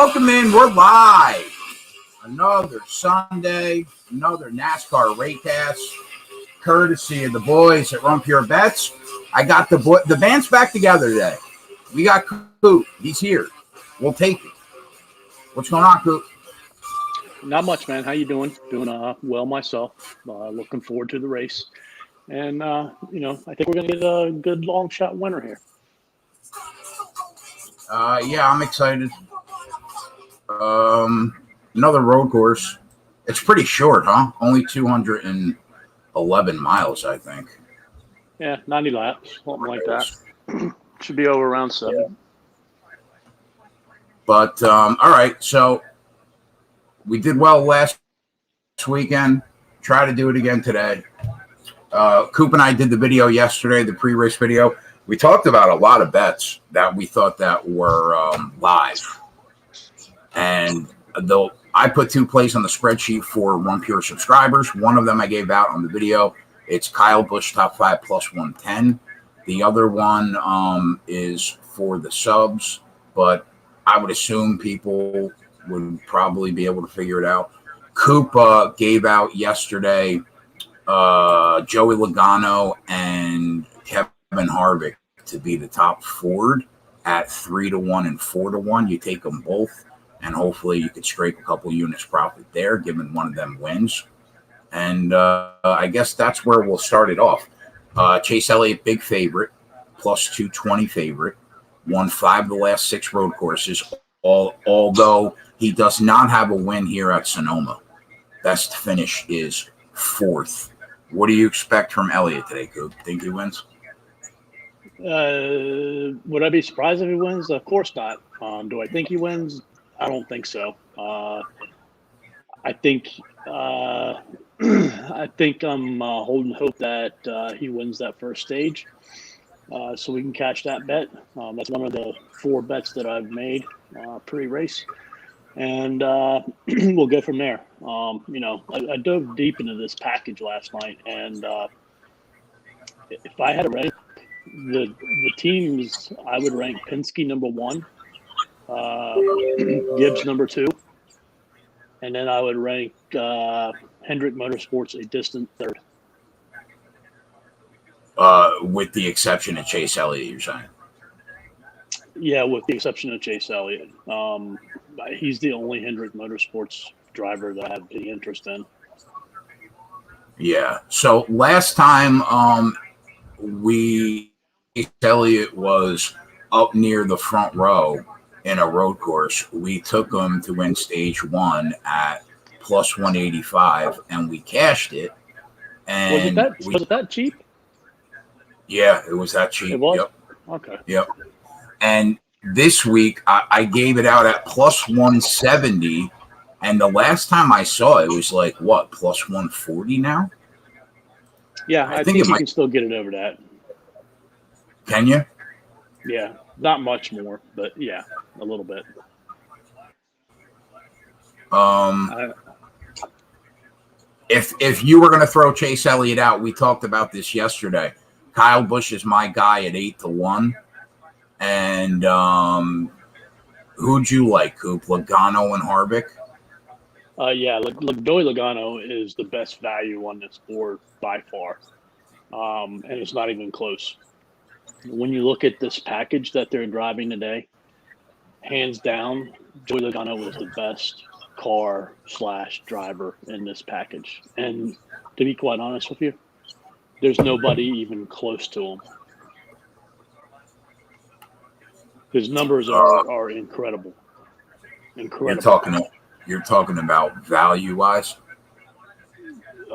Welcome in. We're live. Another Sunday, another NASCAR raycast, courtesy of the boys at Run Pure Bets. I got the band's back together today. We got Coop. He's here. We'll take it. What's going on, Coop? Not much, man. How you doing? Doing well myself. Looking forward to the race. And, I think we're going to get a good long shot winner here. Yeah, I'm excited. Another road course. It's pretty short, huh? Only 211 miles, I think. Yeah, 90 laps, something like that. Should be over around 7. Yeah. But, all right, so we did well last weekend. Try to do it again today. Coop and I did the video yesterday, the pre-race video. We talked about a lot of bets that we thought that were live. And though I put 2 plays on the spreadsheet for Run Pure subscribers. One of them I gave out on the video. It's Kyle Busch top 5 plus 110. The other one is for the subs, but I would assume people would probably be able to figure it out. Coop gave out yesterday Joey Logano and Kevin Harvick to be the top Ford at 3-1 and 4-1. You take them both, and hopefully you could scrape a couple units profit there, given one of them wins. And I guess that's where we'll start it off. Chase Elliott, big favorite, plus 220 favorite, won 5 of the last 6 road courses, although he does not have a win here at Sonoma. Best finish is 4th. What do you expect from Elliott today, Coop? Think he wins? Would I be surprised if he wins? Of course not. Do I think he wins? I don't think so. I think I'm holding hope that he wins that first stage, so we can catch that bet. That's one of the 4 bets that I've made pre-race, and we'll go from there. I dove deep into this package last night, and if I had to rank the teams, I would rank Penske number 1, Gibbs number 2, and then I would rank Hendrick Motorsports a distant 3rd. With the exception of Chase Elliott, you're saying? Yeah, with the exception of Chase Elliott. He's the only Hendrick Motorsports driver that I have any interest in. Yeah. So last time Chase Elliott was up near the front row in a road course. We took him to win stage 1 at plus 185, and we cashed it. And was it that cheap? Yeah, it was that cheap. It was? Yep. Okay. Yep. And this week, I gave it out at plus 170, and the last time I saw it was like, what, plus 140 now? Yeah, I think you can still get it over that. Can you? Yeah, not much more, but yeah, a little bit. If you were going to throw Chase Elliott out, we talked about this yesterday. Kyle Busch is my guy at 8-1. And who'd you like, Coop? Logano and Harvick? Joey Logano is the best value on this board by far. And it's not even close. When you look at this package that they're driving today, hands down, Joey Logano was the best car/driver in this package. And to be quite honest with you, there's nobody even close to him. His numbers are incredible. Incredible. You're talking about value-wise?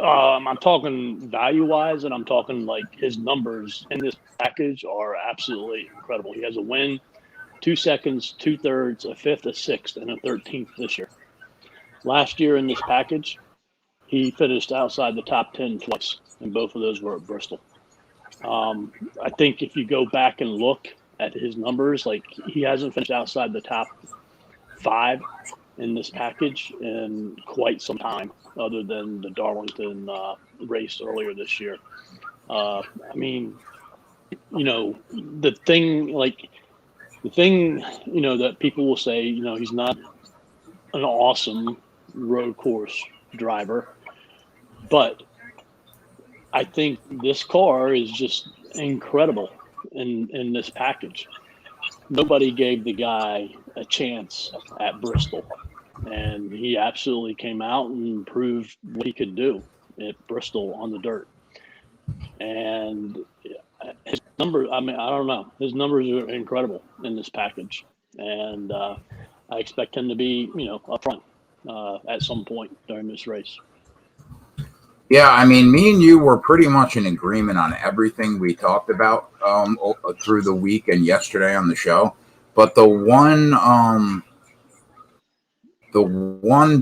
I'm talking value-wise, and I'm talking like his numbers in this package are absolutely incredible. He has a win, 2 seconds, 2 thirds, a 5th, a 6th, and a 13th this year. Last year in this package, he finished outside the top 10 twice, and both of those were at Bristol. I think if you go back and look at his numbers, like he hasn't finished outside the top 5 in this package in quite some time, other than the Darlington race earlier this year. I mean, the thing that people will say, he's not an awesome road course driver, but I think this car is just incredible in this package. Nobody gave the guy a chance at Bristol, and he absolutely came out and proved what he could do at Bristol on the dirt. And his numbers, I mean, I don't know. His numbers are incredible in this package. And I expect him to be, up front at some point during this race. Yeah, I mean, me and you were pretty much in agreement on everything we talked about through the week and yesterday on the show. But the one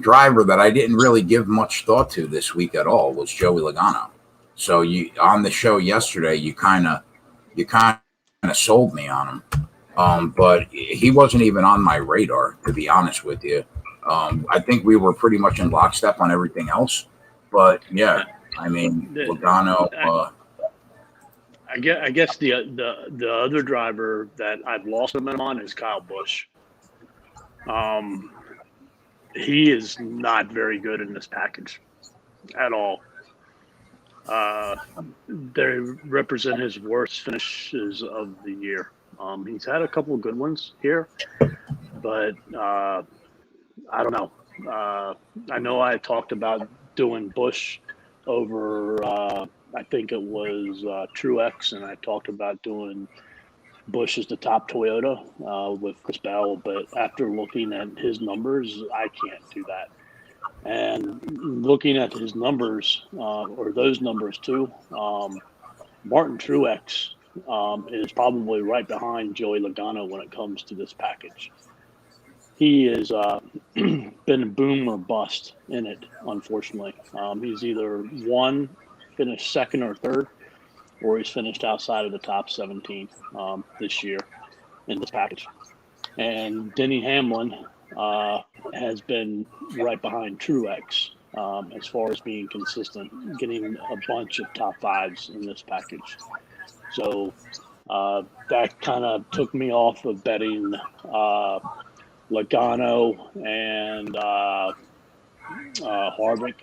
driver that I didn't really give much thought to this week at all was Joey Logano. So you on the show yesterday, you kind of sold me on him, but he wasn't even on my radar, to be honest with you. I think we were pretty much in lockstep on everything else. But yeah, I mean, Logano. I guess the other driver that I've lost momentum on is Kyle Busch. He is not very good in this package at all. They represent his worst finishes of the year. He's had a couple of good ones here, but I don't know. I know I talked about doing Busch over, I think it was Truex, and I talked about doing Busch as the top Toyota with Chris Bell, but after looking at his numbers, I can't do that. And looking at his numbers, or those numbers too, Martin Truex is probably right behind Joey Logano when it comes to this package. He has been boom or bust in it, unfortunately. He's either finished second or third, or he's finished outside of the top 17 this year in this package. And Denny Hamlin has been right behind Truex as far as being consistent, getting a bunch of top fives in this package. So that kind of took me off of betting Logano and Harvick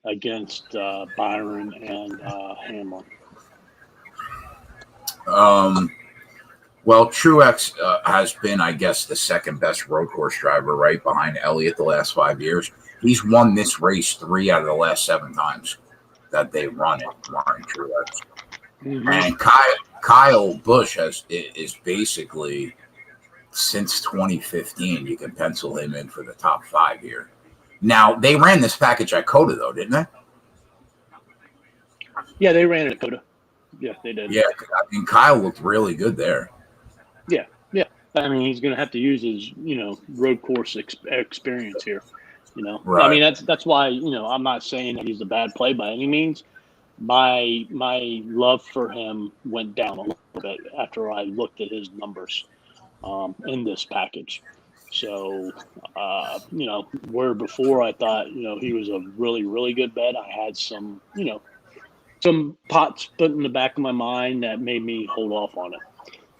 against Byron and Hamlin. Well, Truex has been, I guess, the second best road course driver, right behind Elliott the last 5 years. He's won this race 3 out of the last 7 times that they've run it, Martin Truex. Mm-hmm. And Kyle Busch is basically, since 2015, you can pencil him in for the top 5 here. Now, they ran this package at COTA, though, didn't they? Yeah, they ran it at COTA. Yeah, they did. Yeah, I mean, Kyle looked really good there. Yeah. I mean, he's going to have to use his, road course experience here. Right. I mean, that's why, I'm not saying that he's a bad play by any means. My love for him went down a little bit after I looked at his numbers in this package. So, where before I thought, he was a really, really good bet, I had some, some pots put in the back of my mind that made me hold off on it.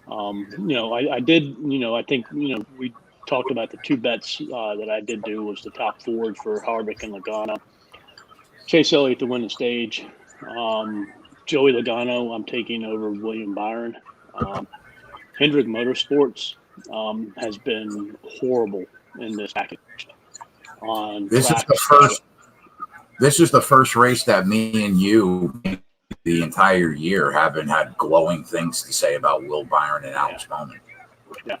I did, I think, we talked about the 2 bets that I did do was the top forward for Harvick and Logano. Chase Elliott to win the stage. Joey Logano, I'm taking over William Byron. Hendrick Motorsports has been horrible in this package. This is the first race that me and you the entire year haven't had glowing things to say about Will Byron and Alex Bowman. Yeah.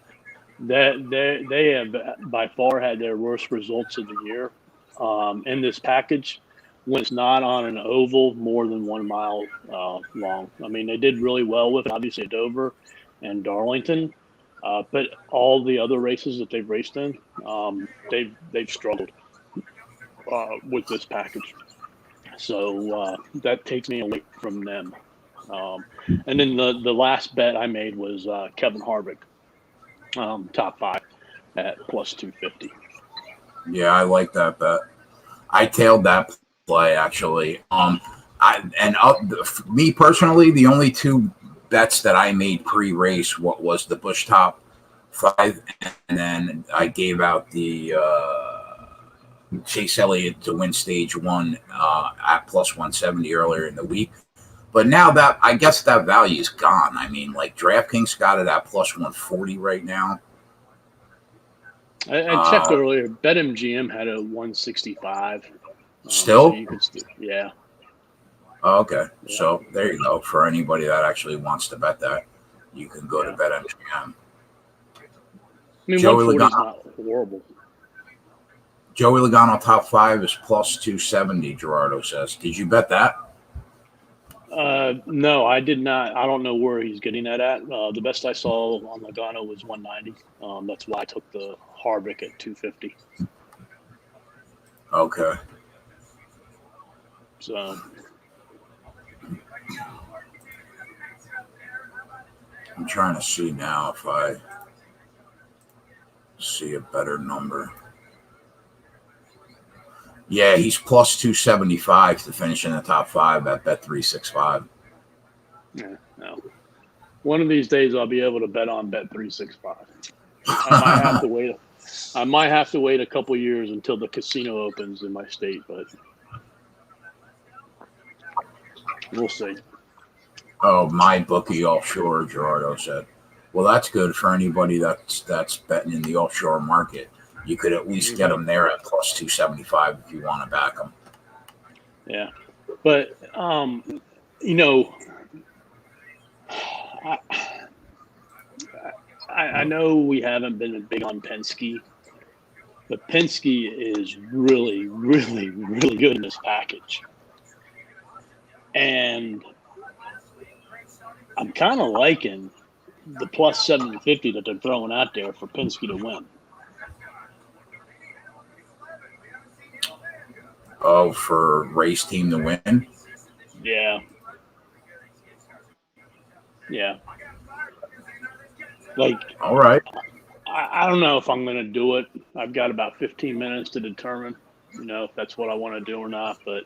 They have by far had their worst results of the year in this package when it's not on an oval more than 1 mile long. I mean, they did really well with it, obviously, Dover and Darlington, but all the other races that they've raced in, they've struggled with this package. So that takes me away from them. And then the last bet I made was Kevin Harvick, top 5 at plus 250. Yeah, I like that bet. I tailed that play actually. Me personally, the only 2 bets that I made pre-race was the Busch top 5, and then I gave out the Chase Elliott to win stage one at plus 170 earlier in the week. But now that I guess that value is gone. I mean, like DraftKings got it at plus 140 right now. I checked earlier. BetMGM had a 165. Still? So you could yeah. Oh, okay. Yeah. So there you go. For anybody that actually wants to bet that, you can go to BetMGM. I mean, Joey Logano, not horrible. Joey Logano top 5 is plus 270, Gerardo says. Did you bet that? No, I did not. I don't know where he's getting that at. The best I saw on Logano was 190. That's why I took the Harvick at 250. Okay. So I'm trying to see now if I see a better number. Yeah, he's plus 275 to finish in the top 5 at Bet365. Yeah, no. One of these days I'll be able to bet on Bet365. I might have to wait a couple years until the casino opens in my state, but we'll see. Oh, my bookie offshore, Gerardo said. Well, that's good for anybody that's betting in the offshore market. You could at least get them there at plus 275 if you want to back them. Yeah, but you know, I know we haven't been big on Penske, but Penske is really, really, really good in this package, and I'm kind of liking the plus 750 that they're throwing out there for Penske to win. Oh, for race team to win? Yeah. Yeah. Like, all right. I don't know if I'm going to do it. I've got about 15 minutes to determine, if that's what I want to do or not. But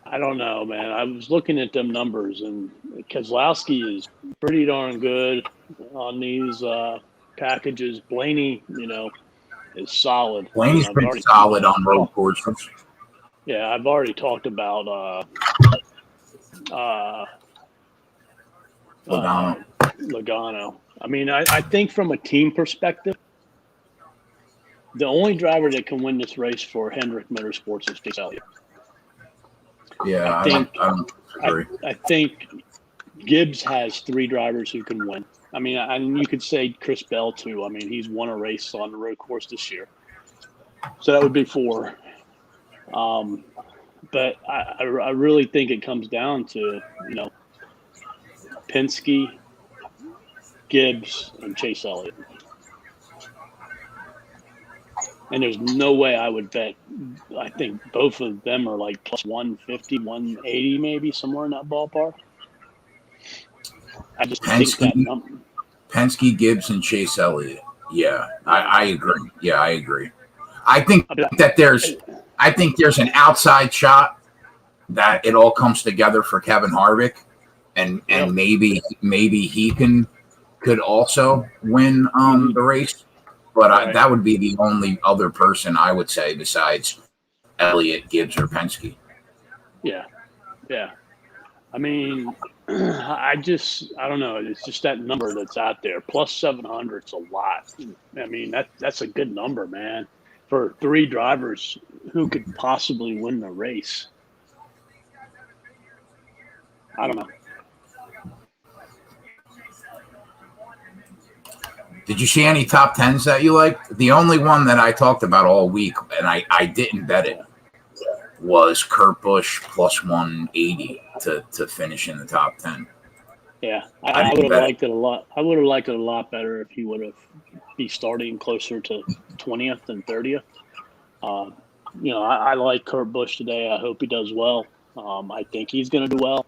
I don't know, man. I was looking at them numbers, and Keselowski is pretty darn good on these packages. Blaney, is solid. Blaney's pretty solid on road courses. Yeah, I've already talked about Logano. I mean, I think from a team perspective, the only driver that can win this race for Hendrick Motorsports is Chase Elliott. Yeah, I think Gibbs has 3 drivers who can win. I mean, and you could say Chris Bell too. I mean, he's won a race on the road course this year, so that would be 4. But I really think it comes down to Penske, Gibbs, and Chase Elliott. And there's no way I would bet. I think both of them are like plus 150, 180, maybe somewhere in that ballpark. I just think that number. Penske, Gibbs, and Chase Elliott. Yeah, I agree. Yeah, I agree. I think that there's an outside shot that it all comes together for Kevin Harvick, and maybe he could also win the race. But that would be the only other person I would say besides Elliott, Gibbs, or Penske. Yeah. I mean, I don't know. It's just that number that's out there. Plus 700 is a lot. I mean, that's a good number, man, for 3 drivers who could possibly win the race. I don't know. Did you see any top 10s that you liked? The only one that I talked about all week, and I didn't bet it, was Kurt Busch plus 180 to finish in the top 10. Yeah, I would have liked it a lot. I would have liked it a lot better if he would have be starting closer to 20th and 30th. I like Kurt Busch today. I hope he does well. I think he's going to do well.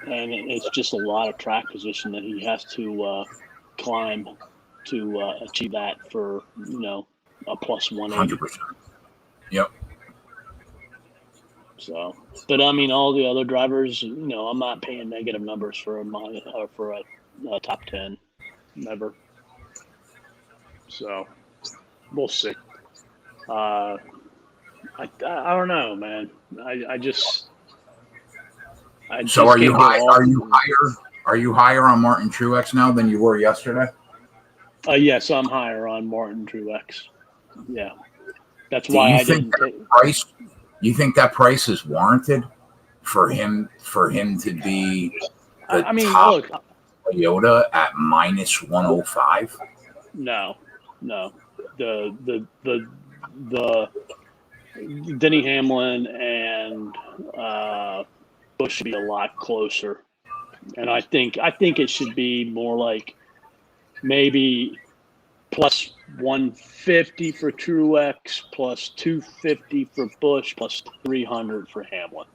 And it's just a lot of track position that he has to climb to achieve that for, a plus 180. 100%. Yep. So, but I mean, all the other drivers, I'm not paying negative numbers for a top 10, never. So, we'll see. I don't know, man. I just So are you can't go high? off. Are you higher on Martin Truex now than you were yesterday? Yes, I'm higher on Martin Truex. Yeah, that's Do why you I think didn't that take. price? You think that price is warranted for him to be the I mean, top look, Toyota at -105? no, no, the Denny Hamlin and Bush should be a lot closer, and I think it should be more like maybe plus 150 for Truex, plus 250 for Bush, plus 300 for Hamlin.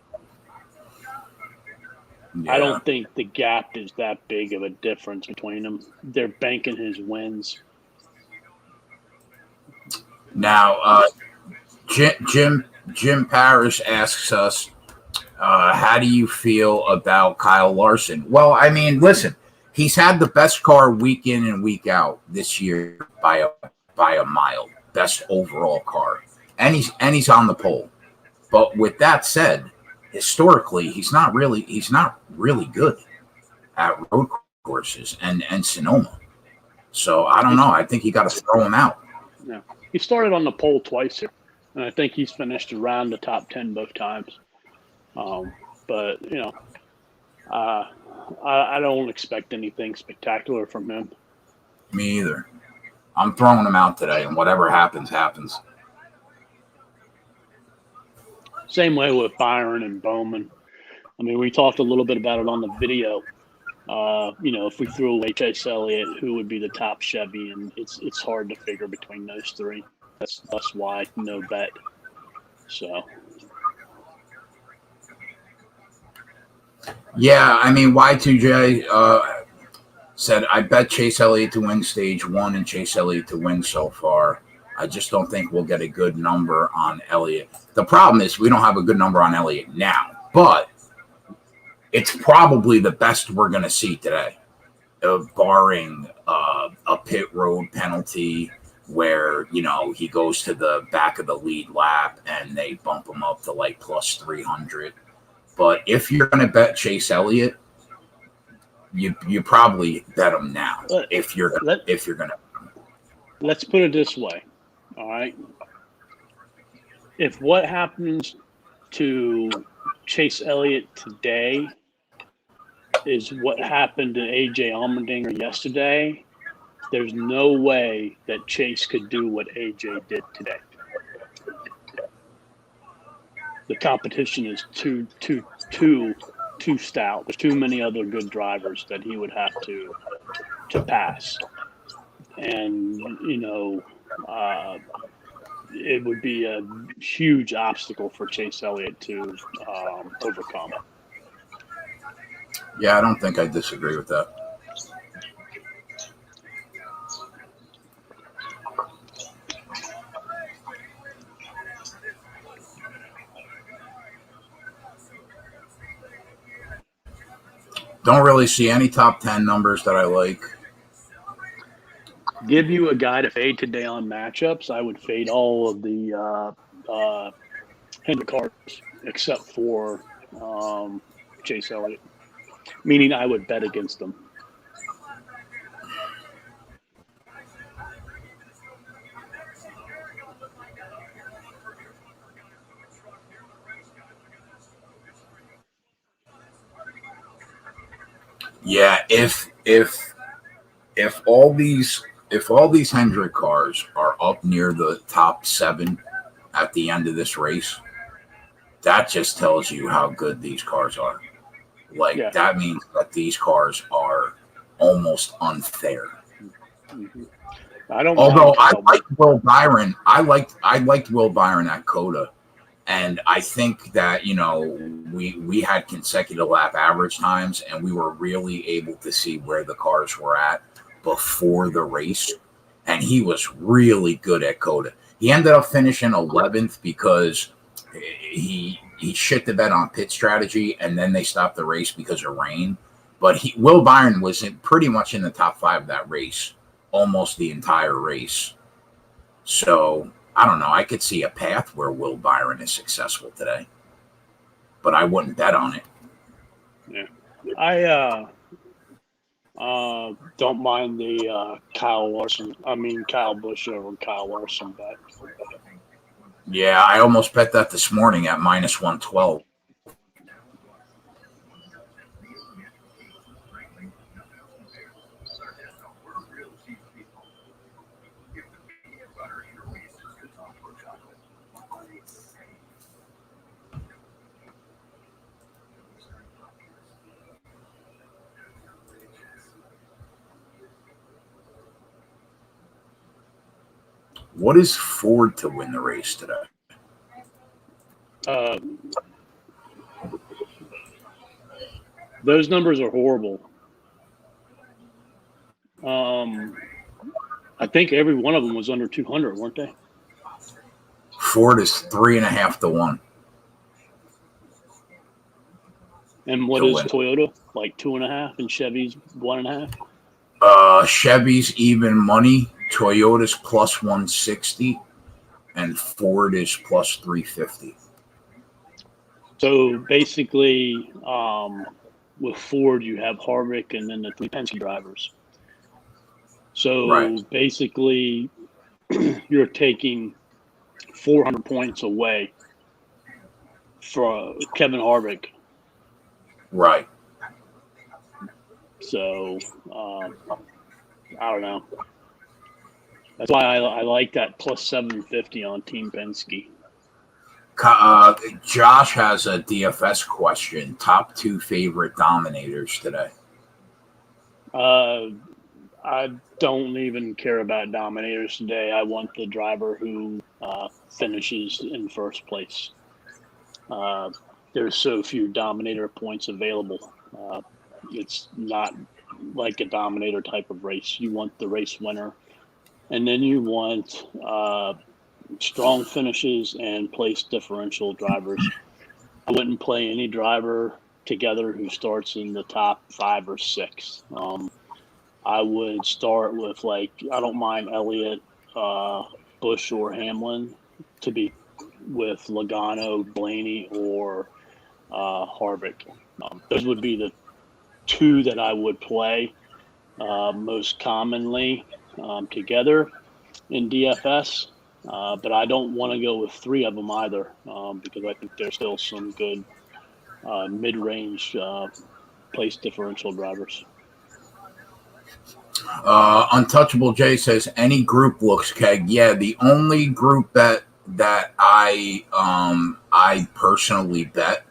I Yeah. don't think the gap is that big of a difference between them. They're banking his wins. Now, Jim Parrish asks us, how do you feel about Kyle Larson? Well, I mean, listen, he's had the best car week in and week out this year by a mile, best overall car, and he's on the pole. But with that said, historically, he's not really good at road courses and Sonoma. So I don't know. I think you got to throw him out. Yeah, he started on the pole twice here, and I think he's finished around the top 10 both times. But I don't expect anything spectacular from him. Me either. I'm throwing him out today, and whatever happens, happens. Same way with Byron and Bowman. I mean, we talked a little bit about it on the video. If we threw away Chase Elliott, who would be the top Chevy? And it's hard to figure between those three. That's why no bet. So. Yeah, I mean, Y2J said, I bet Chase Elliott to win stage 1 and Chase Elliott to win so far. I just don't think we'll get a good number on Elliott. The problem is we don't have a good number on Elliott now, but it's probably the best we're going to see today, barring a pit road penalty where, he goes to the back of the lead lap and they bump him up to like plus 300. But if you're going to bet Chase Elliott, you probably bet him now. If you're going to, let's put it this way. All right. If what happens to Chase Elliott today is what happened to AJ Allmendinger yesterday, there's no way that Chase could do what AJ did today. The competition is too stout. There's too many other good drivers that he would have to pass, and it would be a huge obstacle for Chase Elliott to overcome. Yeah, I don't think I disagree with that. Don't really see any top 10 numbers that I like. Give you a guy to fade today on matchups, I would fade all of the Hendrick cars except for Chase Elliott, meaning I would bet against them. Yeah, if all these Hendrick cars are up near the top 7 at the end of this race, that just tells you how good these cars are. That means that these cars are almost unfair. Mm-hmm. Although I like Will Byron, I liked Will Byron at Coda, and I think that we had consecutive lap average times, and we were really able to see where the cars were at before the race, and he was really good at Coda. He ended up finishing 11th because he shit the bed on pit strategy, and then they stopped the race because of rain. But Will Byron was pretty much in the top 5 of that race, almost the entire race. So I don't know. I could see a path where Will Byron is successful today, but I wouldn't bet on it. Yeah, I don't mind the Kyle Busch over Kyle Larson bet. Yeah, I almost bet that this morning at minus 112. What is Ford to win the race today? Those numbers are horrible. I think every one of them was under 200, weren't they? Ford is 3.5 to 1. And what is Toyota? Like 2.5, and Chevy's 1.5. Chevy's even money. Toyota's plus 160, and Ford is plus 350. So basically, with Ford, you have Harvick and then the three Penske drivers. So basically, you're taking 400 points away for Kevin Harvick. Right. So I don't know. That's why I like that plus 750 on Team Penske. Josh has a DFS question. Top 2 favorite dominators today. I don't even care about dominators today. I want the driver who finishes in first place. There's so few dominator points available. It's not like a dominator type of race. You want the race winner, and then you want strong finishes and place differential drivers. I wouldn't play any driver together who starts in the top 5 or 6. I would start with, I don't mind Elliott, Busch, or Hamlin to be with Logano, Blaney, or Harvick. Those would be the 2 that I would play most commonly together in DFS. But I don't want to go with 3 of them either because I think there's still some good mid-range place differential drivers. Untouchable J says any group looks keg. Yeah, the only group that I personally bet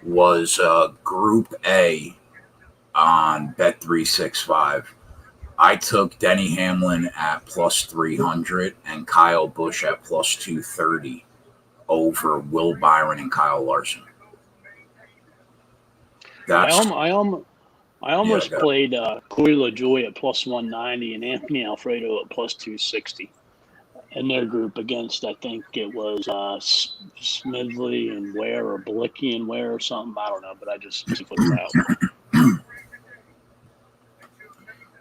was Group A on Bet365. I took Denny Hamlin at plus 300 and Kyle Busch at plus 230 over Will Byron and Kyle Larson. I almost played Corey LaJoie at plus 190 and Anthony Alfredo at plus 260 in their group against, I think it was Smidley and Ware or Bilicki and Ware or something. I don't know, but I just put it out.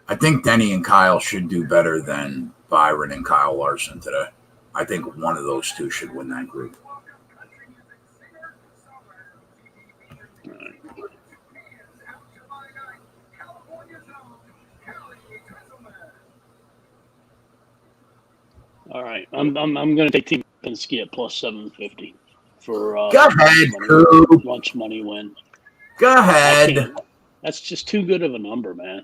I think Denny and Kyle should do better than Byron and Kyle Larson today. I think one of those 2 should win that group. All right, I'm going to take Team Penske at plus 750 for go ahead, Coop. Lunch money win. Go ahead. That's just too good of a number, man.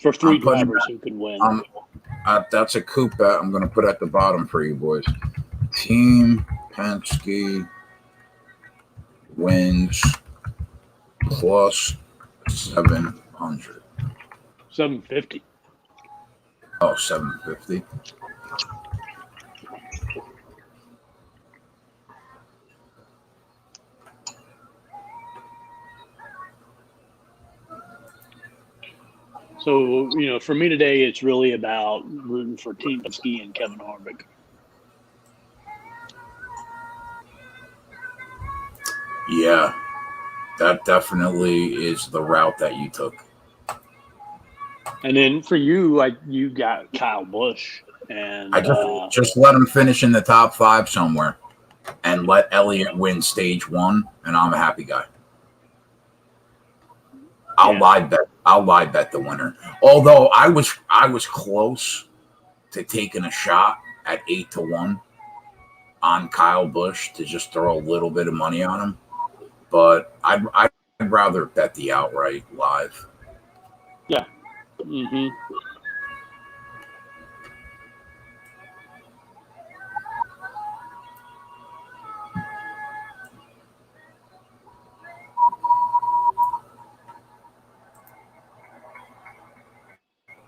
For 3 drivers who can win. That's a Coop bet I'm going to put at the bottom for you boys. Team Penske wins plus 700. 750. Oh, 750. So, for me today, it's really about rooting for Team Penske and Kevin Harvick. Yeah, that definitely is the route that you took. And then for you, you got Kyle Busch. And I just let him finish in the top 5 somewhere, and let Elliott win stage 1, and I'm a happy guy. I'll live bet the winner. Although I was close to taking a shot at 8-1 on Kyle Busch to just throw a little bit of money on him, but I'd rather bet the outright live. Yeah. Mm-hmm.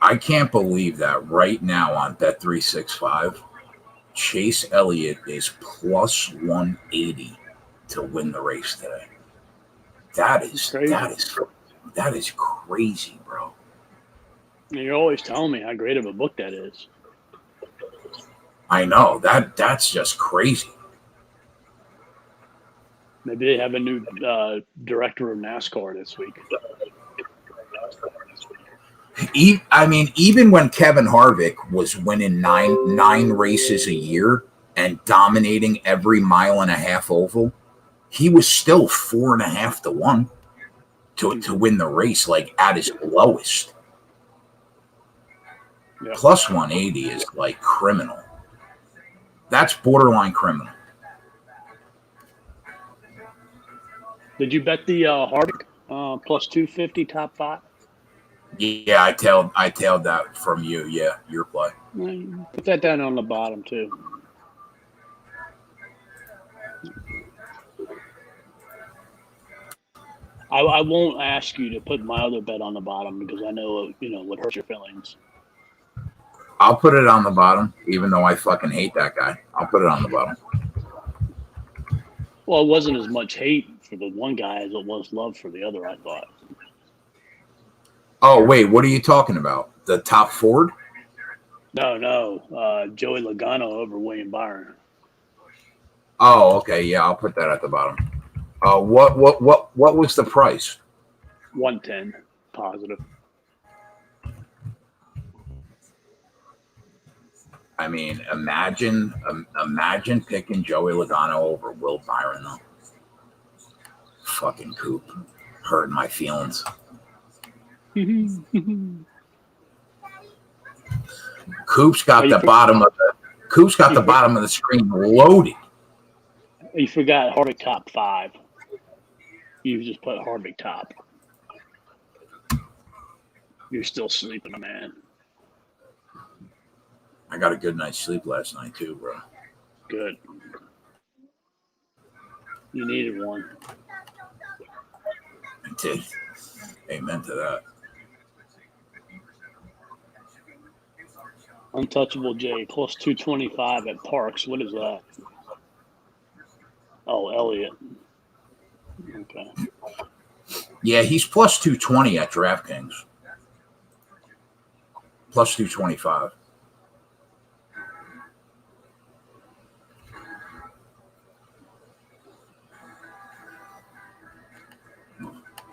I can't believe that right now on Bet365, Chase Elliott is plus 180 to win the race today. That is crazy, bro. You're always telling me how great of a book that is. I know that's just crazy. Maybe they have a new director of NASCAR this week. I mean, even when Kevin Harvick was winning nine races a year and dominating every 1.5-mile oval, he was still 4.5-1 to win the race, like at his lowest. Yeah. Plus 180 is like criminal. That's borderline criminal. Did you bet the Harvick plus 250 top 5? Yeah, I tailed that from you. Yeah, your play. Put that down on the bottom too. I won't ask you to put my other bet on the bottom because I know would hurt your feelings. I'll put it on the bottom, even though I fucking hate that guy. I'll put it on the bottom. Well, it wasn't as much hate for the one guy as it was love for the other, I thought. Oh, wait, what are you talking about? The top Ford? No. Joey Logano over William Byron. Oh, okay. Yeah, I'll put that at the bottom. What was the price? 110 positive. I mean, imagine picking Joey Logano over Will Byron, though. Fucking Coop. Hurting my feelings. Coop's got the bottom of the screen loaded. You forgot Harvick top 5. You just put Harvick top. You're still sleeping, man. I got a good night's sleep last night too, bro. Good. You needed one. I did. Amen to that. Untouchable J plus 225 at Parks. What is that? Oh, Elliott. Okay. Yeah, he's plus 220 at DraftKings. Plus 225.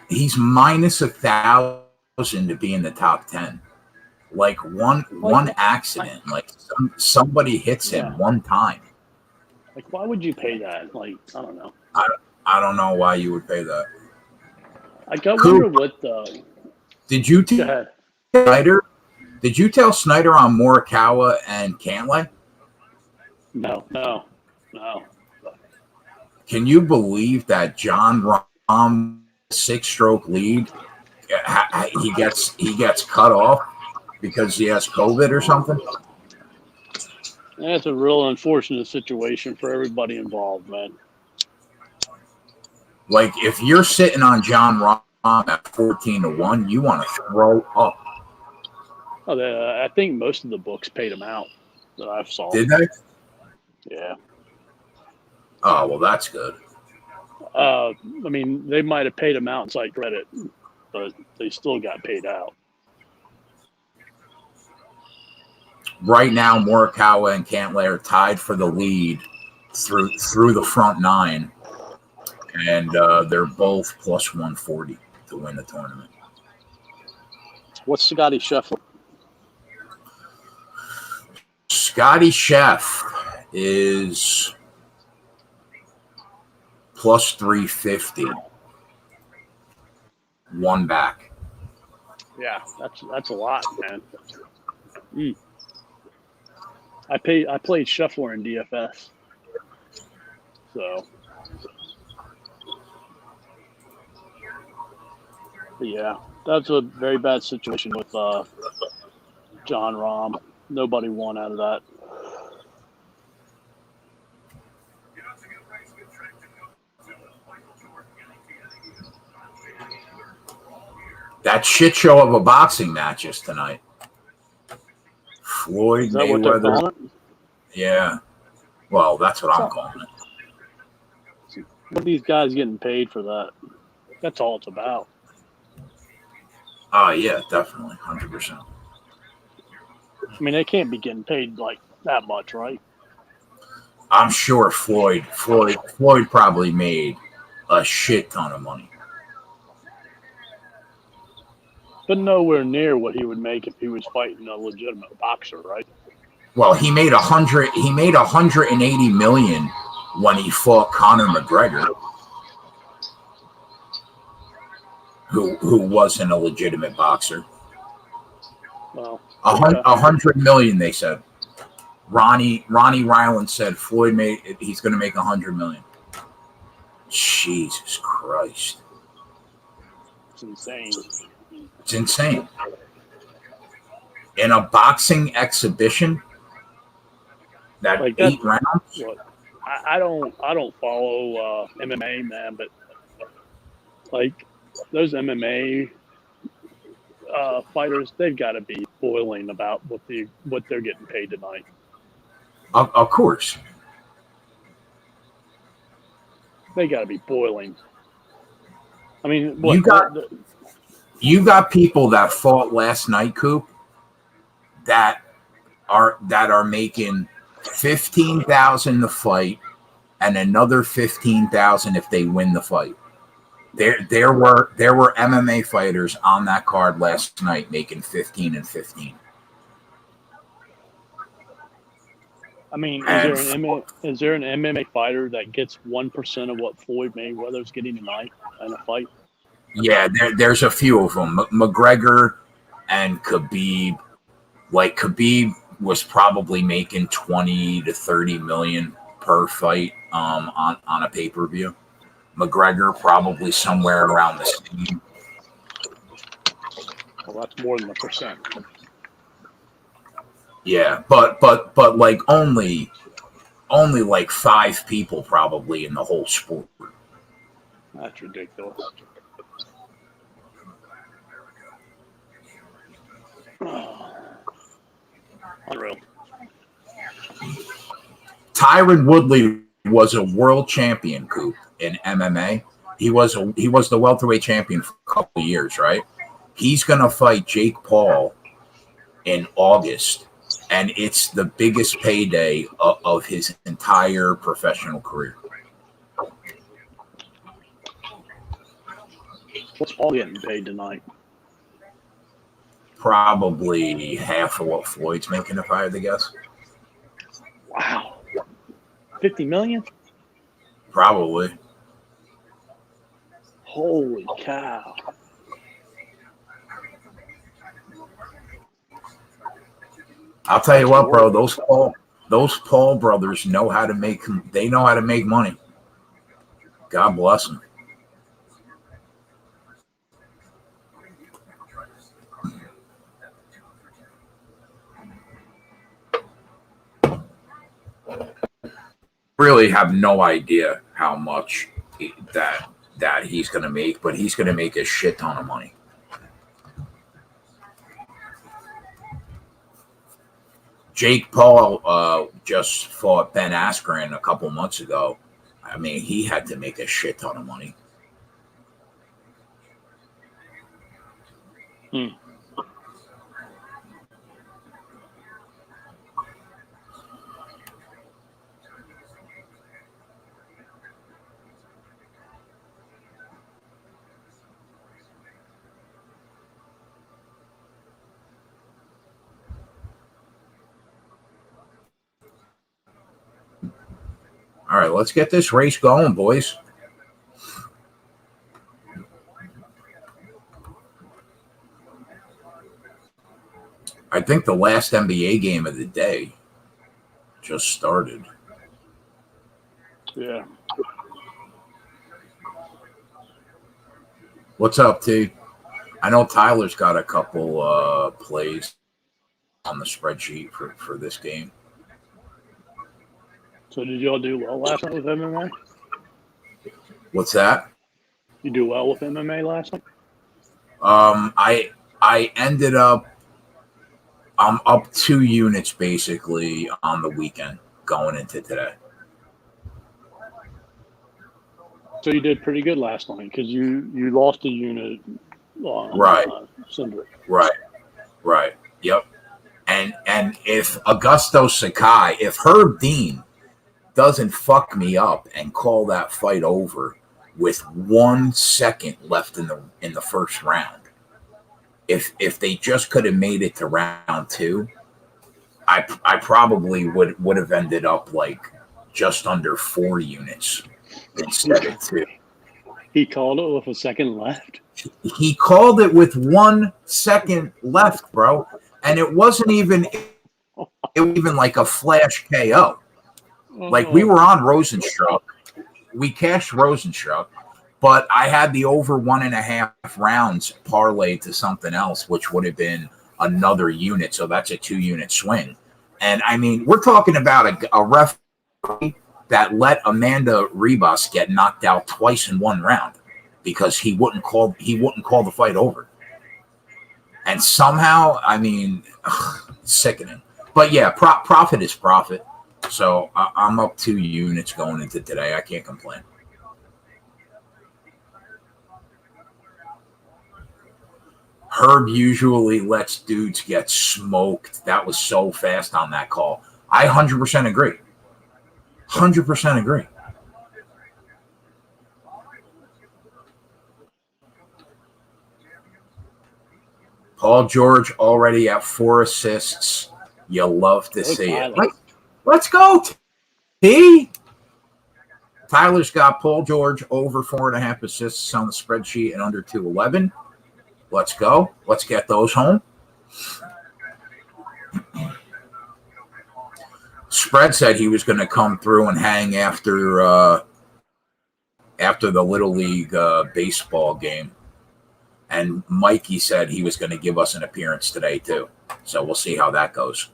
He's minus 1,000 to be in the top 10. Like one accident, like somebody hits him one time. Like, why would you pay that? Like, I don't know. I don't know why you would pay that. Like, I wonder what the. Did you tell Snyder? Did you tell Snyder on Morikawa and Cantlay? No. Can you believe that John Rahm 6-stroke lead? He gets cut off because he has COVID or something. That's a real unfortunate situation for everybody involved, man. Like, if you're sitting on John Rahm at 14-1, you want to throw up. Oh, I think most of the books paid him out that I saw. Did they? Yeah. Oh, well, that's good. I mean, they might have paid him out in site credit, but they still got paid out. Right now, Morikawa and Cantlay are tied for the lead through the front 9, and they're both plus 140 to win the tournament. What's Scotty Scheffler? Scotty Chef is plus 350. One back. Yeah, that's a lot, man. I played Shuffler in DFS, so but yeah, that's a very bad situation with John Rahm. Nobody won out of that. That shit show of a boxing matches tonight. Floyd Is that what they're Mayweather. calling it? Yeah. Well, that's what I'm calling it. What are these guys getting paid for that? That's all it's about. Oh, yeah, definitely. 100%. I mean, they can't be getting paid like that much, right? I'm sure Floyd probably made a shit ton of money. But nowhere near what he would make if he was fighting a legitimate boxer, right? Well, he made 180 million when he fought Conor McGregor, who wasn't a legitimate boxer. Well, 100 million, they said. Ronnie Ryland said he's going to make 100 million. Jesus Christ. it's insane. It's insane. In a boxing exhibition, that Like 8 rounds. Look, I don't follow MMA, man, but like those MMA fighters, they've got to be boiling about what they're getting paid tonight. Of course. They got to be boiling. I mean, you got people that fought last night, Coop, that are making 15,000 to fight and another 15,000 if they win the fight. There were MMA fighters on that card last night making 15 and 15. I mean, is there an MMA fighter that gets 1% of what Floyd Mayweather's getting tonight in a fight? Yeah, there's a few of them. McGregor and Khabib. Like Khabib was probably making 20 to 30 million per fight on a pay-per-view. McGregor probably somewhere around the same. Well, that's more than 1%. Yeah, but like only like 5 people probably in the whole sport. That's ridiculous. Unreal. Tyron Woodley was a world champion, Coop, in MMA. He was the welterweight champion for a couple of years, right? He's gonna fight Jake Paul in August, and it's the biggest payday of his entire professional career. What's Paul getting paid tonight? Probably half of what Floyd's making, if I had to guess. Wow. 50 million? Probably. Holy cow. I'll tell you what, bro, those Paul brothers know how to make money. God bless them. Really have no idea how much that he's going to make, but he's going to make a shit ton of money. Jake Paul just fought Ben Askren a couple months ago. I mean, he had to make a shit ton of money. All right, let's get this race going, boys. I think the last NBA game of the day just started. Yeah. What's up, T? I know Tyler's got a couple plays on the spreadsheet for this game. So did y'all do well last night with MMA? What's that? You do well with MMA last night? I ended up I'm up 2 units basically on the weekend going into today. So you did pretty good last night because you lost a unit on Right. Cinder. Right. Yep. And if Augusto Sakai, if Herb Dean doesn't fuck me up and call that fight over with 1 second left in the first round, if they just could have made it to round 2, I probably would have ended up like just under 4 units instead of 2. He called it with a second left. He called it with 1 second left, bro, and it wasn't even like a flash KO. Like we were on Rosenstruck, we cashed Rosenstruck, but I had the over 1.5 rounds parlayed to something else, which would have been another unit. So that's a 2-unit swing. And I mean, we're talking about a referee that let Amanda Ribas get knocked out twice in 1 round because he wouldn't call the fight over. And somehow, I mean, sickening. But yeah, profit is profit. So I'm up 2 units going into today. I can't complain. Herb usually lets dudes get smoked. That was so fast on that call. I 100% agree. 100% agree. Paul George already at 4 assists. You love to see it. Let's go, T. Tyler's got Paul George over 4.5 assists on the spreadsheet and under 211. Let's go. Let's get those home. Spread said he was going to come through and hang after the Little League baseball game. And Mikey said he was going to give us an appearance today, too. So we'll see how that goes.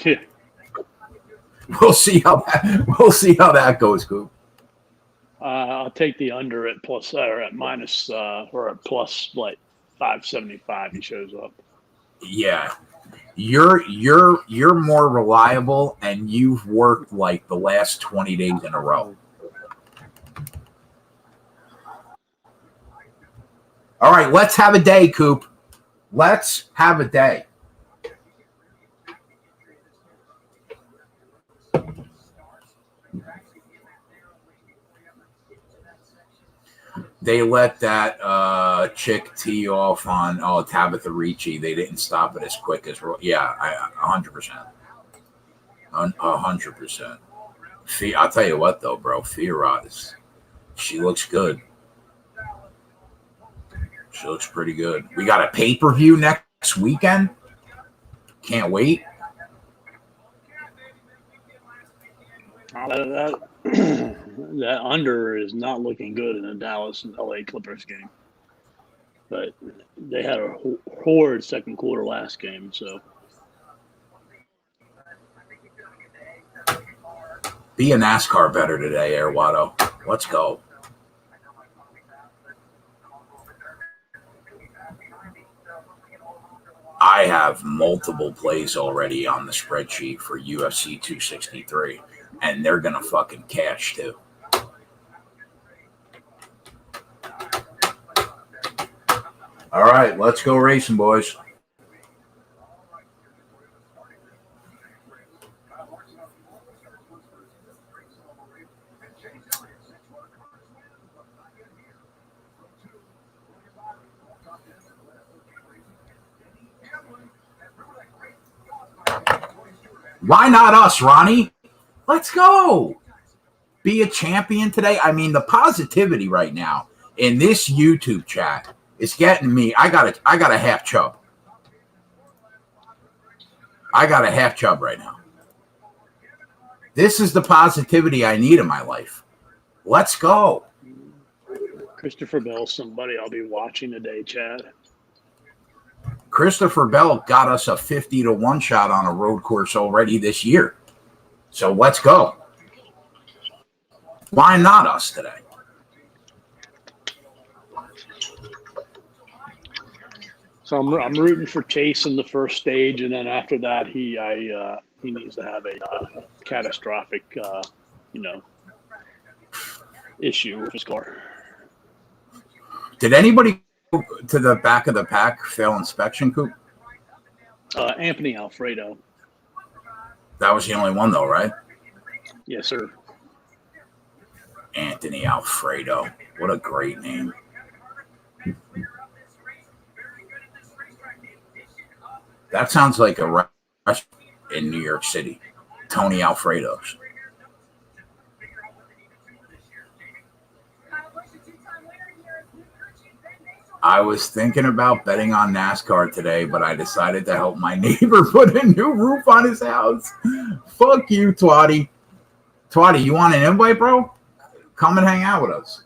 Yeah. We'll see how that goes, Coop. I'll take the under at plus or at minus or at plus like 575. He shows up. Yeah, you're more reliable, and you've worked like the last 20 days in a row. All right, let's have a day, Coop. Let's have a day. They let that chick tee off on Tabitha Ricci. They didn't stop it as quick as 100%. 100%. I'll tell you what though, bro. Fiorot she looks good. She looks pretty good. We got a pay-per-view next weekend. Can't wait. That under is not looking good in the Dallas and LA Clippers game. But they had a horrid second quarter last game, so. Be a NASCAR better today, Airwado. Let's go. I have multiple plays already on the spreadsheet for UFC 263, and they're going to fucking cash too. All right, let's go racing, boys. Why not us, Ronnie? Let's go. be a champion today. I mean, the positivity right now in this YouTube chat is getting me. I got a half chub. I got a half chub right now. This is the positivity I need in my life. Let's go. Christopher Bell, somebody I'll be watching today, Chad. Christopher Bell got us a 50-1 shot on a road course already this year. So let's go. Why not us today? So I'm rooting for Chase in the first stage, and then after that, he needs to have a catastrophic, issue with his car. Did anybody go to the back of the pack fail inspection, Coop? Anthony Alfredo. That was the only one, though, right? Yes, sir. Anthony Alfredo. What a great name. That sounds like a restaurant in New York City. Tony Alfredo's. I was thinking about betting on NASCAR today, but I decided to help my neighbor put a new roof on his house. Fuck you, Twatty. Twatty, you want an invite, bro? Come and hang out with us.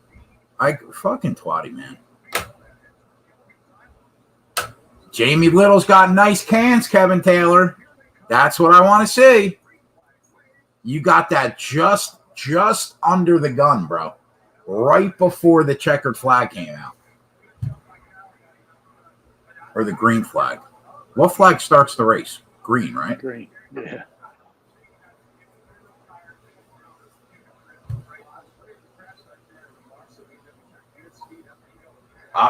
Fucking Twatty, man. Jamie Little's got nice cans, Kevin Taylor. That's what I want to see. You got that just under the gun, bro. Right before the checkered flag came out. Or the green flag. What flag starts the race? Green, right? Green, yeah.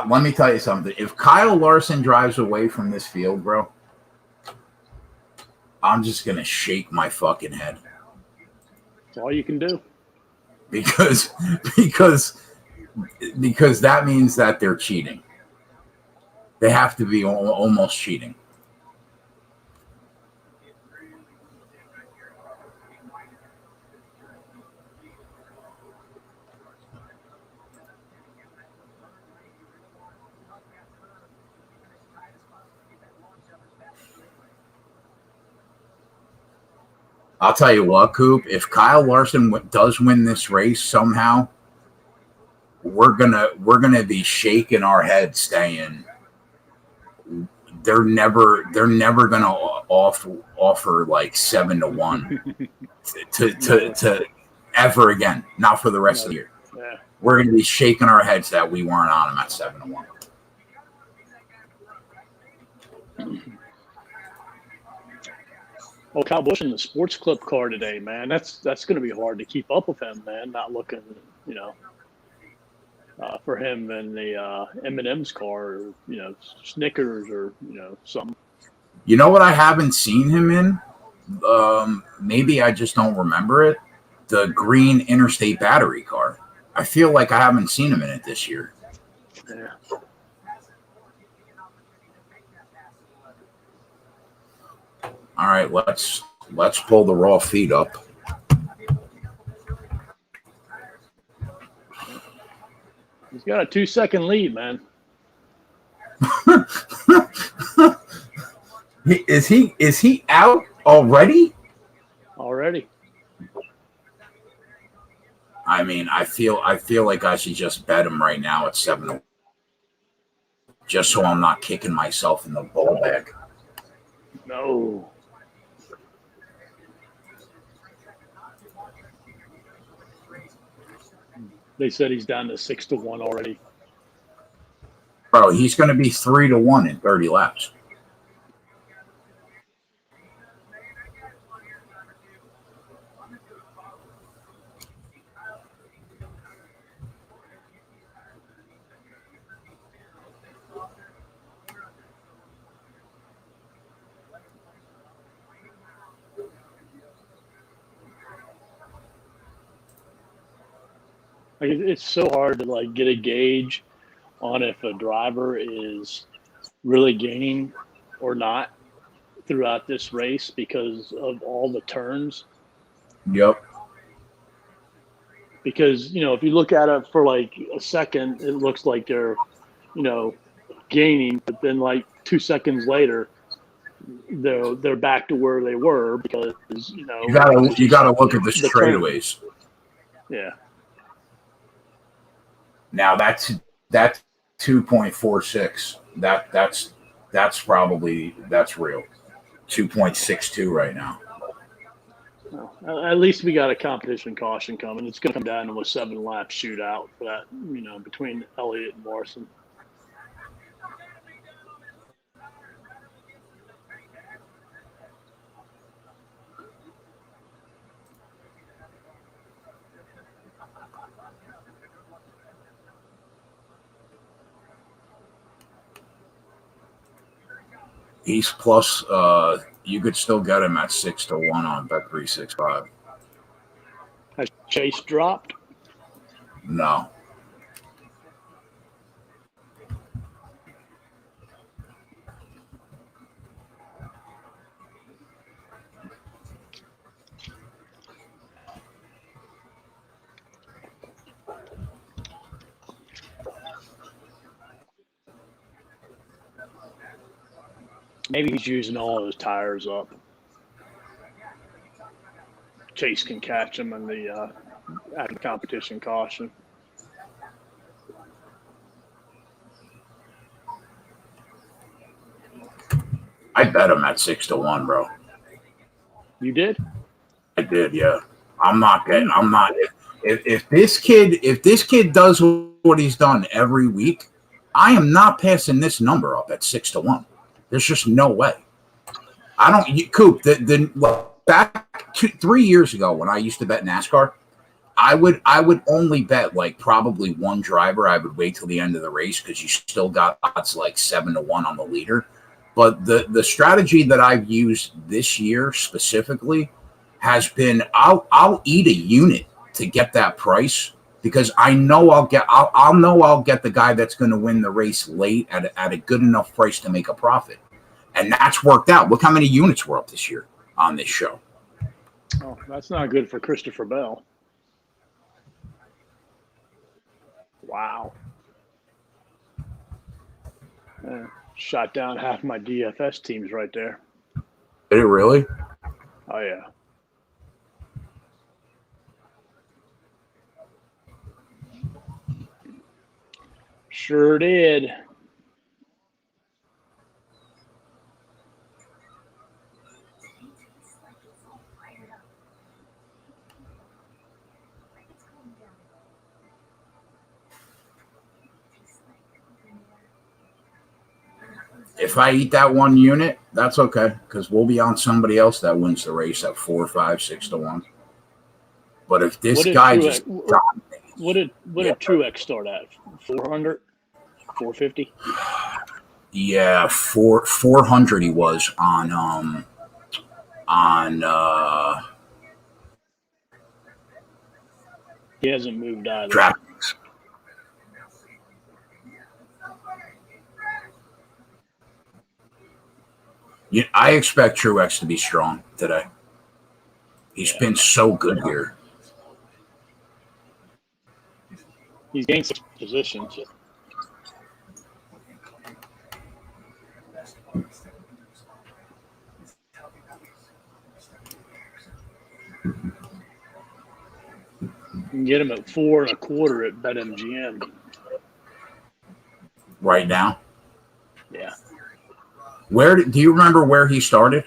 Let me tell you something. If Kyle Larson drives away from this field, bro, I'm just going to shake my fucking head. That's all you can do. Because that means that they're cheating. They have to be almost cheating. I'll tell you what, Coop, if Kyle Larson does win this race somehow, we're gonna be shaking our heads saying they're never gonna offer like 7-1 to ever again. Not for the rest of the year. Yeah. We're gonna be shaking our heads that we weren't on them at 7-1. Oh, Kyle Busch in the Sports Clip car today, man. That's going to be hard to keep up with him, man. Not looking, for him in the M&M's car, or, Snickers or, something. You know what I haven't seen him in? Maybe I just don't remember it. The green Interstate battery car. I feel like I haven't seen him in it this year. Yeah. All right, let's pull the raw feed up. He's got a 2-second lead, man. Is he out already? Already. I mean, I feel like I should just bet him right now at 7, just so I'm not kicking myself in the ball bag. No. They said he's down to 6-1 already. Bro, he's going to be 3-1 in 30 laps. Like, it's so hard to get a gauge on if a driver is really gaining or not throughout this race because of all the turns. Yep. because if you look at it for like a second, it looks like they're gaining, but then like 2 seconds later, they're back to where they were because you gotta look at the straightaways. Yeah. Now that's 2.46. That's probably real. 2.62 right now. Well, at least we got a competition caution coming. It's going to come down to a 7-lap shootout for that, between Elliott and Morrison. He's plus. You could still get him at 6-1 on Bet365. Has Chase dropped? No. Maybe he's using all his tires up. Chase can catch him in the after competition caution. I bet him at 6-1, bro. You did? I did, yeah. I'm not. If this kid does what he's done every week, I am not passing this number up at 6-1. There's just no way. I don't. Coop. Back 3 years ago when I used to bet NASCAR, I would only bet like probably one driver. I would wait till the end of the race because you still got odds like 7-1 on the leader. But the strategy that I've used this year specifically has been I'll eat a unit to get that price because I know I'll get the guy that's going to win the race late at a good enough price to make a profit. And that's worked out. Look how many units were up this year on this show. Oh, that's not good for Christopher Bell. Wow. Shot down half my DFS teams right there. Did it really? Oh, yeah. Sure did. If I eat that one unit, that's okay because we'll be on somebody else that wins the race at 4, 5, 6-1. But if this guy just what did Truex start at? 400, 450? Yeah, 400 he was on He hasn't moved either. DraftKings. I expect Truex to be strong today. He's been so good here. He's gained 6 positions. You can get him at 4.25 at BetMGM. Right now? Yeah. Do you remember where he started?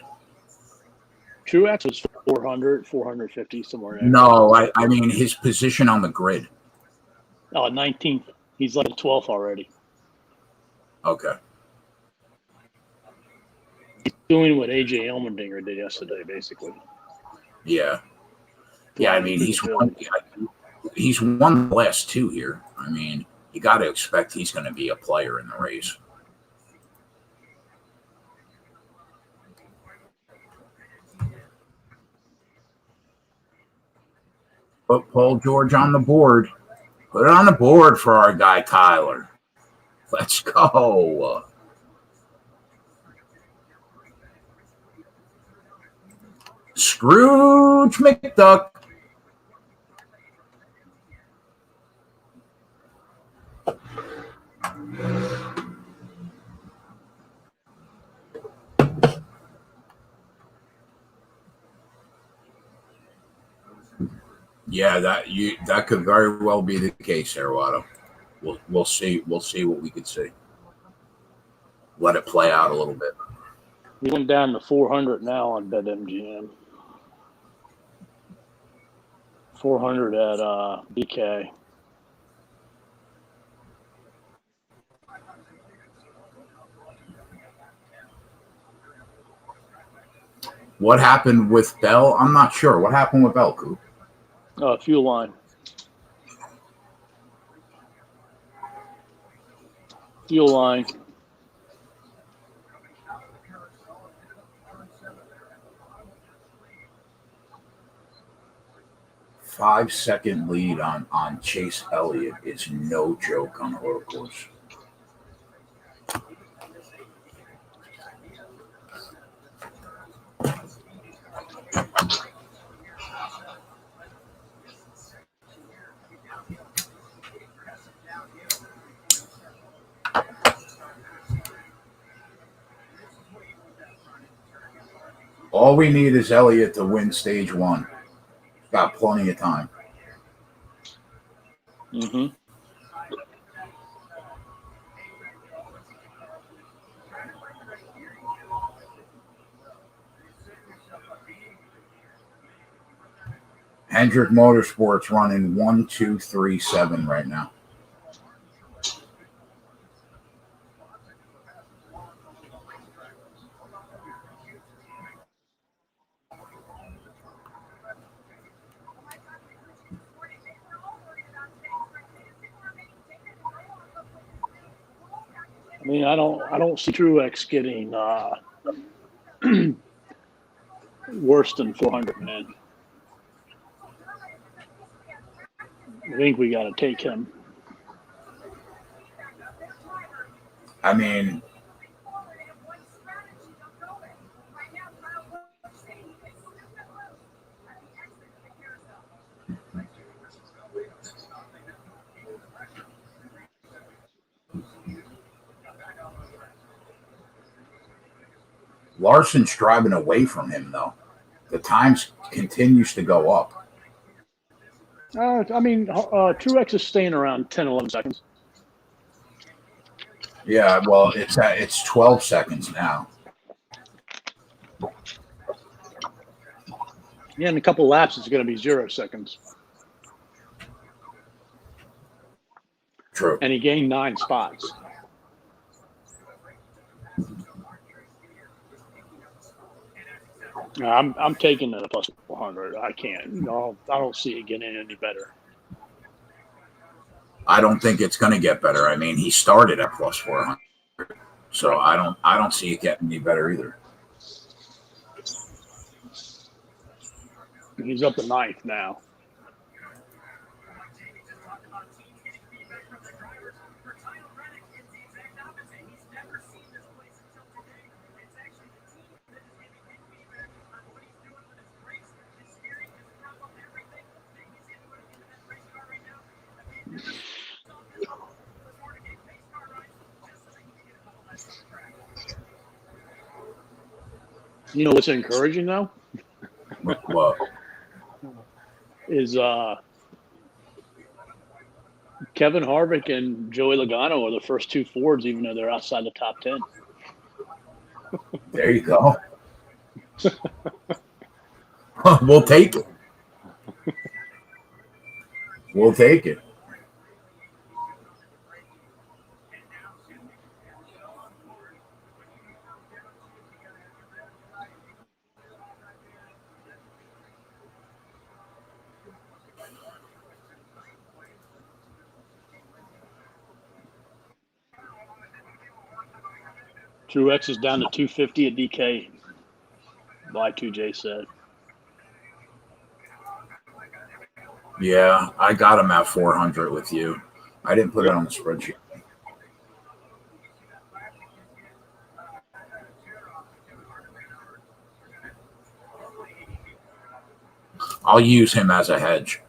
Truex was 400, 450, somewhere there. No, I mean his position on the grid. Oh, 19th. He's like 12th already. Okay. He's doing what AJ Allmendinger did yesterday, basically. Yeah. Yeah, I mean he's won the last 2 here. I mean, you got to expect he's going to be a player in the race. Put Paul George on the board. Put it on the board for our guy Tyler. Let's go. Scrooge McDuck. Yeah, that could very well be the case there, Watto. We'll see. We'll see what we could see. Let it play out a little bit. We went down to 400 now on BetMGM. 400 at BK. What happened with Bell? I'm not sure. What happened with Bell, Coop? Fuel line. Fuel line. Five-second lead on Chase Elliott is no joke on the road course. All we need is Elliott to win stage one. Got plenty of time. Mm-hmm. Hendrick Motorsports running 1-2-3-7 right now. I mean, I don't see Truex getting worse than 400, man. I think we got to take him. I mean, Larson's driving away from him, though. The times continues to go up. I mean, Truex is staying around 10, 11 seconds. Yeah, well, it's 12 seconds now. Yeah, in a couple laps, it's going to be 0 seconds. True. And he gained 9 spots. I'm taking it at plus 400. I can't. No, I don't see it getting any better. I don't think it's going to get better. I mean, he started at plus 400, so I don't see it getting any better either. He's up to 9th now. You know what's encouraging though? What? Is Kevin Harvick and Joey Logano are the first 2 Fords, even though they're outside the top 10. There you go. We'll take it. We'll take it. Truex is down to 250 at DK. Y2J said. Yeah, I got him at 400 with you. I didn't put it on the spreadsheet. I'll use him as a hedge.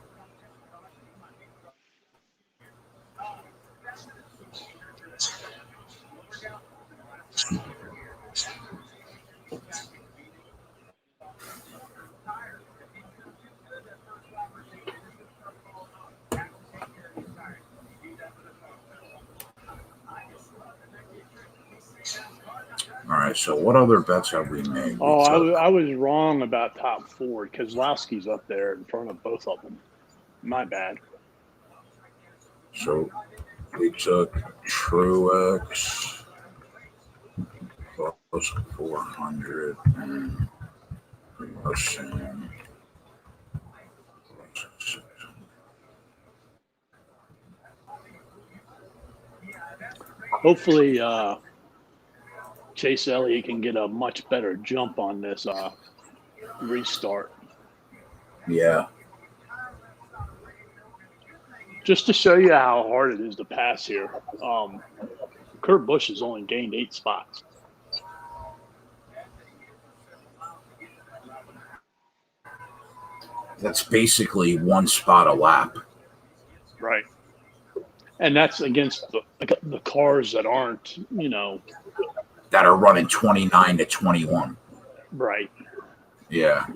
right, so what other bets have we made? Oh, I was wrong about top four. Kozlowski's up there in front of both of them. My bad. So we took Truex plus 400 and Emerson. Hopefully, Chase Elliott can get a much better jump on this restart. Yeah. Just to show you how hard it is to pass here, Kurt Busch has only gained 8 spots. That's basically 1 spot a lap. Right. And that's against the cars that aren't, that are running 29 to 21. Right. Yeah.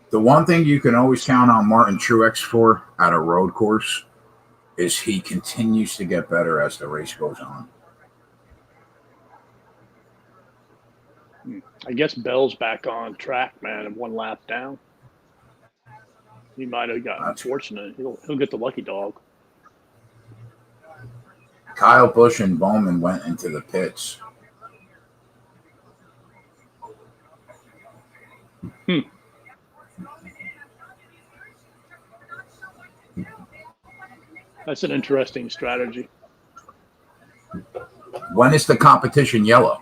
The one thing you can always count on Martin Truex for at a road course is he continues to get better as the race goes on. I guess Bell's back on track, man, and 1 lap down. He might have gotten unfortunate. He'll get the lucky dog. Kyle Busch and Bowman went into the pits. That's an interesting strategy. When is the competition yellow?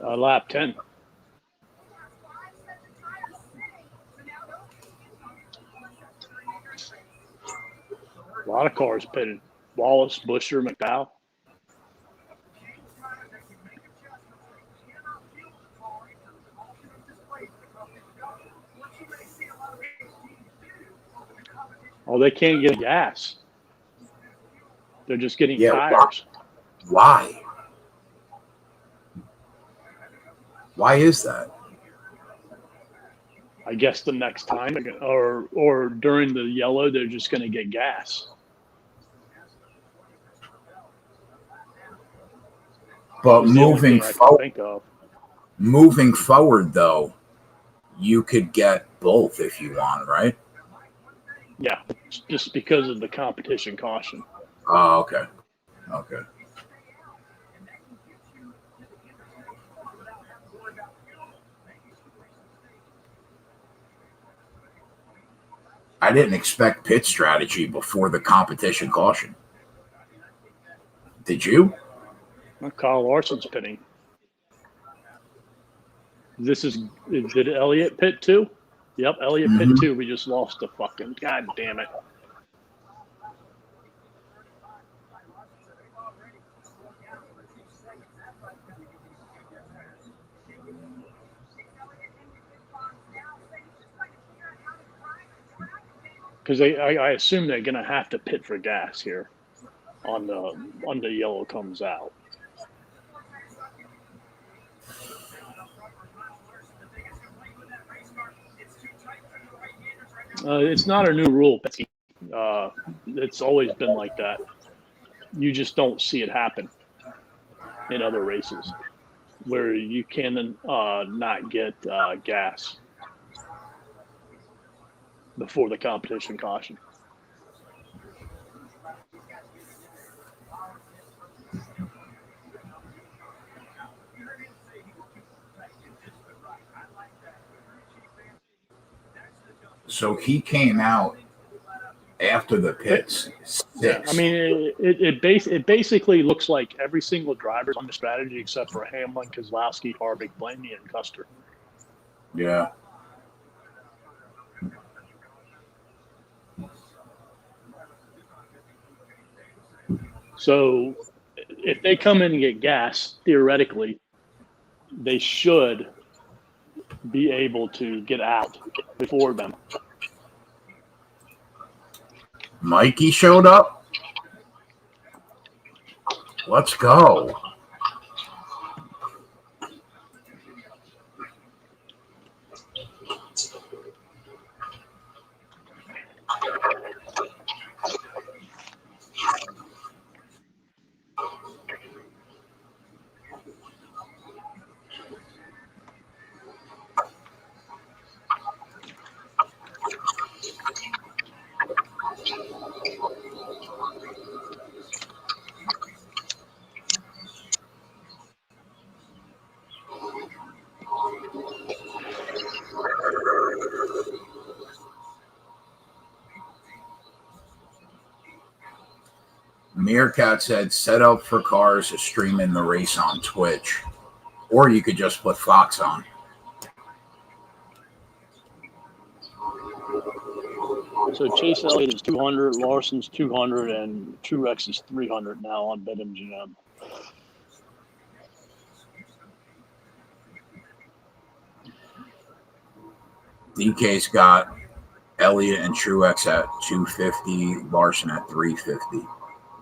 Lap 10. A lot of cars pitted. Wallace, Busher, McDowell. Oh, they can't get gas. They're just getting tires. Why? Why is that? I guess the next time, or during the yellow, they're just going to get gas. But moving forward, though, you could get both if you want, right? Yeah, just because of the competition caution. Oh, okay. Okay. I didn't expect pit strategy before the competition caution. Did you? Well, Kyle Larson's pitting. Did Elliott pit too? Yep, Elliott pit too. We just lost the fucking god damn it. Because I assume they're going to have to pit for gas here on the yellow comes out. It's not a new rule. It's always been like that. You just don't see it happen in other races where you can not get gas before the competition caution. So he came out after the pits. Yeah, I mean, it basically looks like every single driver's on the strategy except for Hamlin, Keselowski, Harvick, Blaney, and Custer. Yeah. So if they come in and get gas, theoretically, they should be able to get out before them. Mikey showed up. Let's go. Meerkat said, set up for cars to stream in the race on Twitch. Or you could just put Fox on. So Chase Elliott is 200, Larson's 200, and Truex is 300 now on BetMGM. DK's got Elliott and Truex at 250, Larson at 350,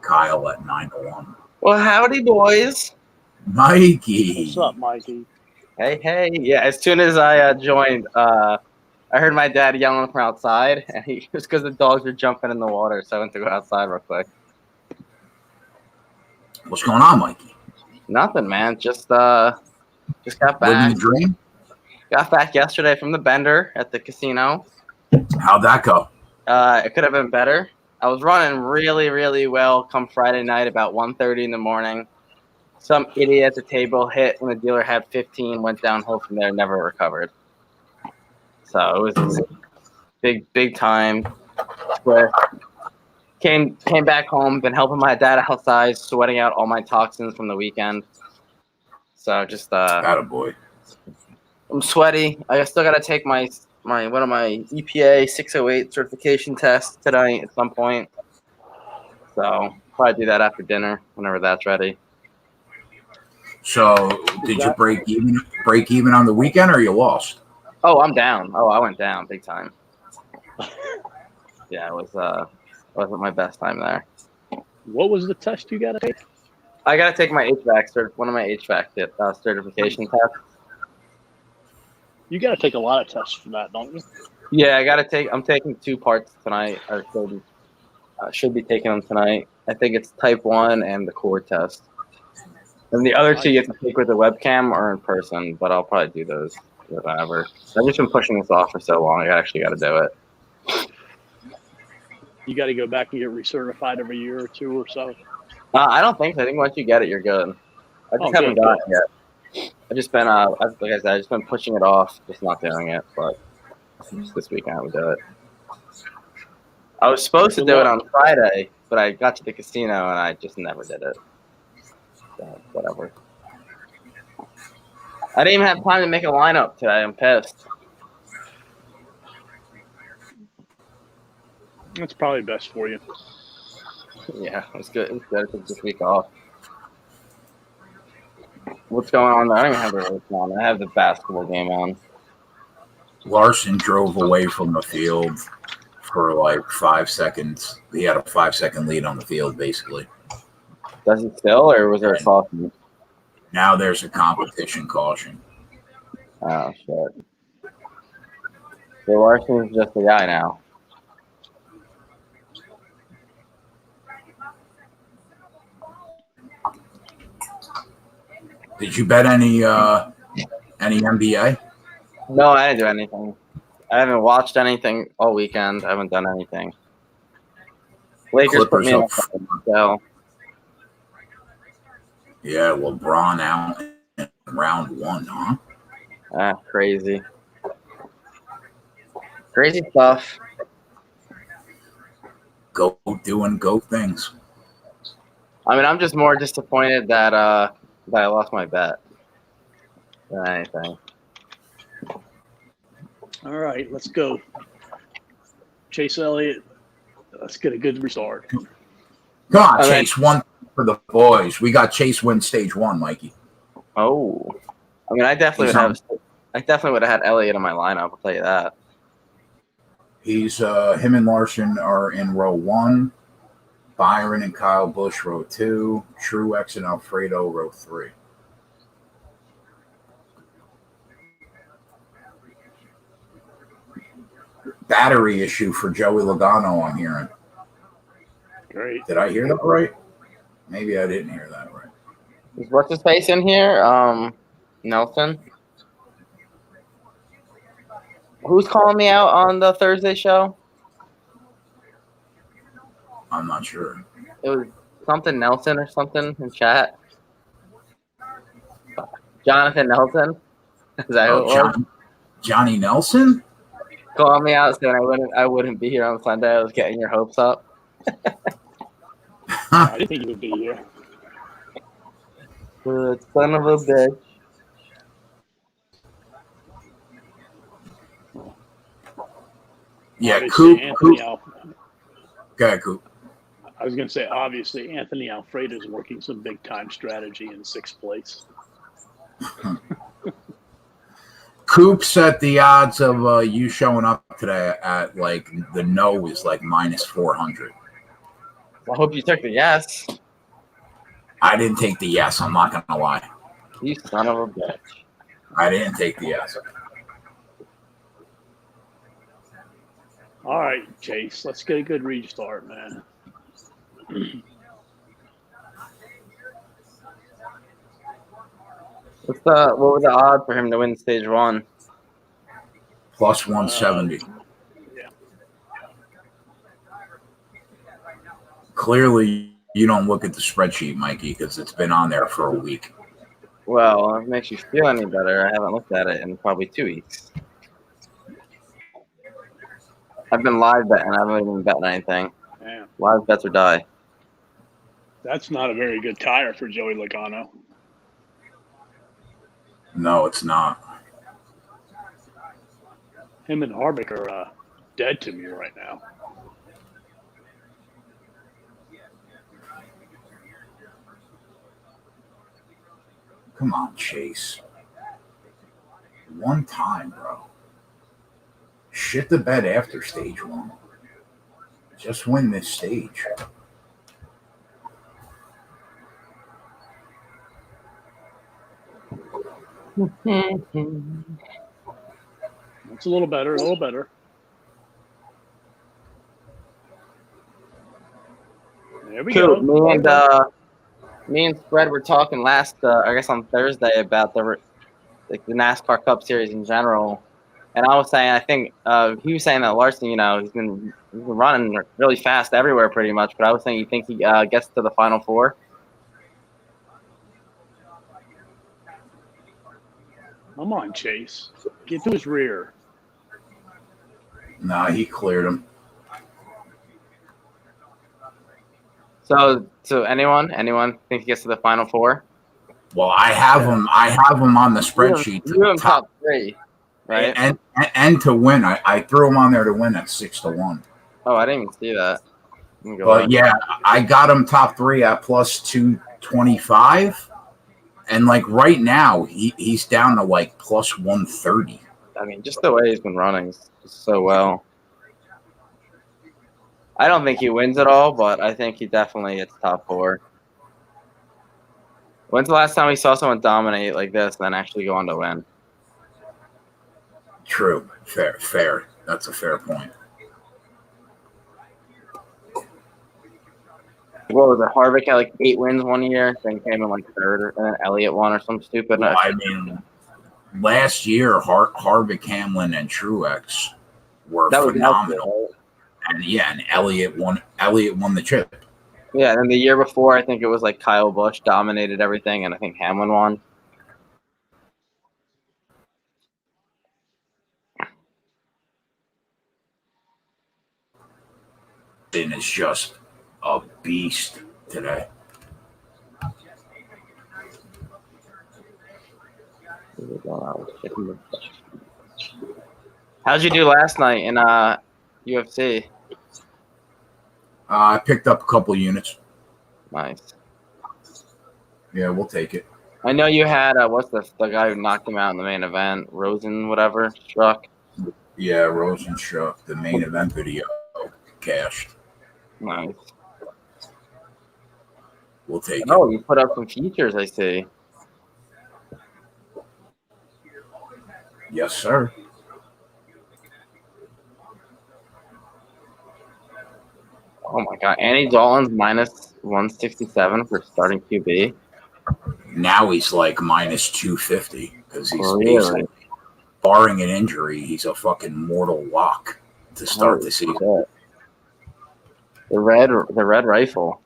Kyle at 901. Well, howdy, boys. Mikey. What's up, Mikey? Hey. Yeah, as soon as I joined, I heard my dad yelling from outside, and it was because the dogs were jumping in the water, so I went to go outside real quick. What's going on, Mikey? Nothing, man. Just got back. Living the dream? Got back yesterday from the bender at the casino. How'd that go? It could have been better. I was running really, really well come Friday night about 1:30 in the morning. Some idiot at the table hit when the dealer had 15, went downhill from there, never recovered. So it was big time. Where came back home, been helping my dad outside, sweating out all my toxins from the weekend. So just Attaboy. I'm sweaty. I still got to take my one of my EPA 608 certification tests tonight at some point. So probably do that after dinner whenever that's ready. So did you break even on the weekend, or you lost? Oh, I'm down. Oh, I went down big time. Yeah, it wasn't my best time there. What was the test you got to take? I got to take my one of my HVAC certification tests. You got to take a lot of tests for that, don't you? Yeah, I'm taking 2 parts tonight, or should be taking them tonight. I think it's type 1 and the core test. And the other 2 you have to take with a webcam or in person, but I'll probably do those whatever. I've just been pushing this off for so long, I actually got to do it. You got to go back and get recertified every year or 2 or so. I don't think so. I think once you get it, you're good. I just haven't got it yet. I've just been, like I said, I've just been pushing it off, just not doing it. But this weekend I would do it. I was supposed to do it on Friday, but I got to the casino and I just never did it. So, whatever. I didn't even have time to make a lineup today. I'm pissed. That's probably best for you. Yeah, it was good. It was good. I took this week off. What's going on there? I don't even have the race on. I have the basketball game on. Larson drove away from the field for like 5 seconds. He had a 5-second lead on the field, basically. Does it still, or was there a caution? Now there's a competition caution. Oh, shit. So Larson's just the guy now. Did you bet any NBA? No, I didn't do anything. I haven't watched anything all weekend. I haven't done anything. Lakers put me up. So. Yeah, LeBron out in round 1, huh? Crazy. Crazy stuff. Go doing go things. I mean, I'm just more disappointed that I lost my bet than anything. All right, let's go. Chase Elliott, let's get a good restart. Come on, Chase, one for the boys. We got Chase win stage 1, Mikey. Oh, I mean, I definitely would have had Elliott in my lineup. I'll tell you that. He's him and Larson are in row 1. Byron and Kyle Busch row 2. Truex and Alfredo row 3. Battery issue for Joey Logano, I'm hearing. Great. Did I hear that right? Maybe I didn't hear that right. Is what's his face in here? Nelson. Who's calling me out on the Thursday show? I'm not sure. It was something Nelson or something in chat. Jonathan Nelson. Is that who it was? Johnny Nelson? Calling me out saying I wouldn't be here on Sunday. I was getting your hopes up. I didn't think he would be here. Good son of a bitch. Yeah, Obviously, Coop. Go ahead, Coop. I was going to say, obviously, Anthony Alfredo is working some big time strategy in sixth place. Coop set the odds of you showing up today at like the no is like minus 400. I hope you took the yes. I didn't take the yes. I'm not gonna lie. You son of a bitch. I didn't take the yes. All right, Chase, let's get a good restart, man. What were the odds for him to win stage one? Plus 170. Yeah. Clearly, you don't look at the spreadsheet, Mikey, because it's been on there for a week. Well, if it makes you feel any better, I haven't looked at it in probably 2 weeks. I've been live betting. I haven't even betting anything. Man, Live bets or die. that's not a very good tire for Joey Logano. No, it's not. Him and Harvick are dead to me right now. Come on, Chase. One time, bro. Shit the bed after stage one. Just win this stage. It's a little better, a little better. There we go. Me and Fred were talking last, I guess on Thursday, about the NASCAR Cup Series in general. And I was saying, I think he was saying that Larson, he's been running really fast everywhere pretty much. But I was saying, you think he gets to the Final Four? Come on, Chase. Get to his rear. Nah, he cleared him. So anyone think he gets to the Final Four? Well, I have him. I have him on the spreadsheet. You have him top three, right? And to win, I threw him on there to win at 6-1. Oh, I didn't even see that. But yeah, I got him top three at plus 225, and like right now he's down to like plus 130. I mean, just the way he's been running so well. I don't think he wins it all, but I think he definitely gets top four. When's the last time we saw someone dominate like this and then actually go on to win? True. Fair. That's a fair point. What was it? Harvick had like 8 wins one year, then came in like third, and then Elliott won or some stupid. Well, I mean, last year Harvick, Hamlin, and Truex were phenomenal. And Elliott won the chip. Yeah, and then the year before, I think it was like Kyle Busch dominated everything, and I think Hamlin won. And it's just a beast today. How'd you do last night in UFC? I picked up a couple units. Nice. Yeah, we'll take it. I know you had what's the guy who knocked him out in the main event, Rosen, whatever, struck. Yeah, Rosen struck. The main event video cashed. Nice. We'll take it. Oh, you put up some features, I see. Yes, sir. Oh my God, Andy Dalton's minus 167 for starting QB. Now he's like minus 250 because he's Really? barring an injury, he's a fucking mortal lock to start the season. Shit. The red rifle.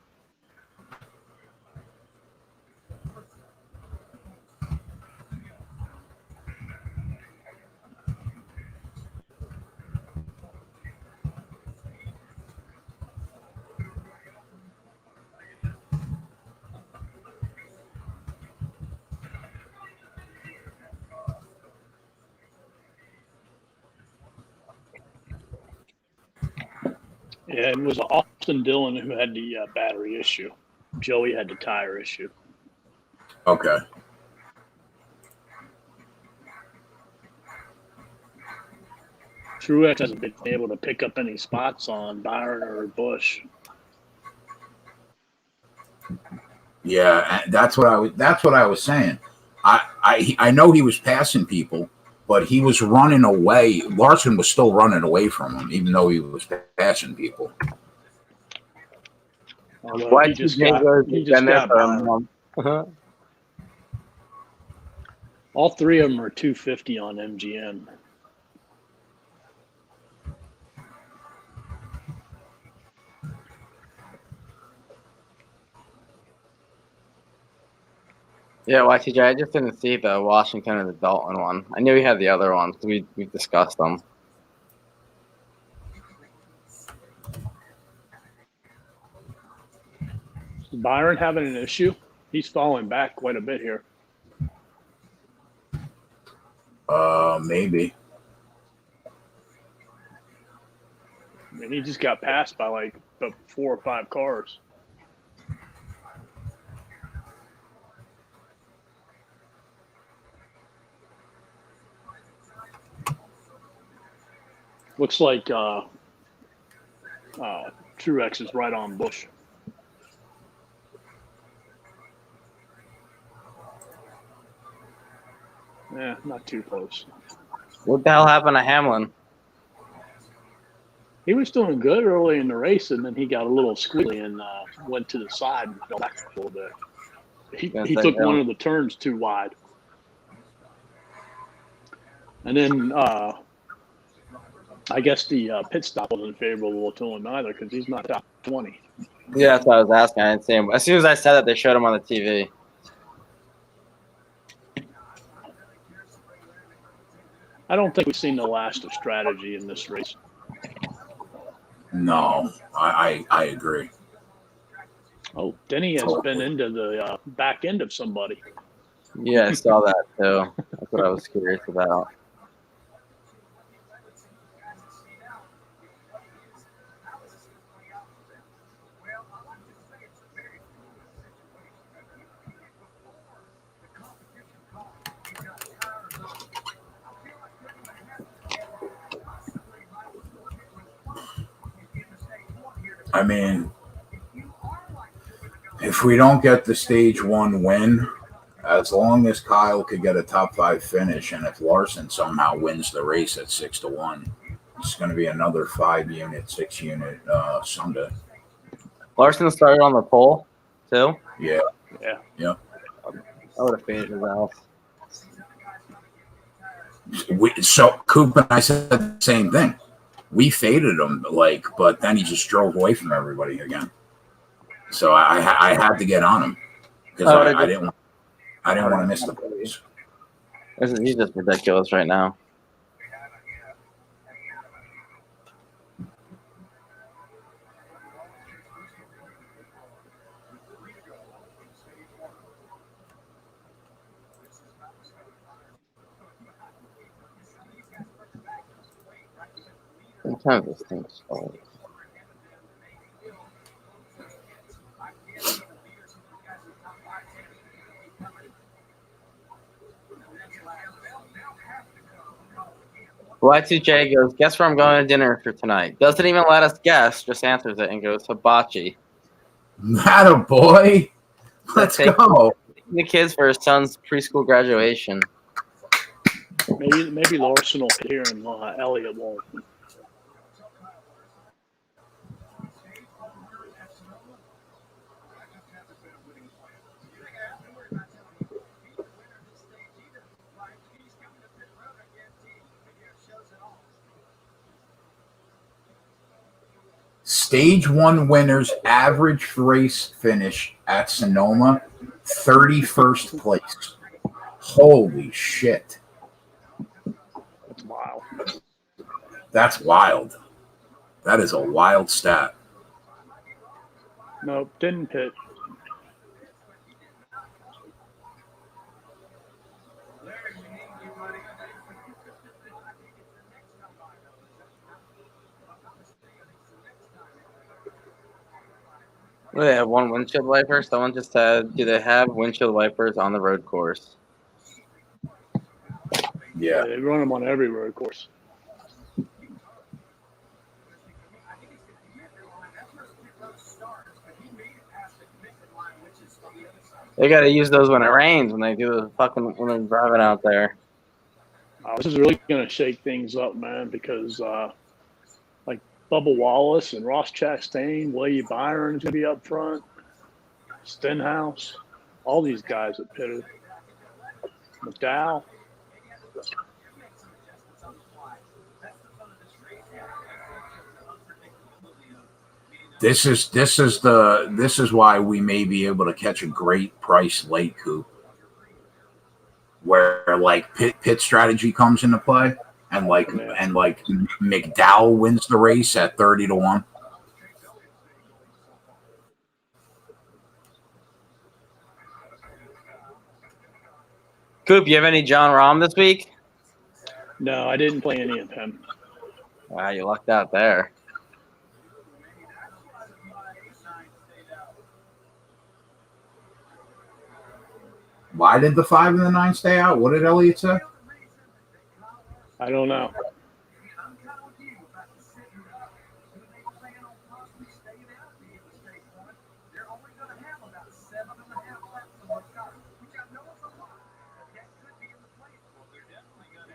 Yeah, it was Austin Dillon who had the battery issue. Joey had the tire issue. Okay. Truex hasn't been able to pick up any spots on Byron or Busch. Yeah, that's what I was saying. I know he was passing people, but he was running away. Larson was still running away from him, even though he was passing people. Although he just got Byron. All three of them are 250 on MGM. Yeah, YTJ, I just didn't see the Washington or the Dalton one. I knew he had the other one because we discussed them. Is Byron having an issue? He's falling back quite a bit here. Maybe. I mean, he just got passed by like 4 or 5 cars. Looks like Truex is right on Busch. Yeah, not too close. What the hell happened to Hamlin? He was doing good early in the race, and then he got a little squealy and went to the side and fell back a little bit. He took one of the turns too wide. And then I guess the pit stop wasn't favorable to him either because he's not top 20. Yeah, that's what I was asking. I didn't see him. As soon as I said that, they showed him on the TV. I don't think we've seen the last of strategy in this race. No, I agree. Oh, Denny has been into the back end of somebody. Yeah, I saw that too. That's what I was curious about. I mean, if we don't get the stage 1 win, as long as Kyle could get a top 5 finish, and if Larson somehow wins the race at 6-1, it's going to be another 5-unit, 6-unit Sunday. Larson started on the pole too. Yeah. I would have faded his ass. So Coop and I said the same thing. We faded him, but then he just drove away from everybody again. So I had to get on him because I didn't want to miss the place. He's just ridiculous right now. Sometimes this thing's slow. Y2J goes, guess where I'm going to dinner for tonight? Doesn't even let us guess, just answers it and goes, hibachi. Atta boy. Let's go. The kids for his son's preschool graduation. Maybe Larson will hit here and Elliott won't. Stage 1 winners average race finish at Sonoma, 31st place. Holy shit. That's wild. That's wild. That is a wild stat. Nope, didn't pit. Do they have one windshield wiper? Someone just said, do they have windshield wipers on the road course? Yeah. They run them on every road course. They got to use those when it rains, when they do the when they're driving out there. This is really going to shake things up, man, because like Bubba Wallace and Ross Chastain, Willie Byron's going to be up front, Stenhouse, all these guys that pitted, McDowell. This is why we may be able to catch a great price late, Coop, where like pit strategy comes into play, and like McDowell wins the race at 30-1. Coop, you have any John Rahm this week? No, I didn't play any of him. Wow, you lucked out there. Why did the 5 and the 9 stay out? What did Elliott say? I don't know.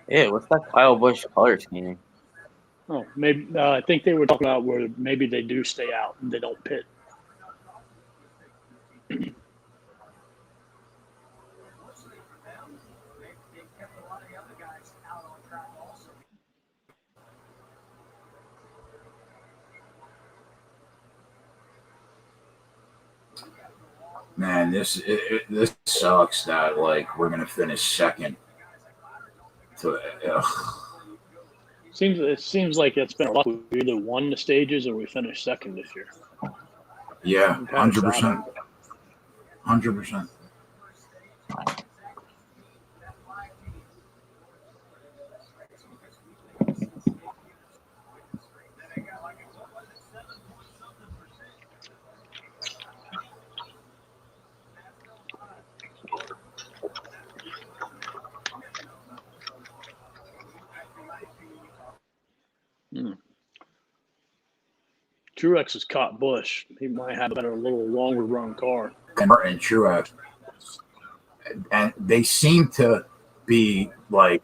Ew, what's that Kyle Busch color scheme? Oh, maybe I think they were talking about where maybe they do stay out and they don't pit. Man, this sucks that like we're gonna finish second. It seems like it's been a luck. We either won the stages or we finished second this year. Yeah, 100%. 100%. Truex has caught Busch. He might have a little longer run car. And Truex, and they seem to be like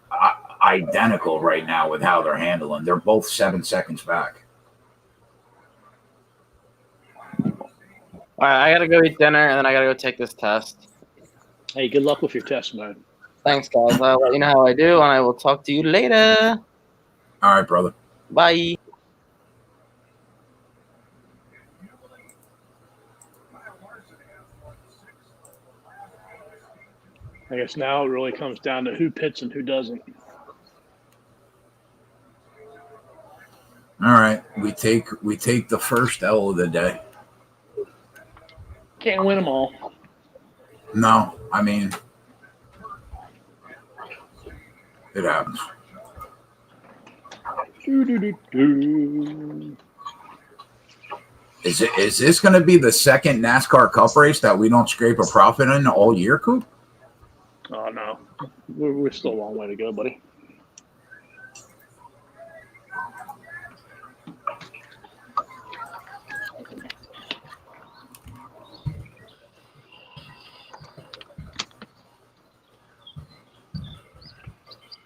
identical right now with how they're handling. They're both 7 seconds back. All right, I gotta go eat dinner and then I gotta go take this test. Hey, good luck with your test, man. Thanks, guys. I'll let you know how I do, and I will talk to you later. All right, brother. Bye. I guess now it really comes down to who pits and who doesn't. All right, we take the first L of the day. Can't win them all. No, I mean it happens. Is this going to be the second NASCAR Cup race that we don't scrape a profit in all year, Coop? Oh, no. We're still a long way to go, buddy.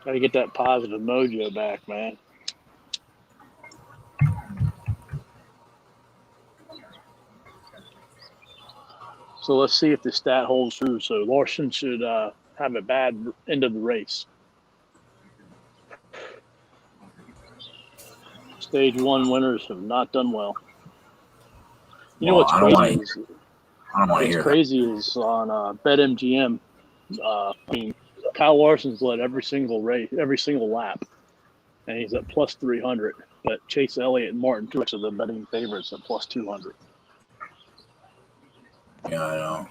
Got to get that positive mojo back, man. So let's see if the stat holds true. So Larson should have a bad end of the race. Stage 1 winners have not done well. You know what's crazy? I don't want to hear crazy is on BetMGM. Kyle Larson's led every single race, every single lap, and he's at plus 300. But Chase Elliott and Martin Truex are the betting favorites at plus 200. Yeah, I know.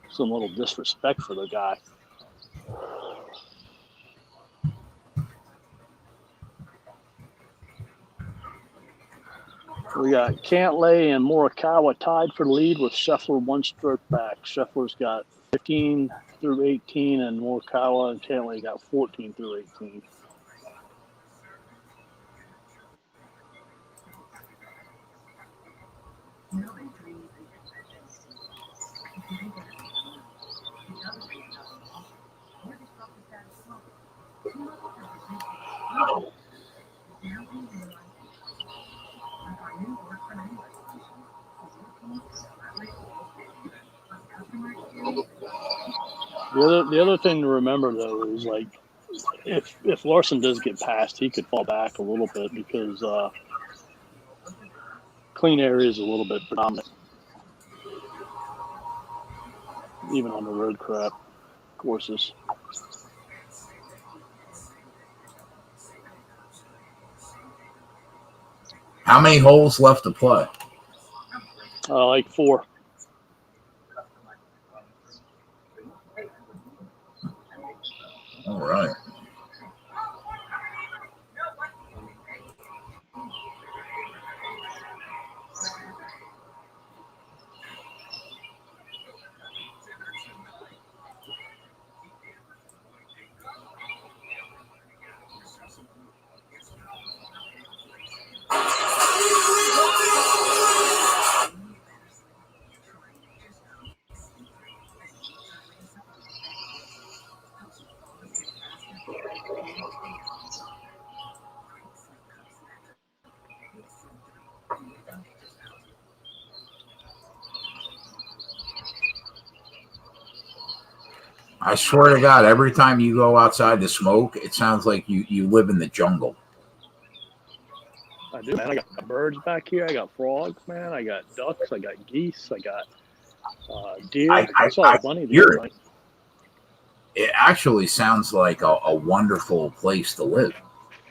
Some little disrespect for the guy. We got Cantlay and Morikawa tied for the lead with Scheffler one stroke back. Scheffler's got 15 through 18, and Morikawa and Cantlay got 14 through 18. The other thing to remember though is like if Larson does get past, he could fall back a little bit because clean air is a little bit predominant, even on the road crap courses. How many holes left to play? Like 4. All right. I swear to God, every time you go outside to smoke, it sounds like you live in the jungle. I do, man. I got birds back here. I got frogs, man. I got ducks. I got geese. I got deer. I saw a bunny the other night. It actually sounds like a wonderful place to live.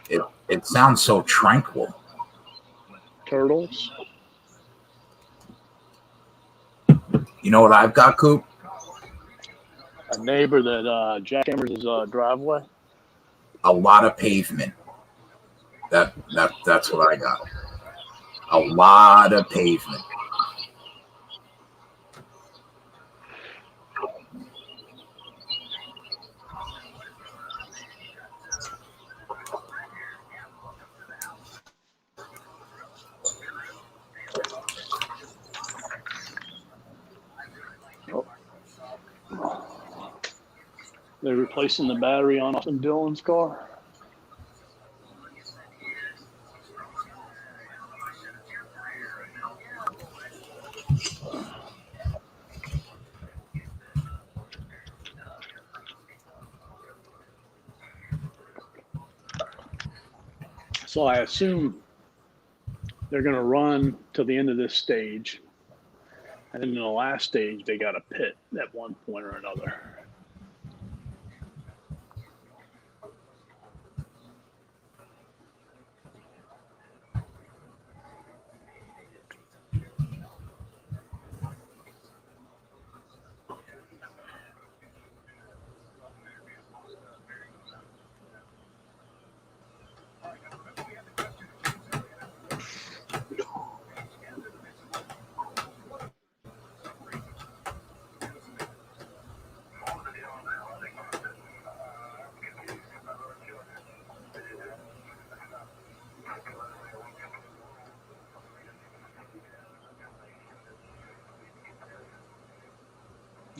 It sounds so tranquil. Turtles. You know what I've got, Coop? A neighbor that jackhammers his driveway. A lot of pavement. That's what I got. A lot of pavement. They're replacing the battery on Austin Dillon's car. So I assume they're going to run till the end of this stage. And then in the last stage, they got a pit at one point or another.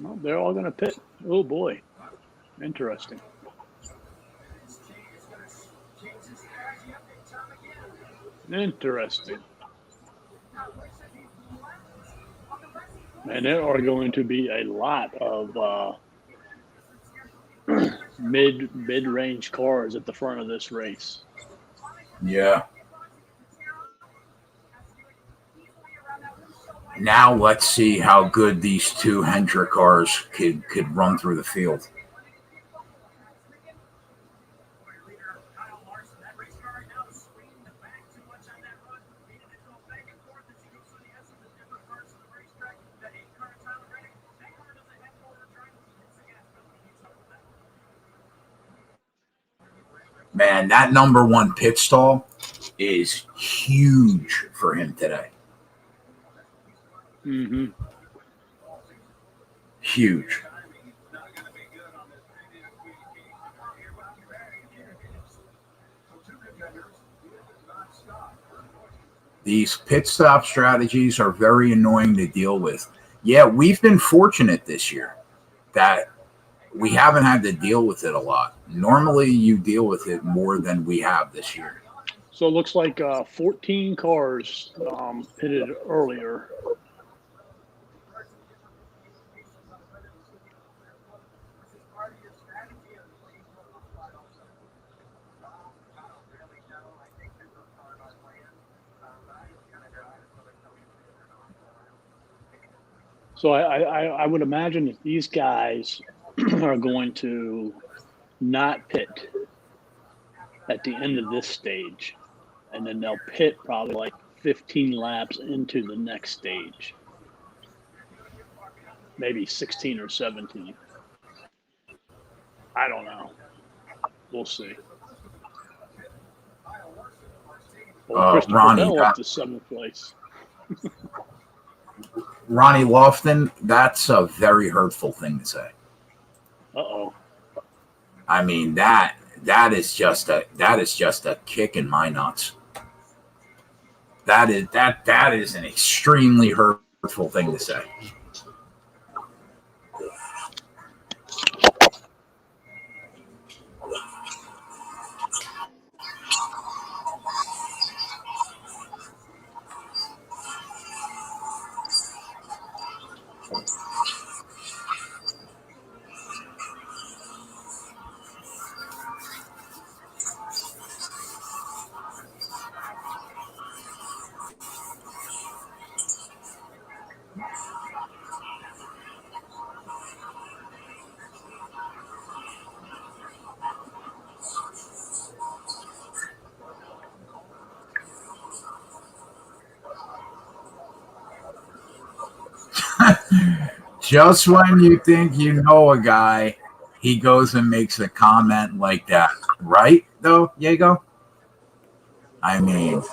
Well, they're all going to pit. Oh, boy. Interesting. Interesting. And there are going to be a lot of mid-range cars at the front of this race. Yeah. Now let's see how good these two Hendrick cars could run through the field. Man, that number 1 pit stall is huge for him today. Mm-hmm. Huge. These pit stop strategies are very annoying to deal with. Yeah, we've been fortunate this year that we haven't had to deal with it a lot. Normally, you deal with it more than we have this year. So it looks like 14 cars pitted earlier. So I would imagine that these guys are going to not pit at the end of this stage, and then they'll pit probably like 15 laps into the next stage, maybe 16 or 17. I don't know. We'll see. Well, Christopher Ronnie, Bell up to 7th place. Ronnie Lofton, that's a very hurtful thing to say. Uh-oh. I mean, that is just a kick in my nuts. That is an extremely hurtful thing to say. Just when you think you know a guy, he goes and makes a comment like that. Right, though, Diego? I mean,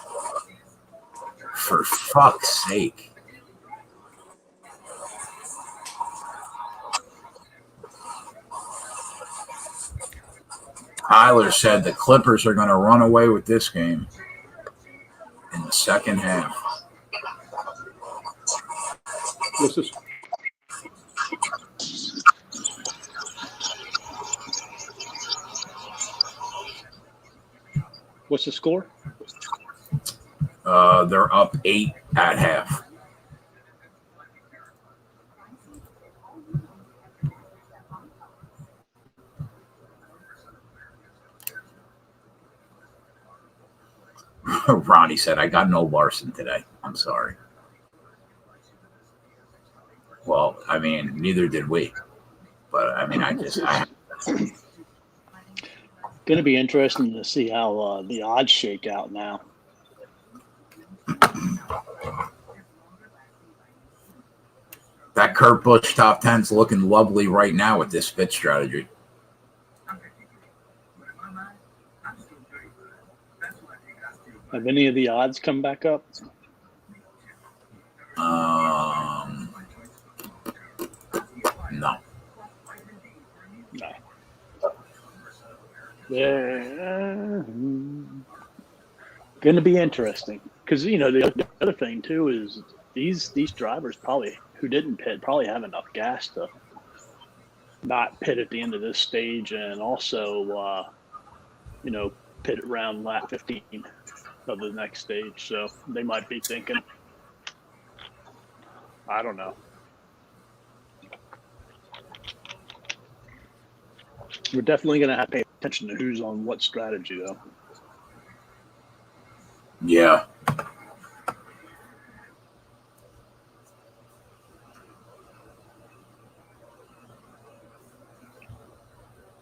for fuck's sake. Tyler said the Clippers are going to run away with this game in the second half. What's this? What's the score? They're up 8 at half. Ronnie said, I got no Larson today. I'm sorry. Well, I mean, neither did we. But, I mean, Going to be interesting to see how the odds shake out now. That Kurt Busch top 10's looking lovely right now with this fit strategy. Have any of the odds come back up? No. No. Yeah. Going to be interesting because the other thing too is these drivers probably who didn't pit probably have enough gas to not pit at the end of this stage and also pit around lap 15 of the next stage. So they might be thinking, I don't know. We're definitely going to have to pay attention to who's on what strategy, though. Yeah.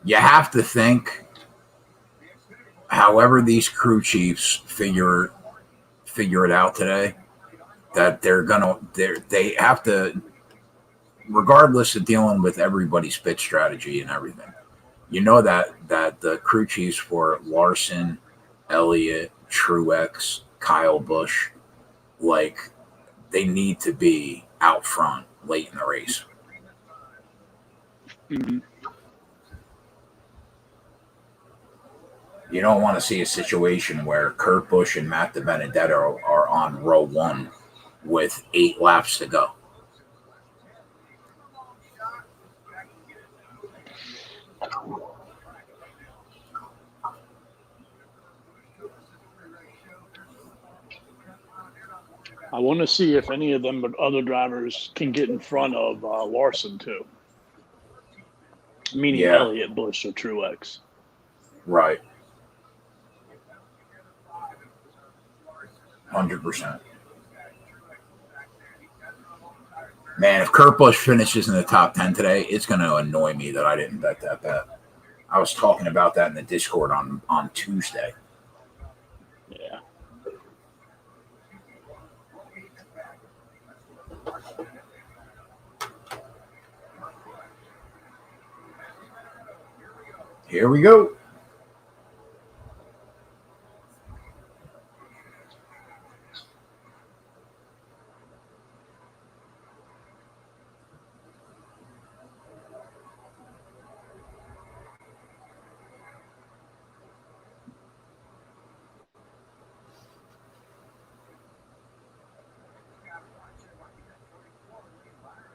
You have to think, however these crew chiefs figure it out today, that they have to, regardless of dealing with everybody's pit strategy and everything. You know that the crew chiefs for Larson, Elliott, Truex, Kyle Busch, like they need to be out front late in the race. Mm-hmm. You don't want to see a situation where Kurt Busch and Matt DiBenedetto are on row one with 8 laps to go. I want to see if any of them but other drivers can get in front of Larson too. Meaning Elliott, Busch, or Truex. Right. 100%. Man, if Kurt Busch finishes in the top 10 today, it's going to annoy me that I didn't bet that bet. I was talking about that in the Discord on Tuesday. Yeah. Here we go.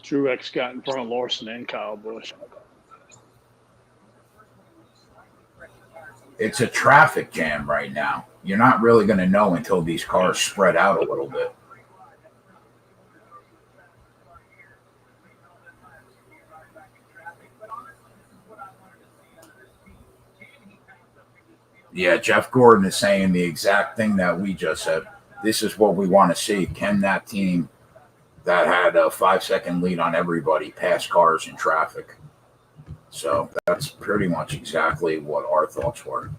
Truex got in front of Larson and Kyle Busch. It's a traffic jam right now. You're not really going to know until these cars spread out a little bit. Yeah, Jeff Gordon is saying the exact thing that we just said. This is what we want to see. Can that team that had a 5-second lead on everybody pass cars in traffic? So that's pretty much exactly what our thoughts were.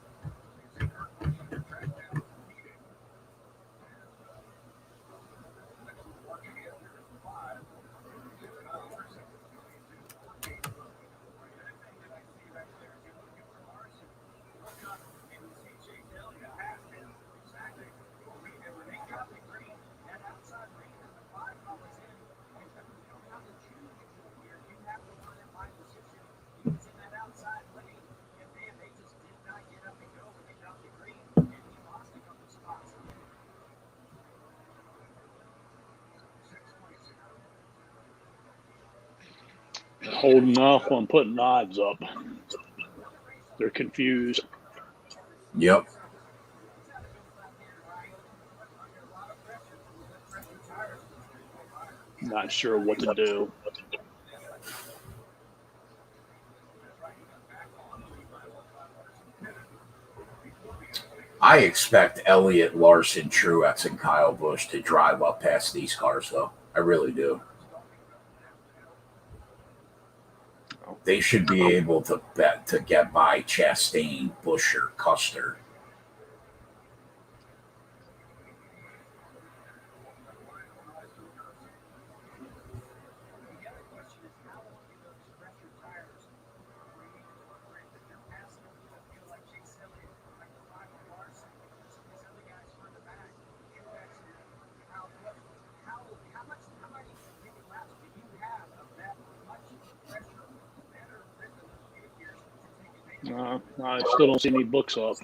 Holding off on putting odds up. They're confused. Yep. Not sure what to do. I expect Elliott, Larson, Truex, and Kyle Busch to drive up past these cars, though. I really do. They should be able to get by Chastain, Buescher, Custer. I still don't see any books up.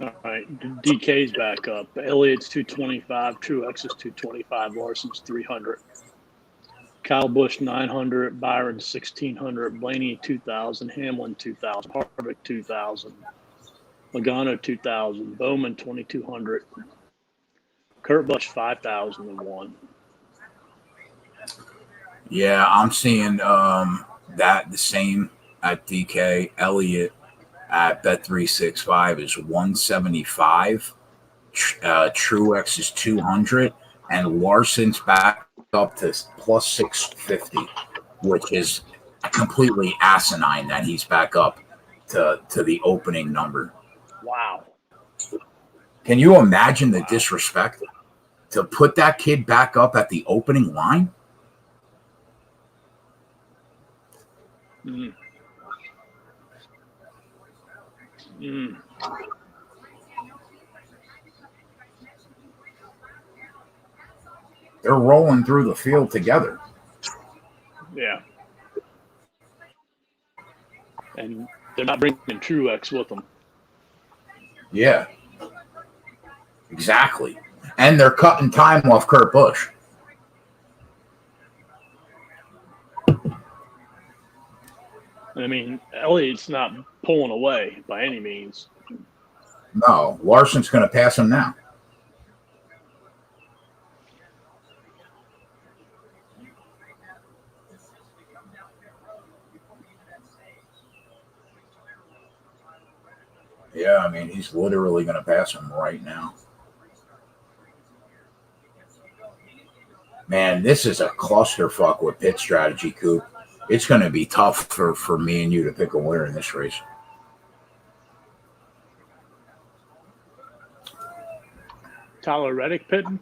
All right, DK's back up. Elliott's 225, Truex is 225, Larson's 300. Kyle Busch 900, Byron 1600, Blaney 2000, Hamlin 2000, Harvick 2000, Logano 2000, Bowman 2200, Kurt Busch 5001. Yeah, I'm seeing that the same at DK. Elliott at Bet365 is 175. Truex is 200, and Larson's back up to plus 650, which is completely asinine that he's back up to the opening number. Wow. Can you imagine the disrespect to put that kid back up at the opening line? Mm. Mm. They're rolling through the field together. Yeah. And they're not bringing Truex with them. Yeah. Exactly. And they're cutting time off Kurt Busch. I mean, Elliott's not pulling away by any means. No, Larson's going to pass him now. Yeah, I mean, he's literally going to pass him right now. Man, this is a clusterfuck with pit strategy, Coop. It's going to be tough for me and you to pick a winner in this race. Tyler Reddick pitting?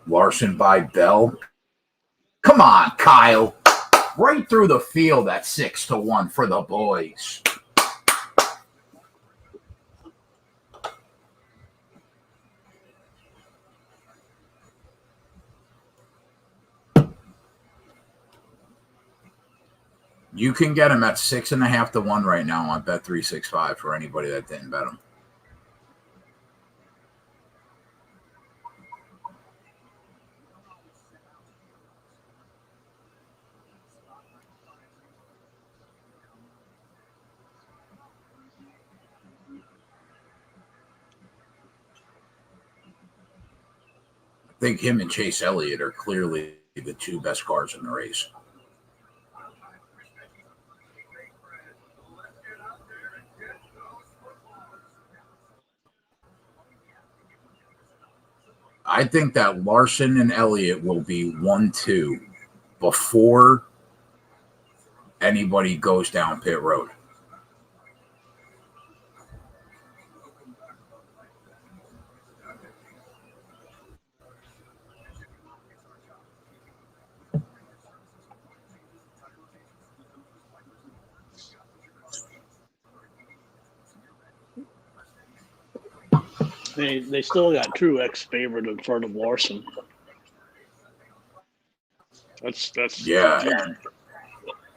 Larson by Bell. Come on, Kyle. Right through the field at 6-1 for the boys. You can get him at 6.5-1 right now on Bet365 for anybody that didn't bet him. I think him and Chase Elliott are clearly the two best cars in the race. I think that Larson and Elliott will be 1-2 before anybody goes down pit road. They still got Truex favored in front of Larson. That's Yeah.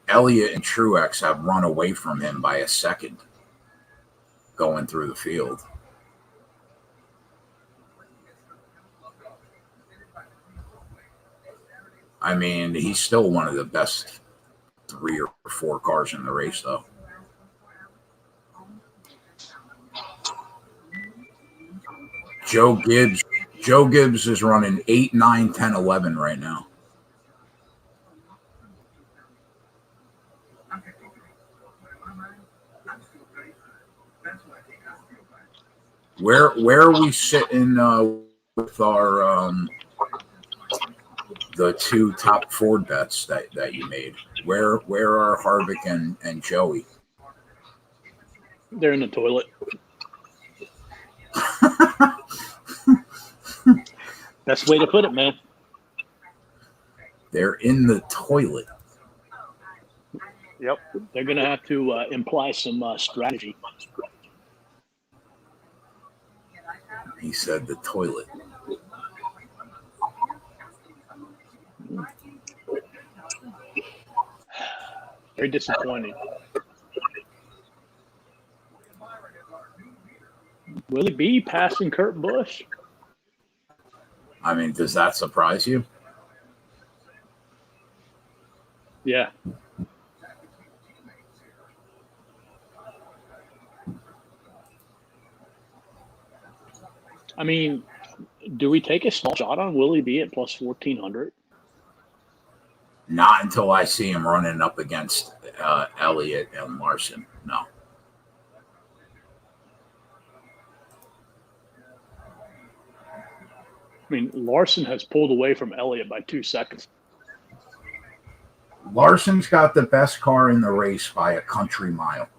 Elliott and Truex have run away from him by a second going through the field. I mean, he's still one of the best 3 or 4 cars in the race, though. Joe Gibbs is running 8, 9, 10, 11 right now. Where are we sitting with our the 2 top Ford bets that you made? Where are Harvick and Joey? They're in the toilet. Best way to put it, man. They're in the toilet. Yep. They're going to have to imply some strategy. He said the toilet. Very disappointing. Willie B passing Kurt Busch. I mean, does that surprise you? Yeah. I mean, do we take a small shot on Willie B at plus 1,400? Not until I see him running up against Elliott and Larson. No. I mean, Larson has pulled away from Elliott by 2 seconds. Larson's got the best car in the race by a country mile.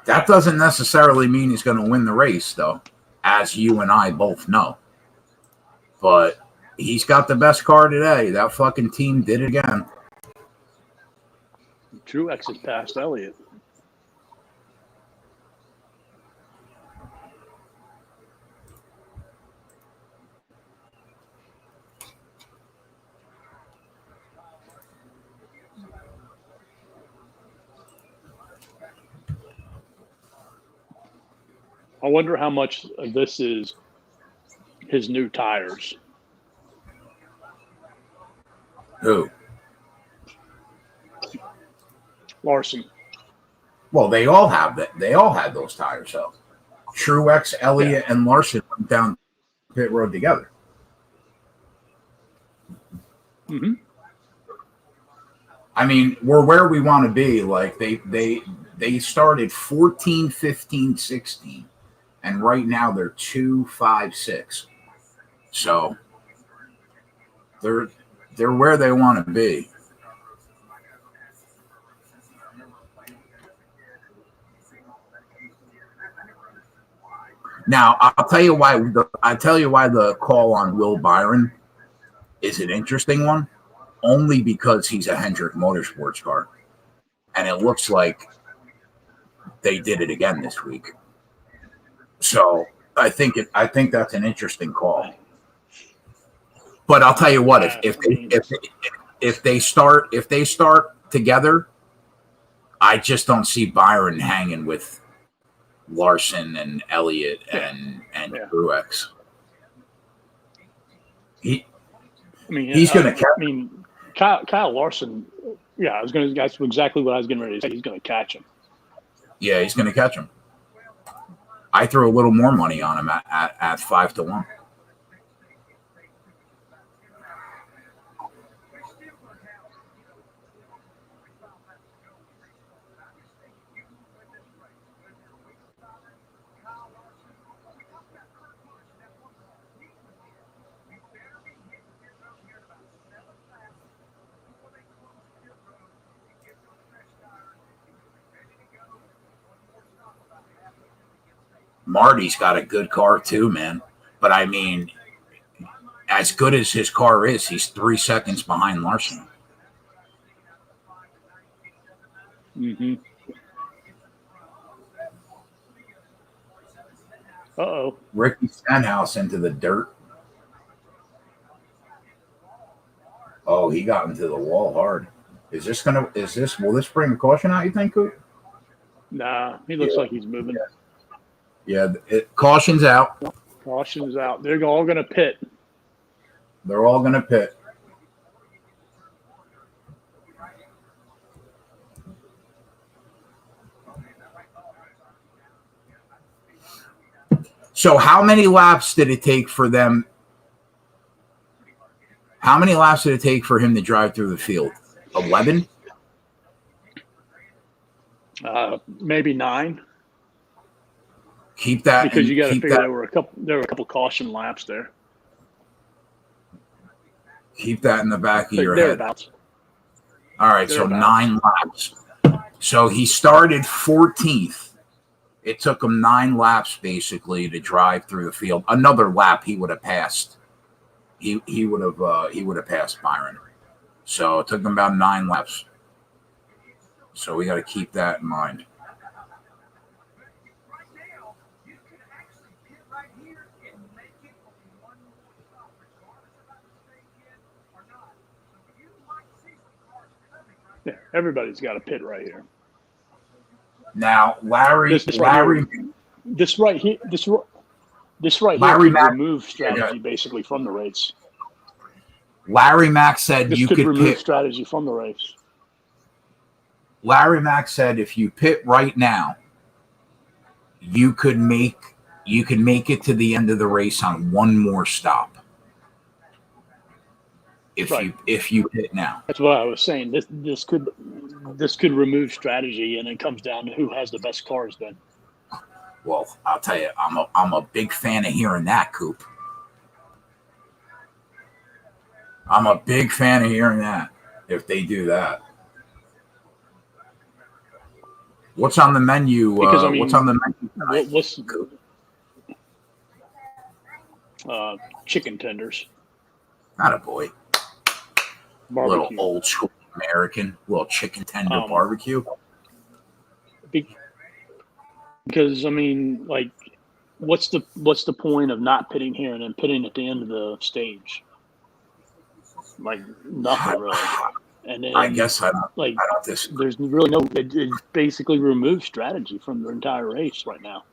That doesn't necessarily mean he's going to win the race, though, as you and I both know. But he's got the best car today. That fucking team did it again. Truex has passed Elliott. I wonder how much of this is his new tires. Who? Larson. Well, they all have that. They all had those tires, though. Truex, Elliott, and Larson went down pit road together. Mm-hmm. I mean, we're where we want to be. Like they started 14, 15, 16, and right now they're 2, 5, 6. So they're where they want to be. Now I'll tell you why the call on Will Byron is an interesting one. Only because he's a Hendrick Motorsports car, and it looks like they did it again this week. So I think that's an interesting call. But I'll tell you what, if they start together, I just don't see Byron hanging with Larson and Elliott and Truex. He's going to catch. I mean, Kyle Larson. Yeah, that's exactly what I was getting ready to say. He's going to catch him. Yeah, he's going to catch him. I threw a little more money on him at 5-1. Marty's got a good car too, man. But I mean, as good as his car is, he's 3 seconds behind Larson. Mm-hmm. Uh-oh. Ricky Stenhouse into the dirt. Oh, he got into the wall hard. Will this bring a caution out, you think, Coop? Nah, he looks like he's moving. Yeah, caution's out. Caution's out. They're all going to pit. They're all going to pit. So how many laps did it take for them? How many laps did it take for him to drive through the field? 11? Maybe 9. Keep that because you got to figure there were a couple caution laps there. Keep that in the back of your head. All right, so 9 laps. So he started 14th. It took him 9 laps basically to drive through the field. Another lap he would have passed. He would have passed Byron. So it took him about 9 laps. So we got to keep that in mind. Everybody's got a pit right here. Now, Larry, This Larry, right here Larry could Mack- remove strategy basically from the race. Larry Mack said This you could could remove pit. strategy from the race. Larry Mack said if you pit right now, you could make it to the end of the race on one more stop. If you pit now. That's what I was saying. This could remove strategy, and it comes down to who has the best cars then. Well, I'll tell you, I'm a big fan of hearing that, Coop. I'm a big fan of hearing that if they do that. What's on the menu? Because I mean, what's on the menu tonight? What's chicken tenders, Not a boy. barbecue. Little old school American, little chicken tender barbecue. Because I mean, like, what's the point of not pitting here and then pitting at the end of the stage? Like nothing really. And then, I guess I don't disagree. There's really no. It basically removes strategy from the entire race right now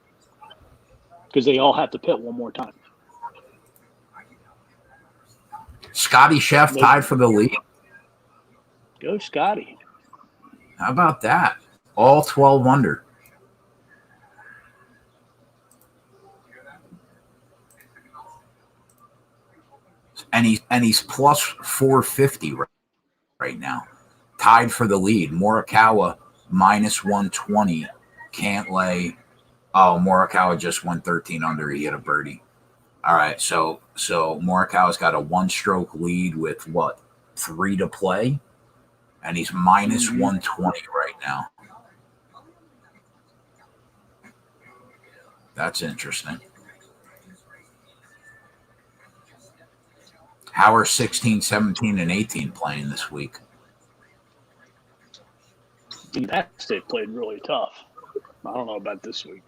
because they all have to pit one more time. Scotty Chef tied for the lead. Go Scotty. How about that? All 12 under. And he's plus 450 right now. Tied for the lead. Morikawa minus 120. Cantlay. Oh, Morikawa just went 13 under. He hit a birdie. All right, so Morikawa's got a one-stroke lead with what, 3 to play, and he's minus 120 right now. That's interesting. How are 16, 17, and 18 playing this week? In the past, they played really tough. I don't know about this week.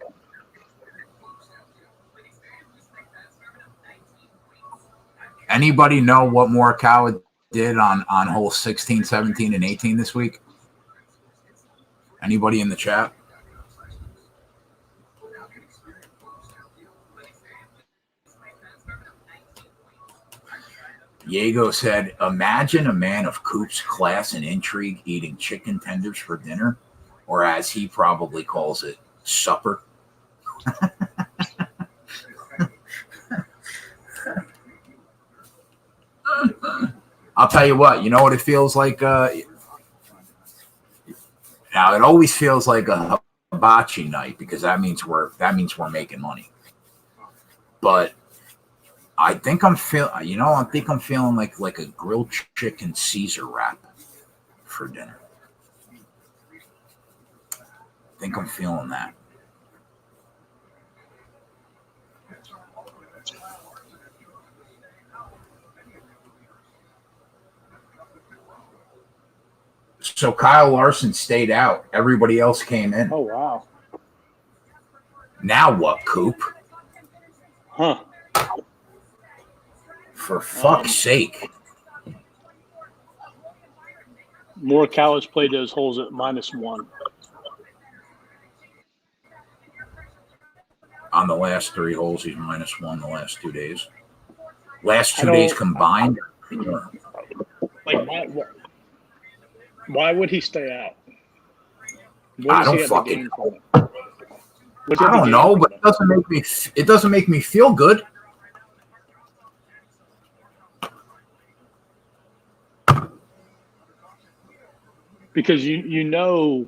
Anybody know what Morikawa did on hole 16, 17, and 18 this week? Anybody in the chat? Diego said, imagine a man of Coop's class and intrigue eating chicken tenders for dinner, or as he probably calls it, supper. I'll tell you what, you know what it feels like? Now, it always feels like a hibachi night because that means we're making money. But I think I'm feeling like a grilled chicken Caesar wrap for dinner. I think I'm feeling that. So Kyle Larson stayed out. Everybody else came in. Oh, wow. Now what, Coop? Huh. For fuck's sake. Morikawa's played those holes at -1. On the last 3 holes, he's -1 the last 2 days. Last 2 days combined. Like, why would he stay out? I don't fucking know. I don't know, but it doesn't make me feel good. Because you know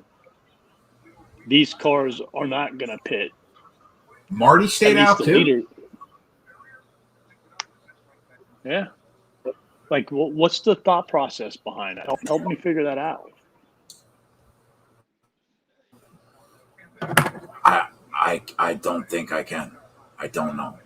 these cars are not going to pit. Marty stayed out too. Leader. Yeah. Like, what's the thought process behind it? Help me figure that out. I don't think I can. I don't know.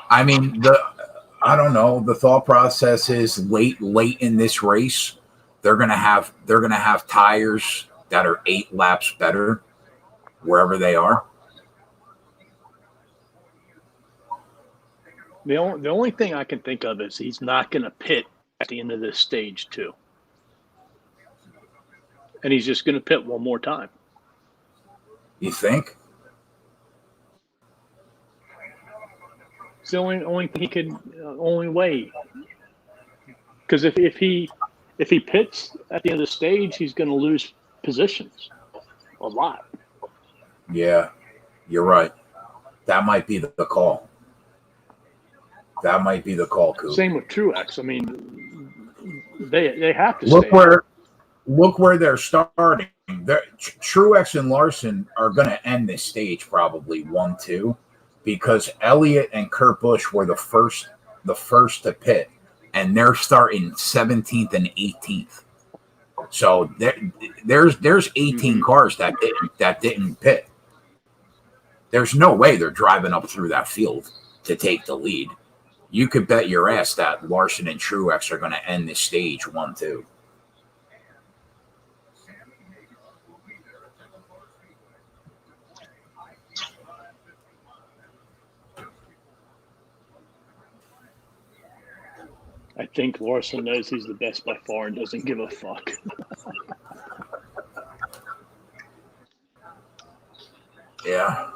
I mean, I don't know. The thought process is late in this race, they're gonna have tires that are 8 laps better wherever they are? The only thing I can think of is he's not going to pit at the end of this stage too, and he's just going to pit one more time. You think? It's the only thing he could, only way. Because if he pits at the end of the stage, he's going to lose positions a lot. Yeah, you're right. That might be the call. That might be the call, Coop. Same with Truex. I mean, they have to Look stay. Look where they're starting. Truex and Larson are going to end this stage probably 1-2 because Elliott and Kurt Busch were the first to pit, and they're starting 17th and 18th. So there's 18 cars that didn't pit. There's no way they're driving up through that field to take the lead. You could bet your ass that Larson and Truex are going to end this stage 1-2. I think Larson knows he's the best by far and doesn't give a fuck. Yeah,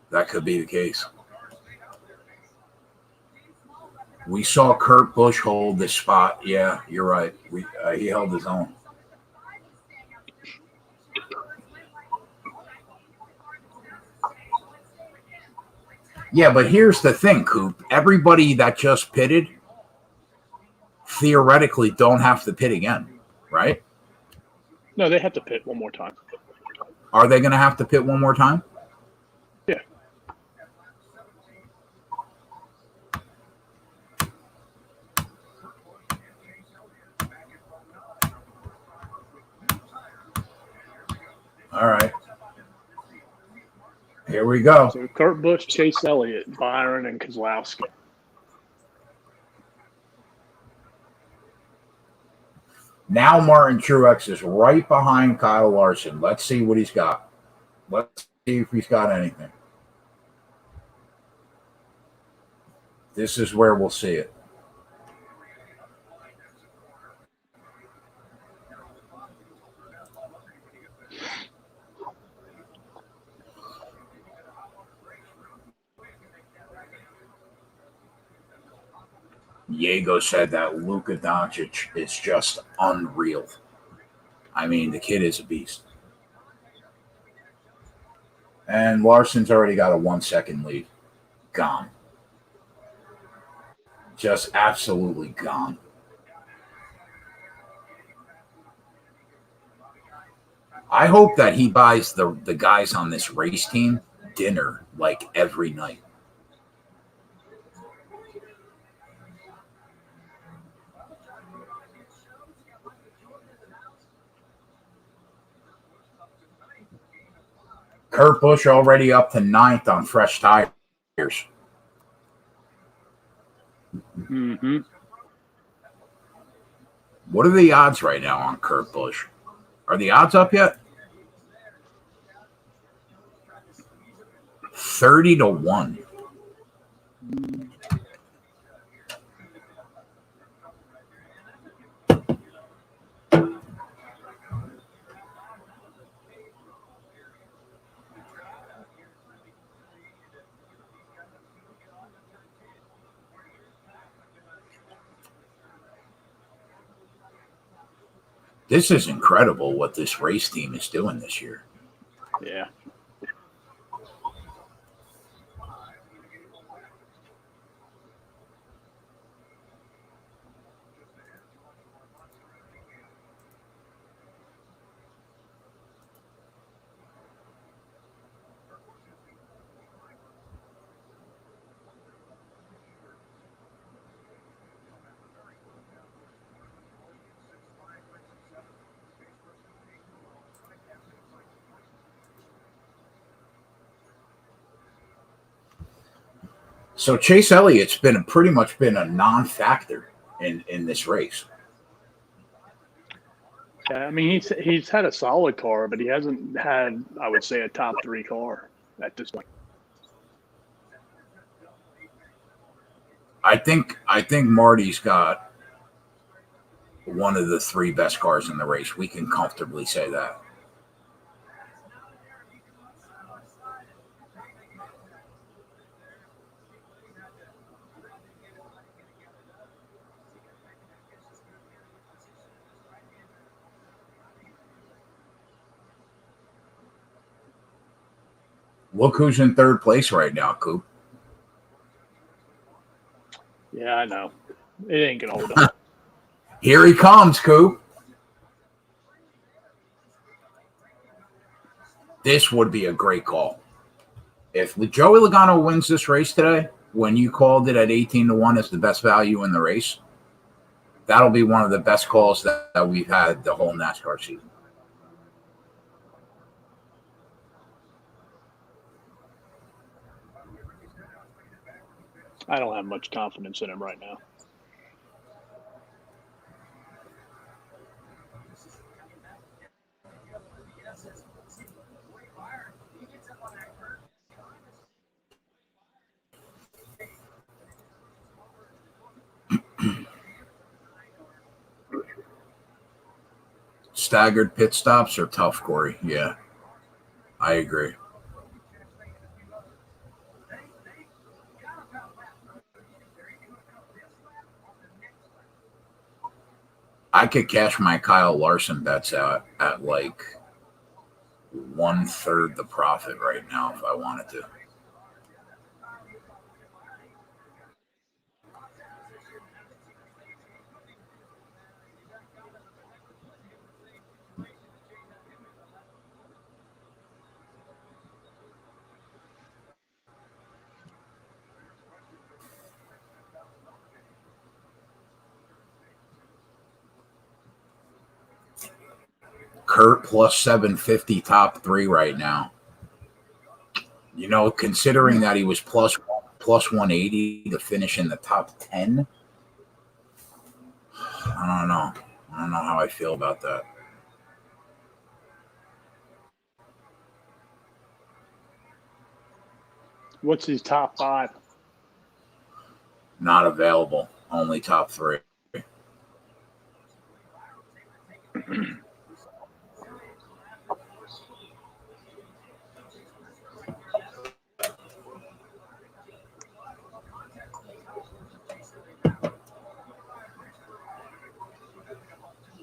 that could be the case. We saw Kurt Busch hold this spot. Yeah, you're right. He held his own. Yeah, but here's the thing, Coop. Everybody that just pitted theoretically don't have to pit again, right? No, they have to pit one more time. Are they going to have to pit one more time? Yeah. All right. Here we go. So Kurt Busch, Chase Elliott, Byron, and Keselowski. Now Martin Truex is right behind Kyle Larson. Let's see what he's got. Let's see if he's got anything. This is where we'll see it. Diego said that Luka Doncic is just unreal. I mean, the kid is a beast. And Larson's already got a 1-second lead. Gone. Just absolutely gone. I hope that he buys the guys on this race team dinner like every night. Kurt Busch already up to 9th on fresh tires. Mm-hmm. What are the odds right now on Kurt Busch? Are the odds up yet? 30-1. This is incredible what this race team is doing this year. Yeah. So Chase Elliott's pretty much been a non-factor in this race. Yeah, I mean he's had a solid car, but he hasn't had, I would say, a top 3 car at this point. I think Marty's got one of the 3 best cars in the race. We can comfortably say that. Look who's in 3rd place right now, Coop. Yeah, I know. It ain't gonna hold up. Here he comes, Coop. This would be a great call. If Joey Logano wins this race today, when you called it at 18-1 as the best value in the race, that'll be one of the best calls that we've had the whole NASCAR season. I don't have much confidence in him right now. Staggered pit stops are tough, Corey. Yeah, I agree. I could cash my Kyle Larson bets out at like 1/3 the profit right now if I wanted to. Kurt plus 750 top 3 right now. You know, considering that he was plus 180 to finish in the top 10, I don't know. I don't know how I feel about that. What's his top 5? Not available. Only top 3.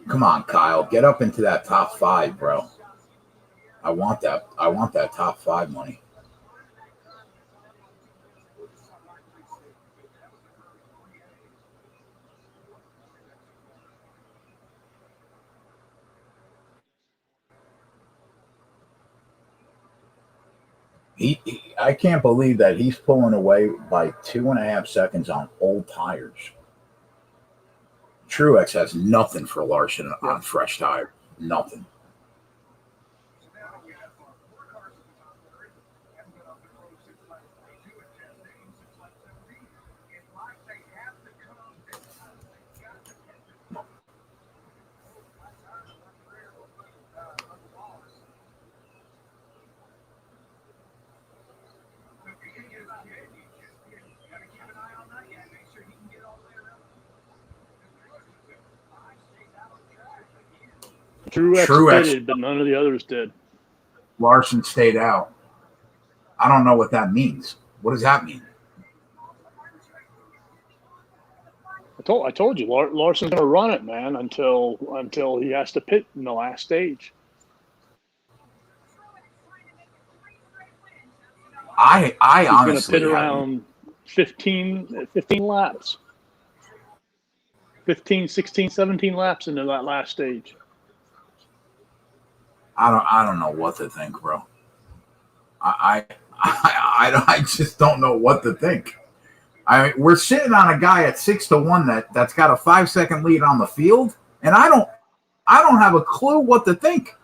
Come on, Kyle. Get up into that top 5, bro. I want that. I want that top 5 money. I can't believe that he's pulling away by 2.5 seconds on old tires. Truex has nothing for Larson on fresh tires. Nothing. Truex pitted, but none of the others did. Larson stayed out. I don't know what that means. What does that mean? I told you, Larson's going to run it, man, until he has to pit in the last stage. I He's honestly going to pit around 15 laps. 15, 16, 17 laps into that last stage. I don't know what to think, bro. I just don't know what to think. I mean, we're sitting on a guy at 6-1 that's got a 5-second lead on the field, and I don't have a clue what to think.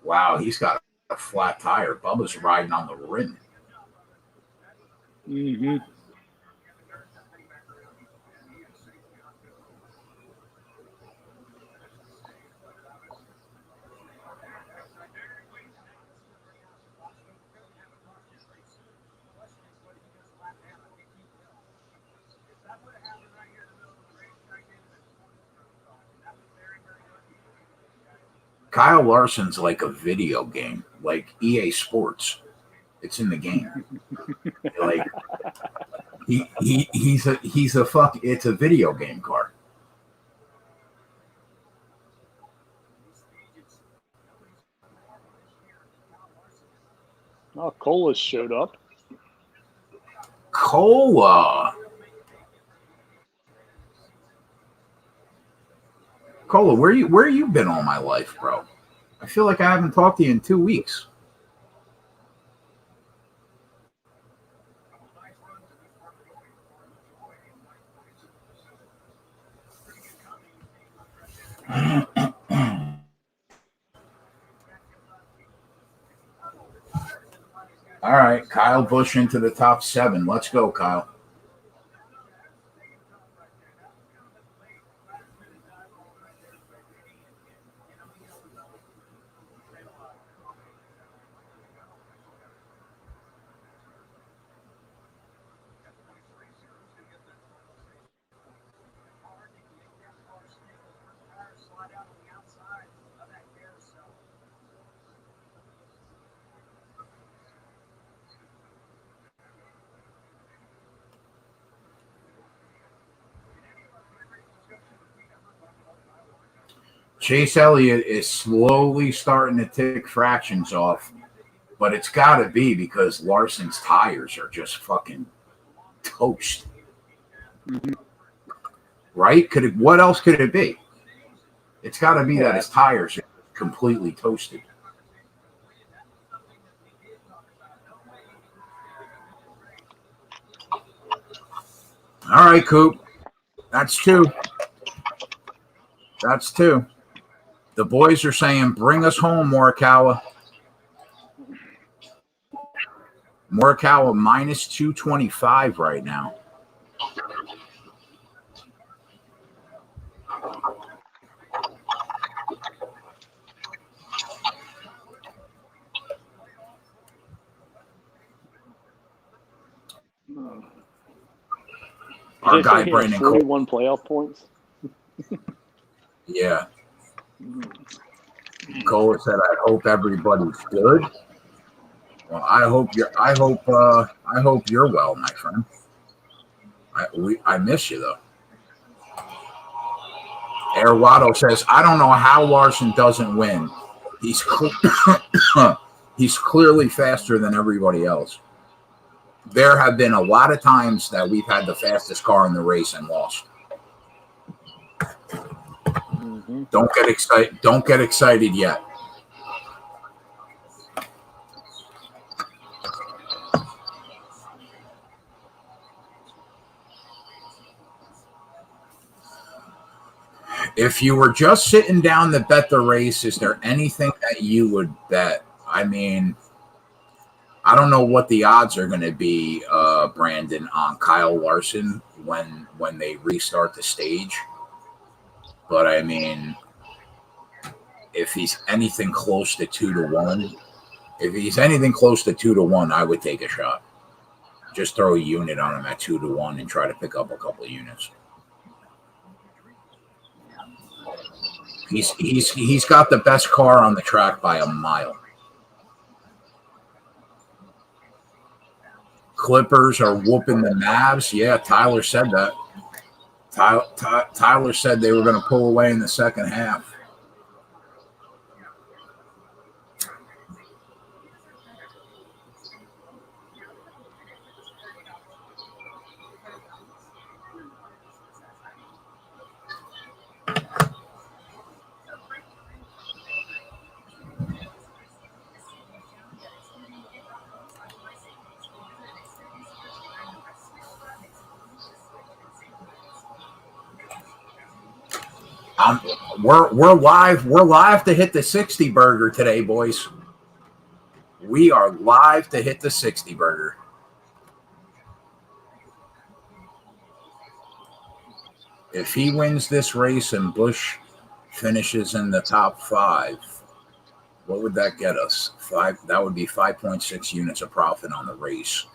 Wow, he's got a flat tire. Bubba's riding on the rim. Mm-hmm. Kyle Larson's like a video game, like EA Sports. It's in the game. Like he's a fuck. It's a video game car. Oh, Colas showed up. Cola, where you been all my life, bro? I feel like I haven't talked to you in 2 weeks. All right, Kyle Busch into the top 7. Let's go, Kyle. Chase Elliott is slowly starting to tick fractions off, but it's got to be because Larson's tires are just fucking toast. Mm-hmm. Right? What else could it be? It's got to be that his tires are completely toasted. All right, Coop. That's 2. That's 2. The boys are saying, bring us home, Morikawa. Morikawa minus 225 right now. Our guy Brandon 41 playoff points. Yeah. Cole said, "I hope everybody's good." Well, I hope you're well, my friend. I miss you though. Airwado says, "I don't know how Larson doesn't win. He's he's clearly faster than everybody else. There have been a lot of times that we've had the fastest car in the race and lost." Mm-hmm. Don't get excited. Don't get excited yet. If you were just sitting down to bet the race, is there anything that you would bet? I mean, I don't know what the odds are going to be, Brandon, on Kyle Larson when they restart the stage. But I mean, if he's anything close to 2-1, I would take a shot. Just throw a unit on him at 2-1 and try to pick up a couple of units. He's got the best car on the track by a mile. Clippers are whooping the Mavs. Yeah, Tyler said that. Tyler said they were going to pull away in the second half. Um, we're live. We're live to hit the 60 burger today, boys. We are live to hit the 60 burger. If he wins this race and Busch finishes in the top 5, what would that get us? That would be 5.6 units of profit on the race.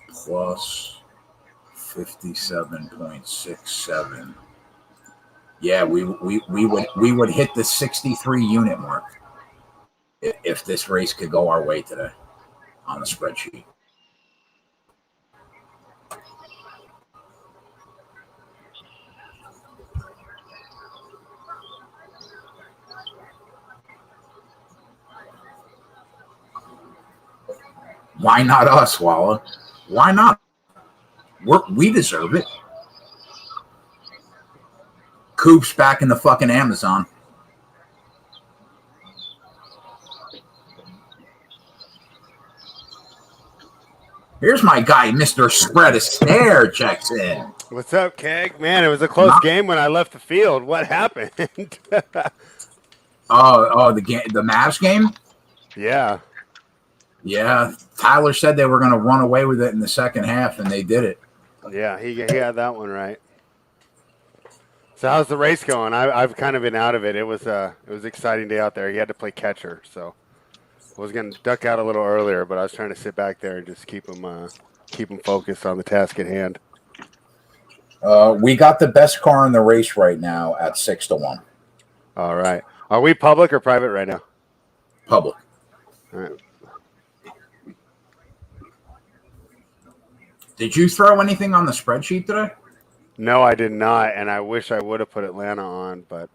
Plus 57.67. Yeah, we would hit the 63 unit mark if this race could go our way today on the spreadsheet. Why not us, Walla? Why not? We deserve it. Coop's back in the fucking Amazon. Here's my guy, Mr. Spread Astaire, checks in. What's up, Keg? Man, it was a close game when I left the field. What happened? The Mavs game? Yeah. Yeah, Tyler said they were going to run away with it in the second half, and they did it. Yeah, he had that one right. So how's the race going? I've kind of been out of it. It was an exciting day out there. He had to play catcher, so I was going to duck out a little earlier, but I was trying to sit back there and just keep him focused on the task at hand. We got the best car in the race right now at 6-1. All right. Are we public or private right now? Public. All right. Did you throw anything on the spreadsheet today? No, I did not, and I wish I would have put Atlanta on, but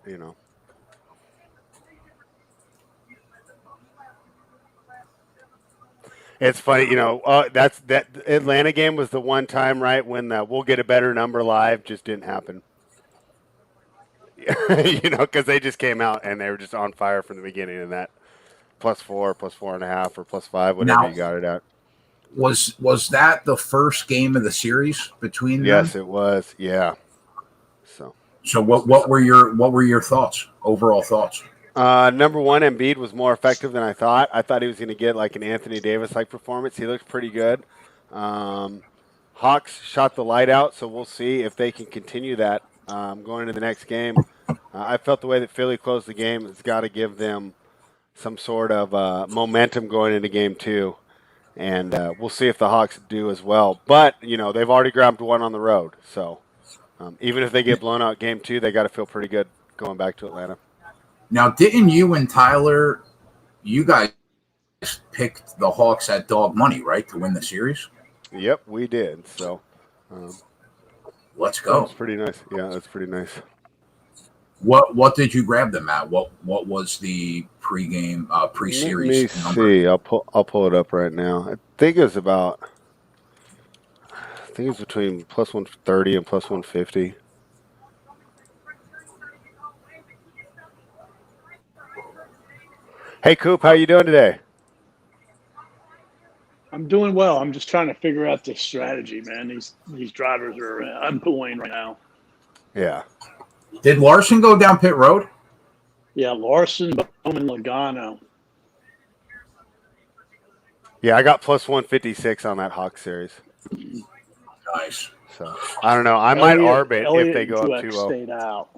It's funny, that Atlanta game was the one time, right, when we'll get a better number live just didn't happen. Because they just came out and they were just on fire from the beginning, and that +4, +4.5, or +5, whatever you got it at. Was that the first game of the series between them? Yes, it was. Yeah. So what were your thoughts? Overall thoughts? Number one, Embiid was more effective than I thought. I thought he was going to get like an Anthony Davis-like performance. He looked pretty good. Hawks shot the light out, so we'll see if they can continue that going into the next game. I felt the way that Philly closed the game has got to give them some sort of momentum going into game 2. And we'll see if the Hawks do as well. But, they've already grabbed one on the road. So even if they get blown out game 2, they got to feel pretty good going back to Atlanta. Now, didn't you and Tyler, you guys picked the Hawks at dog money, right, to win the series? Yep, we did. So let's go. That's pretty nice. Yeah, that's pretty nice. What did you grab them at? What was the pre-series Let me number? see. I'll pull it up right now. I think it's between +130 and +150. Hey, Coop, how you doing today? I'm doing well. I'm just trying to figure out this strategy, man. These drivers are unpulling right now. Yeah. Did Larson go down pit road? Yeah, Larson, Bowman, Logano. Yeah, I got +156 on that Hawk series. Nice. So I don't know. I might arbit if they go up 2-0. Stayed out.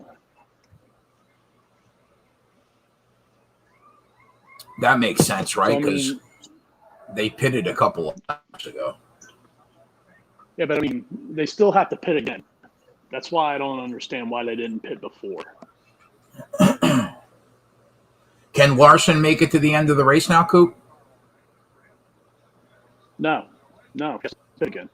That makes sense, right? So, Because they pitted a couple of times ago. Yeah, but they still have to pit again. That's why I don't understand why they didn't pit before. Can Larson make it to the end of the race now, Coop? No, pit again.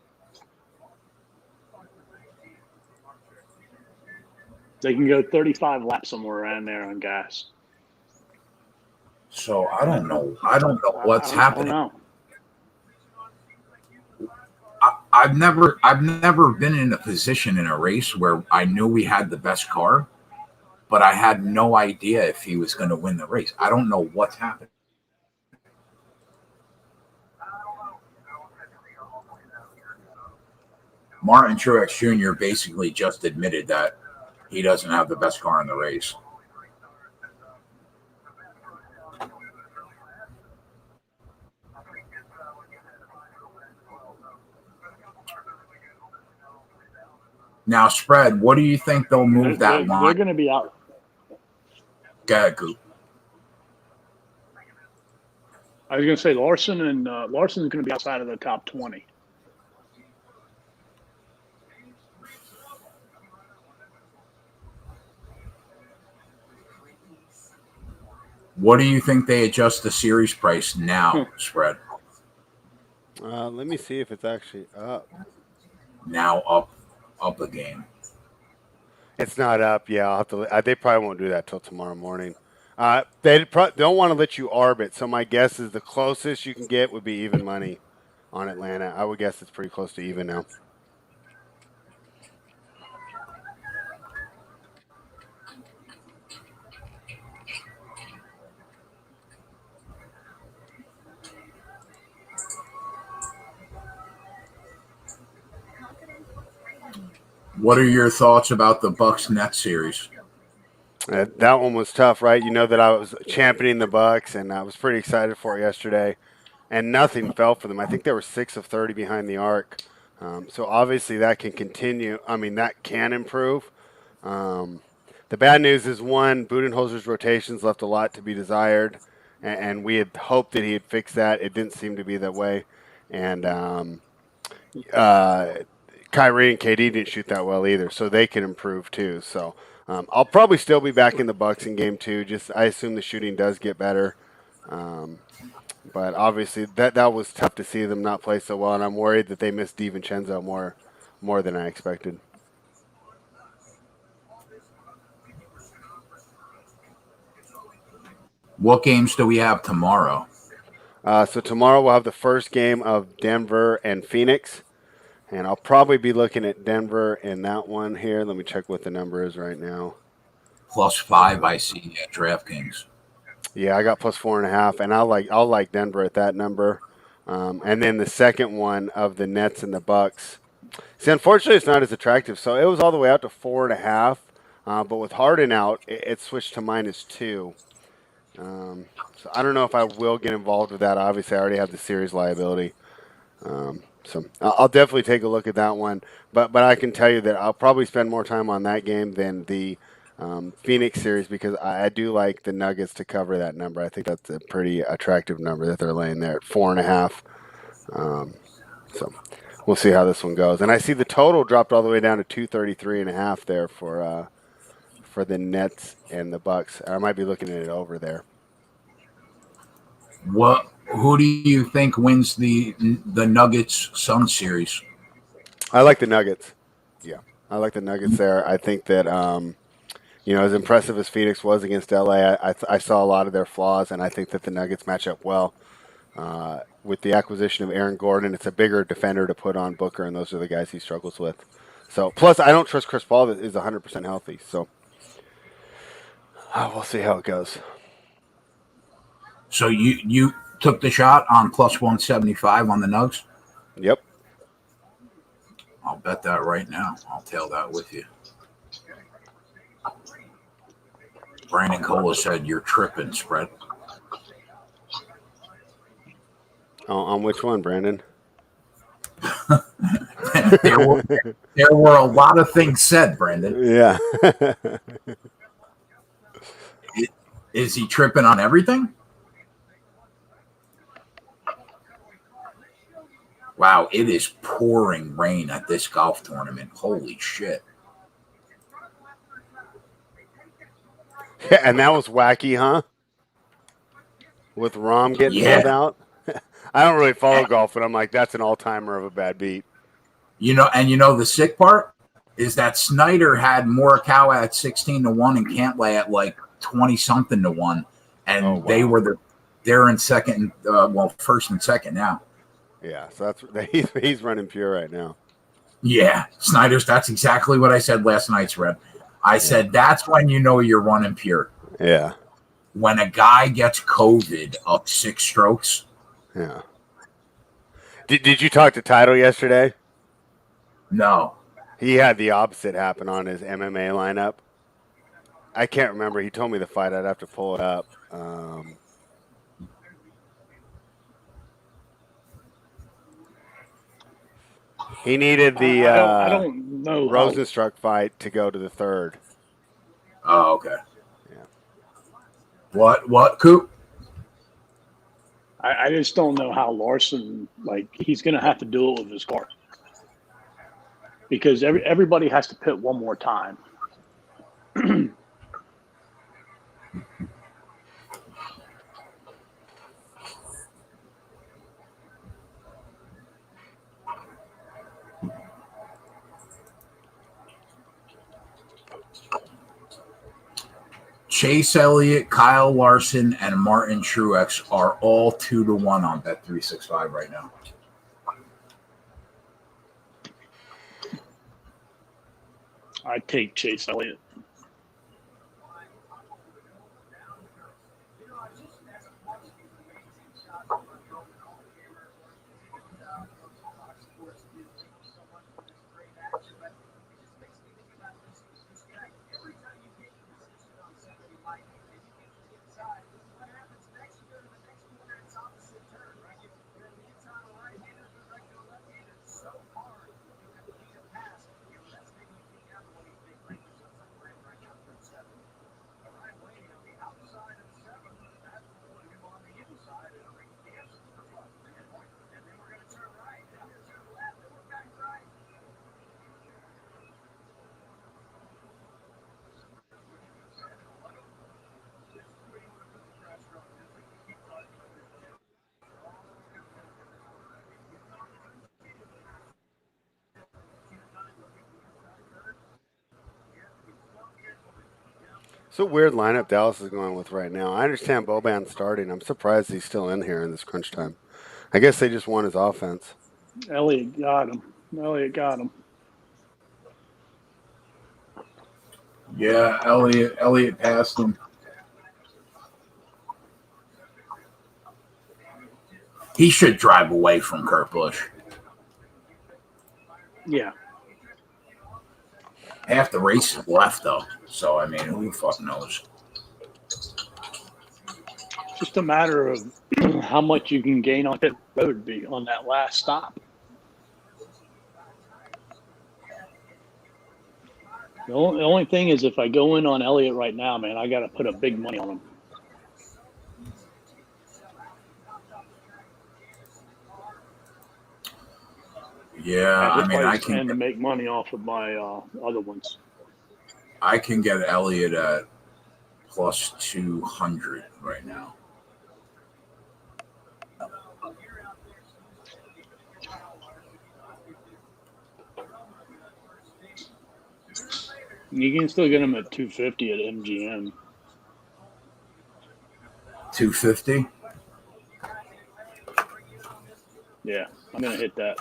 They can go 35 laps somewhere around there on gas. So I don't know. What's happening. I don't know. I've never been in a position in a race where I knew we had the best car, but I had no idea if he was going to win the race. I don't know what's happened. Martin Truex Jr. basically just admitted that he doesn't have the best car in the race. Now, spread. What do you think they'll move that line? They're going to be out. Go ahead, Coop. I was going to say Larson's going to be outside of the top 20. What do you think they adjust the series price now, spread? Let me see if it's actually up. Now up a game. It's not up. Yeah, I'll have to. They probably won't do that till tomorrow morning. They don't want to let you arb it. So my guess is the closest you can get would be even money on Atlanta. I would guess it's pretty close to even now. What are your thoughts about the Bucks Nets series? That one was tough, right? You know that I was championing the Bucks, and I was pretty excited for it yesterday, and nothing fell for them. I think they were 6 of 30 behind the arc, so obviously that can continue. I mean, that can improve. The bad news is, one, Budenholzer's rotations left a lot to be desired, and we had hoped that he'd fix that. It didn't seem to be that way, and Kyrie and KD didn't shoot that well either, so they can improve too. So I'll probably still be back in the Bucks in Game 2. Just I assume the shooting does get better, but obviously that was tough to see them not play so well, and I'm worried that they missed DiVincenzo more than I expected. What games do we have tomorrow? So tomorrow we'll have the first game of Denver and Phoenix. And I'll probably be looking at Denver in that one here. Let me check what the number is right now. +5, I see at DraftKings. Yeah, I got +4.5, and I'll like Denver at that number. And then the second one of the Nets and the Bucks. See, unfortunately, it's not as attractive. So it was all the way out to 4.5, but with Harden out, it switched to -2. So I don't know if I will get involved with that. Obviously, I already have the series liability. So I'll definitely take a look at that one. But I can tell you that I'll probably spend more time on that game than the Phoenix series, because I do like the Nuggets to cover that number. I think that's a pretty attractive number that they're laying there at 4.5. So we'll see how this one goes. And I see the total dropped all the way down to 233.5 there for the Nets and the Bucks. I might be looking at it over there. Who do you think wins the Nuggets Sun series? I like the Nuggets. Yeah, I like the Nuggets there. I think that as impressive as Phoenix was against LA, I saw a lot of their flaws, and I think that the Nuggets match up well with the acquisition of Aaron Gordon. It's a bigger defender to put on Booker, and those are the guys he struggles with. So, plus, I don't trust Chris Paul that is 100% healthy. So, we'll see how it goes. So you took the shot on +175 on the Nugs? Yep. I'll bet that right now. I'll tail that with you. Brandon Cola said you're tripping, spread. On which one, Brandon? there were a lot of things said, Brandon. Yeah. Is he tripping on everything? Wow, it is pouring rain at this golf tournament. Holy shit. Yeah, and that was wacky, huh? With Rom getting pulled out. I don't really follow golf, but I'm like, that's an all-timer of a bad beat. The sick part is that Snyder had Morikawa at 16-1 and Cantlay at like 20-something to 1. And they're in second, first and second now. Yeah, so he's running pure right now. Yeah, that's exactly what I said last night's Red. I said that's when you know you're running pure. Yeah. When a guy gets COVID up 6 strokes. Yeah. Did you talk to Tidal yesterday? No. He had the opposite happen on his MMA lineup. I can't remember. He told me the fight. I'd have to pull it up. He needed the I don't know how. Rosenstruck fight to go to the third. Oh, okay. Yeah. What, Coop? I just don't know how Larson, like, he's going to have to do it with his car. Because everybody has to pit one more time. Chase Elliott, Kyle Larson, and Martin Truex are all 2-1 on Bet365 right now. I'd take Chase Elliott. It's a weird lineup Dallas is going with right now. I understand Boban's starting. I'm surprised he's still in here in this crunch time. I guess they just want his offense. Elliott got him. Yeah, Elliott passed him. He should drive away from Kurt Busch. Yeah. Half the race is left, though. So, I mean, who the fuck knows? Just a matter of how much you can gain on pit road on that last stop. The only thing is, if I go in on Elliott right now, man, I got to put a big money on him. Yeah, I mean, I can to make money off of my other ones. I can get Elliott at plus 200 right now. You can still get him at 250 at MGM. 250? Yeah, I'm gonna hit that.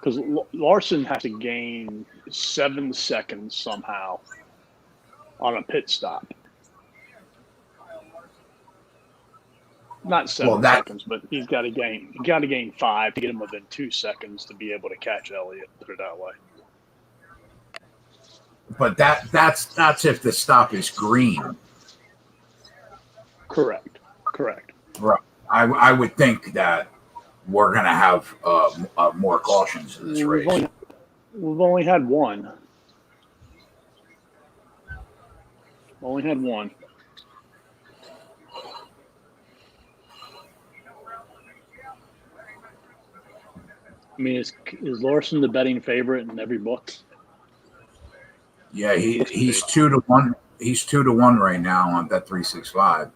Because Larson has to gain 7 seconds somehow on a pit stop. Not 7 seconds, but he's got to gain. You got to gain 5 to get him within 2 seconds to be able to catch Elliott. Put it that way. But that's if the stop is green. Correct. Right. I would think that we're going to have more cautions in this race. We've only had one. Only had one. I mean, is Larson the betting favorite in every book? Yeah, he's 2-1. He's 2-1 right now on Bet365.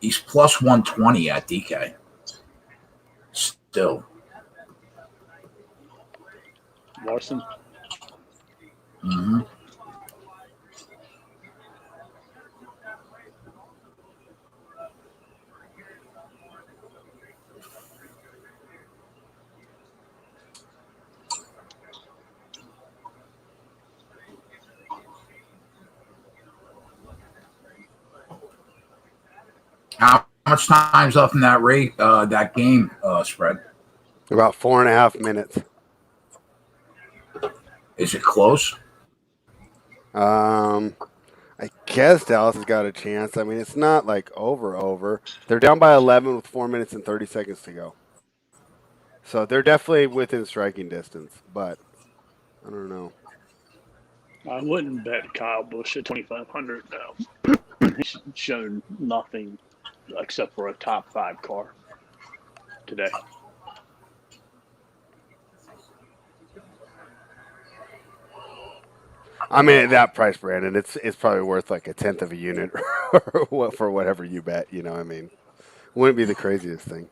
He's plus 120 at DK. Still. Larson. Mm-hmm. How much time's left in that that game spread? About 4.5 minutes. Is it close? I guess Dallas has got a chance. I mean, it's not like over. They're down by 11 with 4 minutes and 30 seconds to go. So they're definitely within striking distance, but I don't know. I wouldn't bet Kyle Busch at 2,500 now. He's shown nothing except for a top 5 car today. I mean, at that price, Brandon, it's probably worth like 1/10 of a unit or for whatever you bet. You know, what I mean, wouldn't be the craziest thing.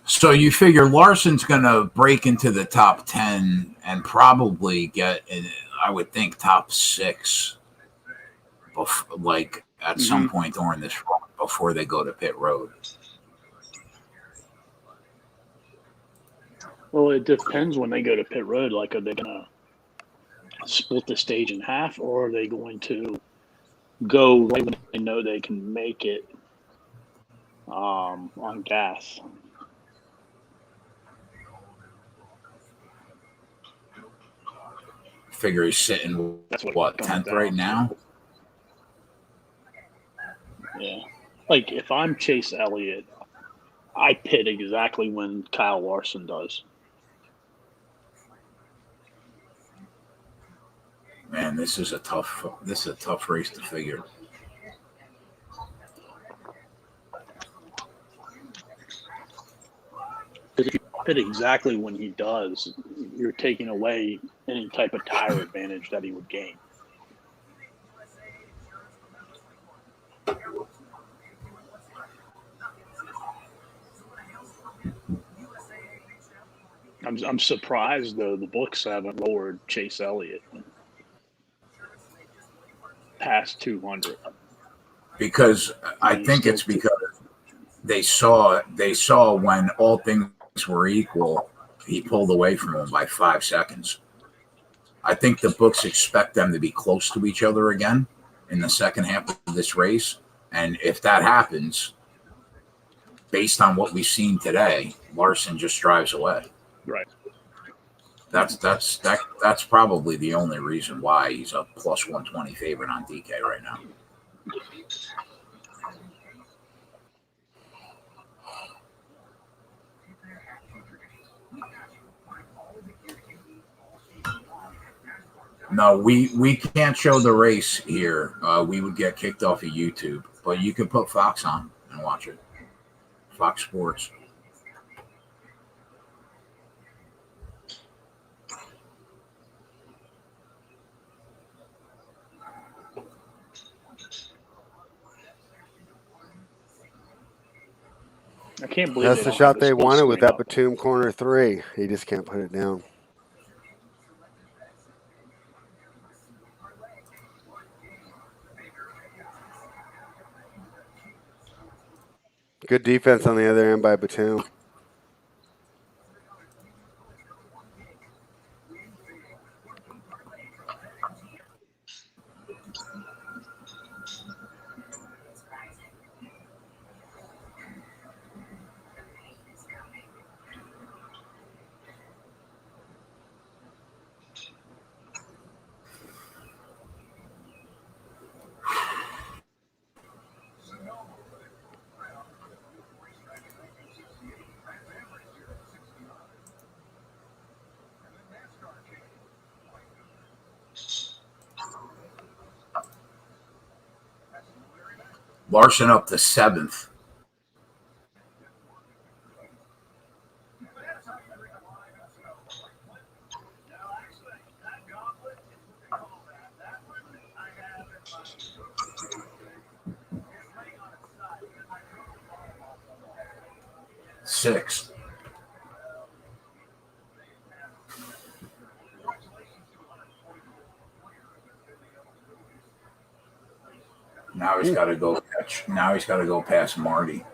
So you figure Larson's going to break into the top 10 and probably get, I would think, top 6, like at some point during this run before they go to pit road. Well, it depends when they go to pit road. Like, are they going to split the stage in half, or are they going to go right when they know they can make it on gas? Figure he's sitting, That's what 10th right now? Yeah. Like, if I'm Chase Elliott, I pit exactly when Kyle Larson does. Man, this is a tough race to figure. Because if you pit exactly when he does, you're taking away any type of tire advantage that he would gain. I'm surprised, though, the books haven't lowered Chase Elliott past 200. Because I think it's because they saw when all things were equal, he pulled away from him by 5 seconds. I think the books expect them to be close to each other again in the second half of this race. And if that happens, based on what we've seen today, Larson just drives away. Right. That's probably the only reason why he's a plus 120 favorite on DK right now. No, we can't show the race here. We would get kicked off of YouTube, but you can put Fox on and watch it. Fox Sports. I can't believe That's the shot they wanted with that Batum corner 3. He just can't put it down. Good defense on the other end by Batum. Larson up to 7th. Sixth. Now he's got to go Now he's got to go past Marty.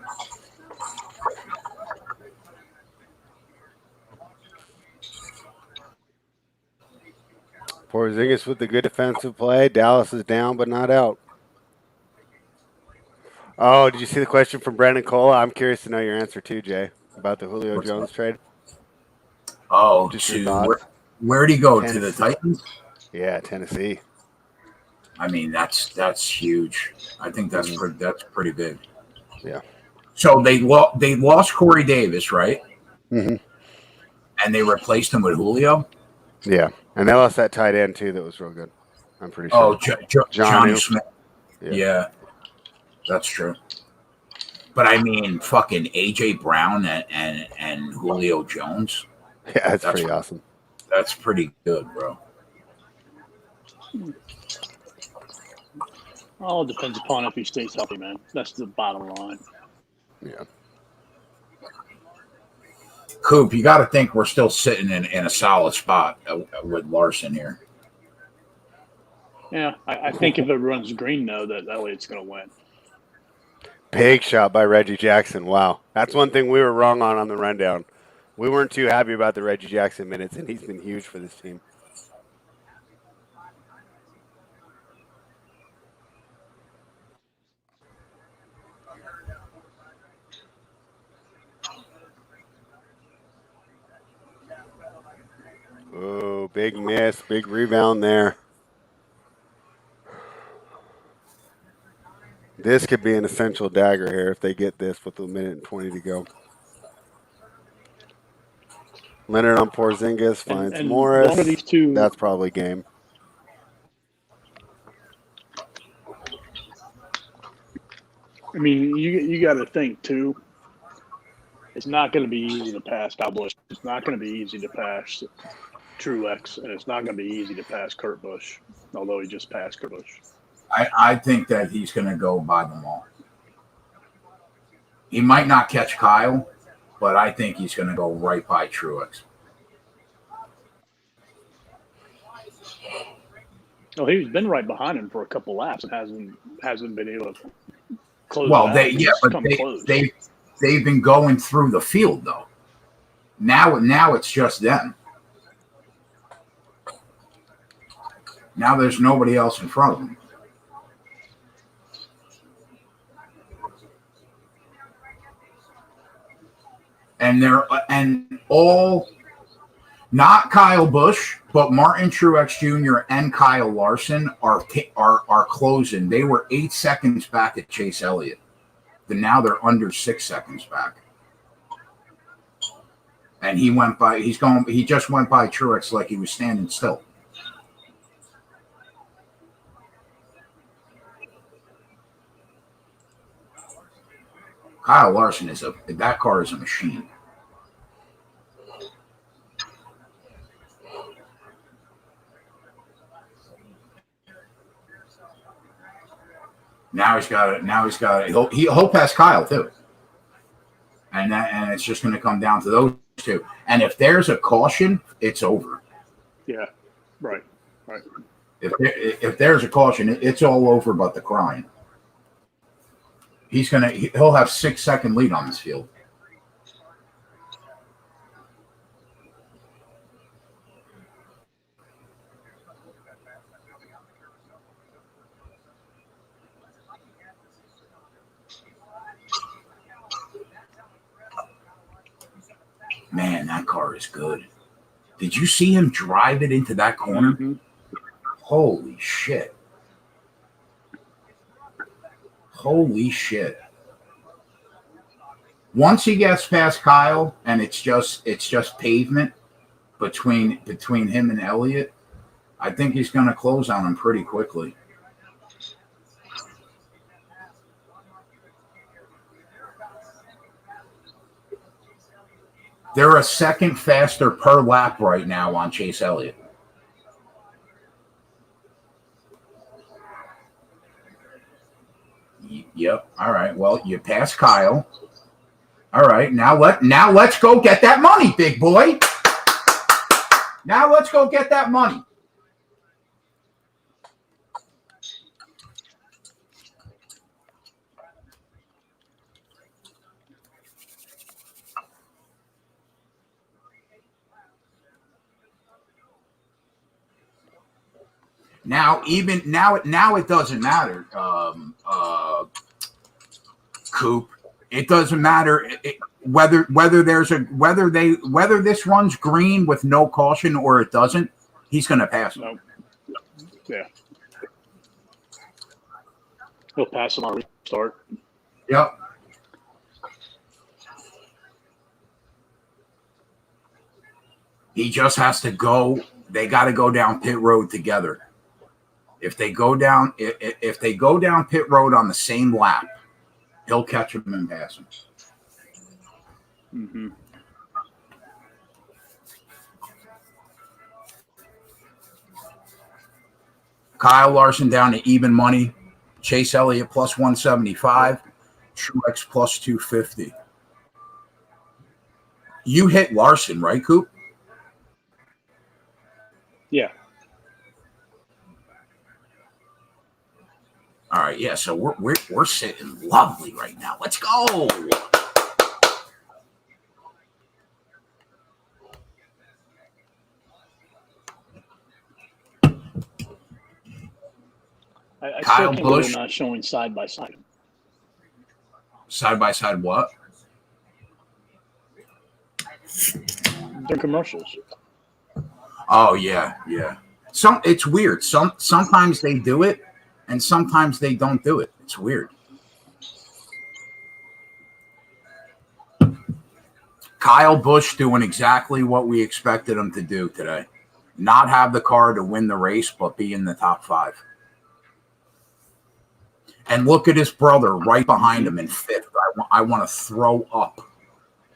Porzingis with the good defensive play. Dallas is down but not out. Oh, did you see the question from Brandon Cole? I'm curious to know your answer too, Jay, about the Julio Jones trade. Oh, Just your thoughts. Where'd he go? Tennessee. To the Titans? Yeah, Tennessee. I mean, that's huge. I think that's pretty big. Yeah. So they lost Corey Davis, right? Mm-hmm. And they replaced him with Julio. Yeah, and they lost that tight end too. That was real good. I'm pretty sure. Oh, Johnny Smith. Yeah, that's true. But I mean, fucking AJ Brown and Julio Jones. Yeah, that's pretty awesome. That's pretty good, bro. All depends upon if he stays healthy, man. That's the bottom line. Yeah. Coop, you got to think we're still sitting in a solid spot with Larson here. Yeah, I think if it runs green, though, that way it's going to win. Big shot by Reggie Jackson. Wow. That's one thing we were wrong on the rundown. We weren't too happy about the Reggie Jackson minutes, and he's been huge for this team. Oh, big miss, big rebound there. This could be an essential dagger here if they get this with 1:20 to go. Leonard on Porzingis finds and Morris. One of these two, that's probably game. I mean, you got to think too. It's not going to be easy to pass Cowboys. It's not going to be easy to pass Truex, and it's not going to be easy to pass Kurt Busch, although he just passed Kurt Busch. I think that he's going to go by them all. He might not catch Kyle, but I think he's going to go right by Truex. Oh, he's been right behind him for a couple laps and hasn't been able to close. Well, they've been going through the field though. Now it's just them. Now there's nobody else in front of them. And all not Kyle Busch, but Martin Truex Jr. and Kyle Larson are closing. They were 8 seconds back at Chase Elliott. Now they're under 6 seconds back. And he just went by Truex like he was standing still. Kyle Larson that car is a machine. Now he's got it. He'll pass Kyle too, and it's just going to come down to those two. And if there's a caution, it's over. Yeah, right. If there's a caution, it's all over. But the crying. He'll have 6 second lead on this field. Man, that car is good. Did you see him drive it into that corner? Mm-hmm. Holy shit. Holy shit. Once he gets past Kyle and it's just pavement between him and Elliott, I think he's going to close on him pretty quickly. They're a second faster per lap right now on Chase Elliott. Yep. All right. Well, you passed Kyle. All right. Now let's go get that money, big boy. Now let's go get that money. Now, now it doesn't matter. Coop. It doesn't matter whether this runs green with no caution or it doesn't. He's going to pass him. No. Yeah. He'll pass him on restart. Yep. He just has to go. They got to go down pit road together. If they go down pit road on the same lap, he'll catch him and pass him. Mm-hmm. Kyle Larson down to even money. Chase Elliott plus 175. Truex plus 250. You hit Larson, right, Coop? Yeah. All right, yeah. So we're sitting lovely right now. Let's go. I Kyle still can't believe Busch. they're not showing side by side. Side by side, what? They're commercials. Oh yeah. It's weird. Sometimes they do it, and sometimes they don't do it. It's weird. Kyle Busch doing exactly what we expected him to do today. Not have the car to win the race, but be in the top 5. And look at his brother right behind him in 5th. I want to throw up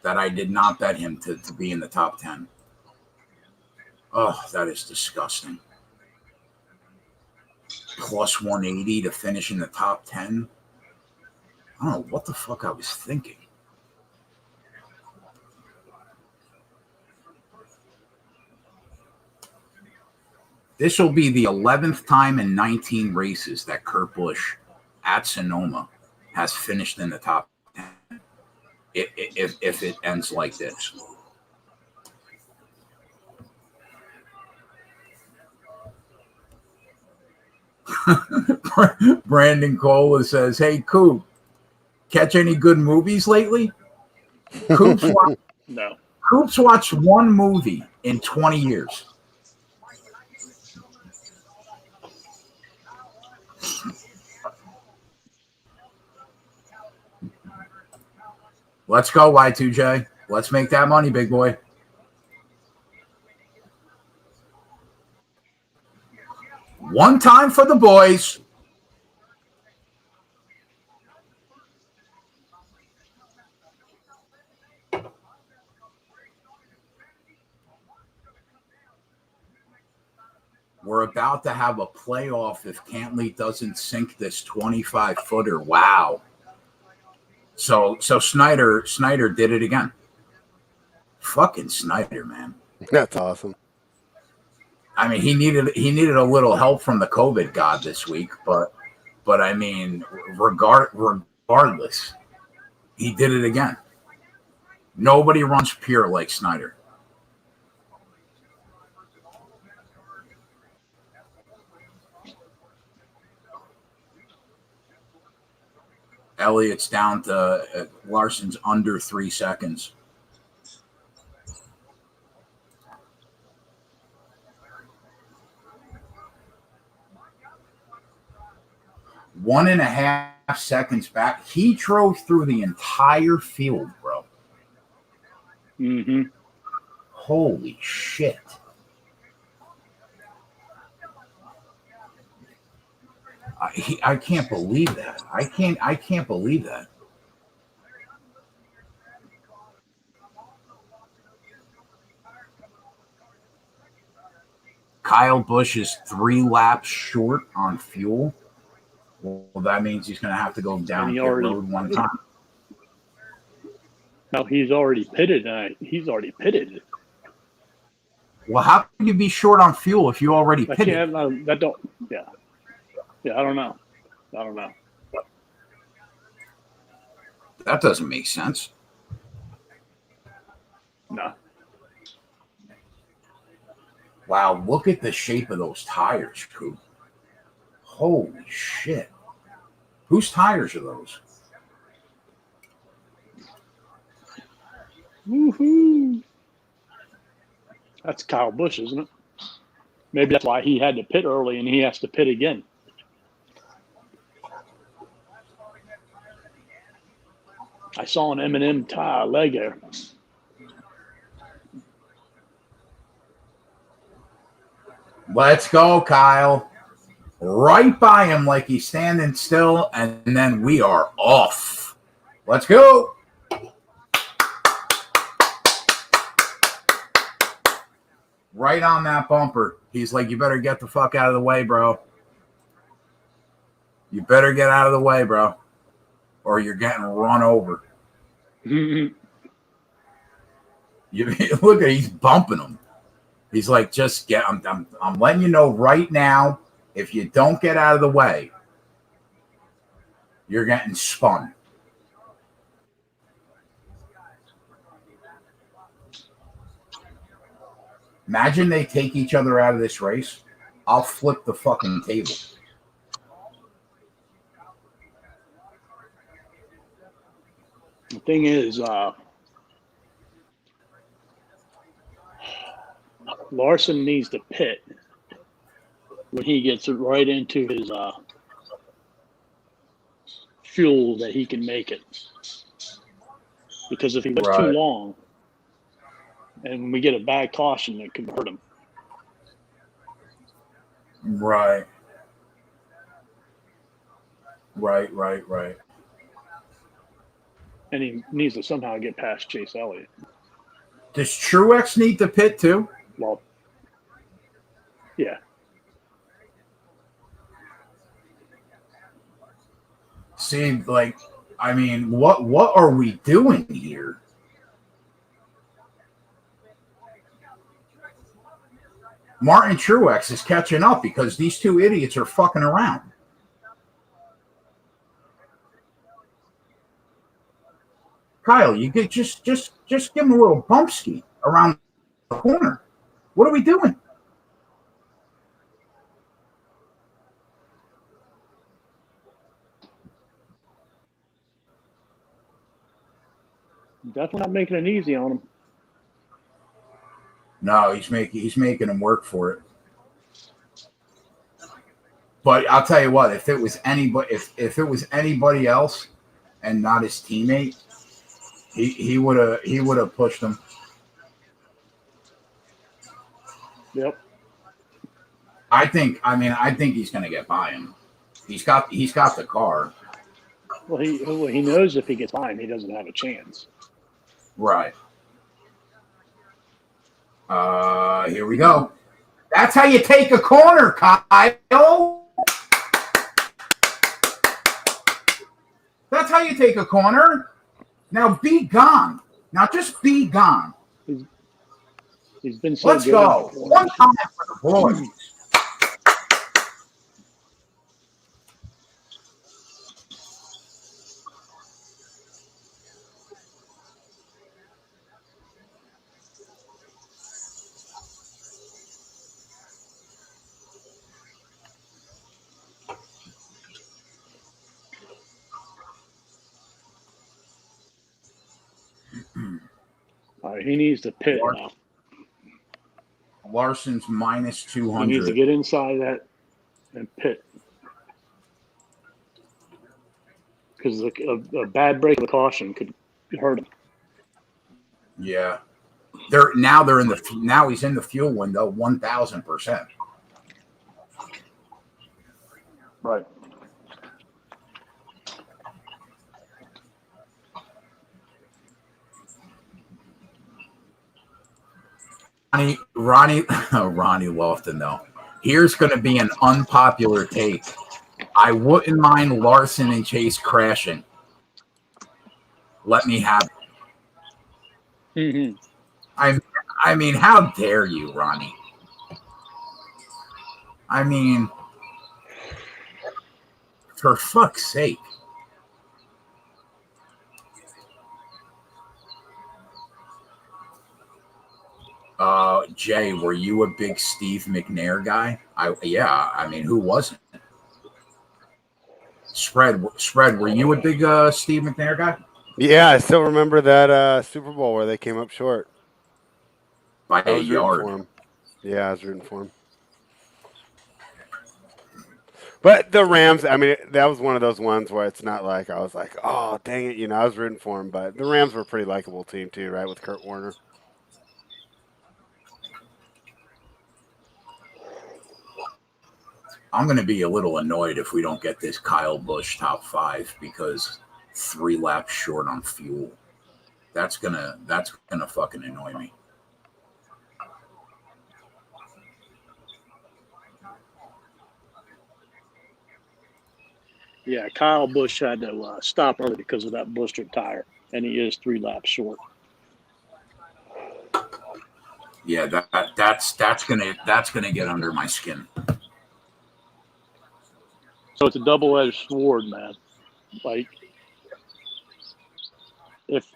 that I did not bet him to be in the top 10. Oh, that is disgusting. Plus 180 to finish in the top 10. I don't know what the fuck I was thinking. This will be the 11th time in 19 races that Kurt Busch at Sonoma has finished in the top 10. If it ends like this. Brandon Cola says, "Hey, Coop, catch any good movies lately?" No. Coop's watched one movie in 20 years. Let's go, Y2J. Let's make that money, big boy. One time for the boys. We're about to have a playoff if Cantley doesn't sink this 25-footer. Wow. So Snyder did it again. Fucking Snyder, man. That's awesome. I mean, he needed a little help from the COVID god this week, but I mean, regardless, he did it again. Nobody runs pure like Snyder. Elliott's down to Larson's under 3 seconds. One and a half seconds back. He drove through the entire field, bro. Mm-hmm. Holy shit. I can't believe that. I can't believe that. Kyle Busch is 3 laps short on fuel. Well, that means he's going to have to go down pit road one time. No, he's already pitted. He's already pitted. Well, how can you be short on fuel if you already pitted? Yeah, I don't know. That doesn't make sense. No. Wow, look at the shape of those tires, Coop. Holy shit. Whose tires are those? Woohoo! That's Kyle Busch, isn't it? Maybe that's why he had to pit early and he has to pit again. I saw an M&M tire leg there. Let's go, Kyle. Right by him like he's standing still, and then we are off. Let's go. Right on that bumper. He's like, you better get the fuck out of the way, bro. You better get out of the way, bro. Or you're getting run over. You look at, he's bumping him. He's like, just get, I'm letting you know right now, if you don't get out of the way, you're getting spun. Imagine they take each other out of this race. I'll flip the fucking table. The thing is, Larson needs to pit when he gets right into his fuel that he can make it. Because if he waits too long and we get a bad caution, it could hurt him. Right. And he needs to somehow get past Chase Elliott. Does Truex need to pit too? Well, yeah. See, like, I mean, what are we doing here? Martin Truex is catching up because these two idiots are fucking around. Kyle, you get just give him a little bump ski around the corner. What are we doing? Definitely not making it easy on him. No, he's making him work for it. But I'll tell you what, if it was anybody else and not his teammate, he would have pushed him. Yep. I think he's going to get by him. He's got the car. Well, he knows if he gets by him, he doesn't have a chance. Right. Here we go. That's how you take a corner, Kyle. That's how you take a corner. Now be gone. Now just be gone. He's been so Let's good. go. One time for the boys. All right, he needs to pit now. Larson's minus 200. He needs to get inside that and pit. Because a bad break of the caution could hurt him. Yeah. Now he's in the fuel window 1,000%. Right. Ronnie Lofton, though. Here's going to be an unpopular take. I wouldn't mind Larson and Chase crashing. Let me have it. Mm-hmm. I mean, how dare you, Ronnie? I mean, for fuck's sake. Jay, were you a big Steve McNair guy? Yeah, I mean, who wasn't? spread. Were you a big Steve McNair guy? Yeah, I still remember that Super Bowl where they came up short. By I a was rooting yard. for him. Yeah, I was rooting for him. But the Rams, I mean, that was one of those ones where it's not like I was like, oh, dang it. You know, I was rooting for him. But the Rams were a pretty likable team, too, right, with Kurt Warner. I'm going to be a little annoyed if we don't get this Kyle Busch top 5 because 3 laps short on fuel. That's gonna fucking annoy me. Yeah, Kyle Busch had to stop early because of that blistered tire, and he is 3 laps short. Yeah, that's gonna get under my skin. So it's a double-edged sword, man. Like if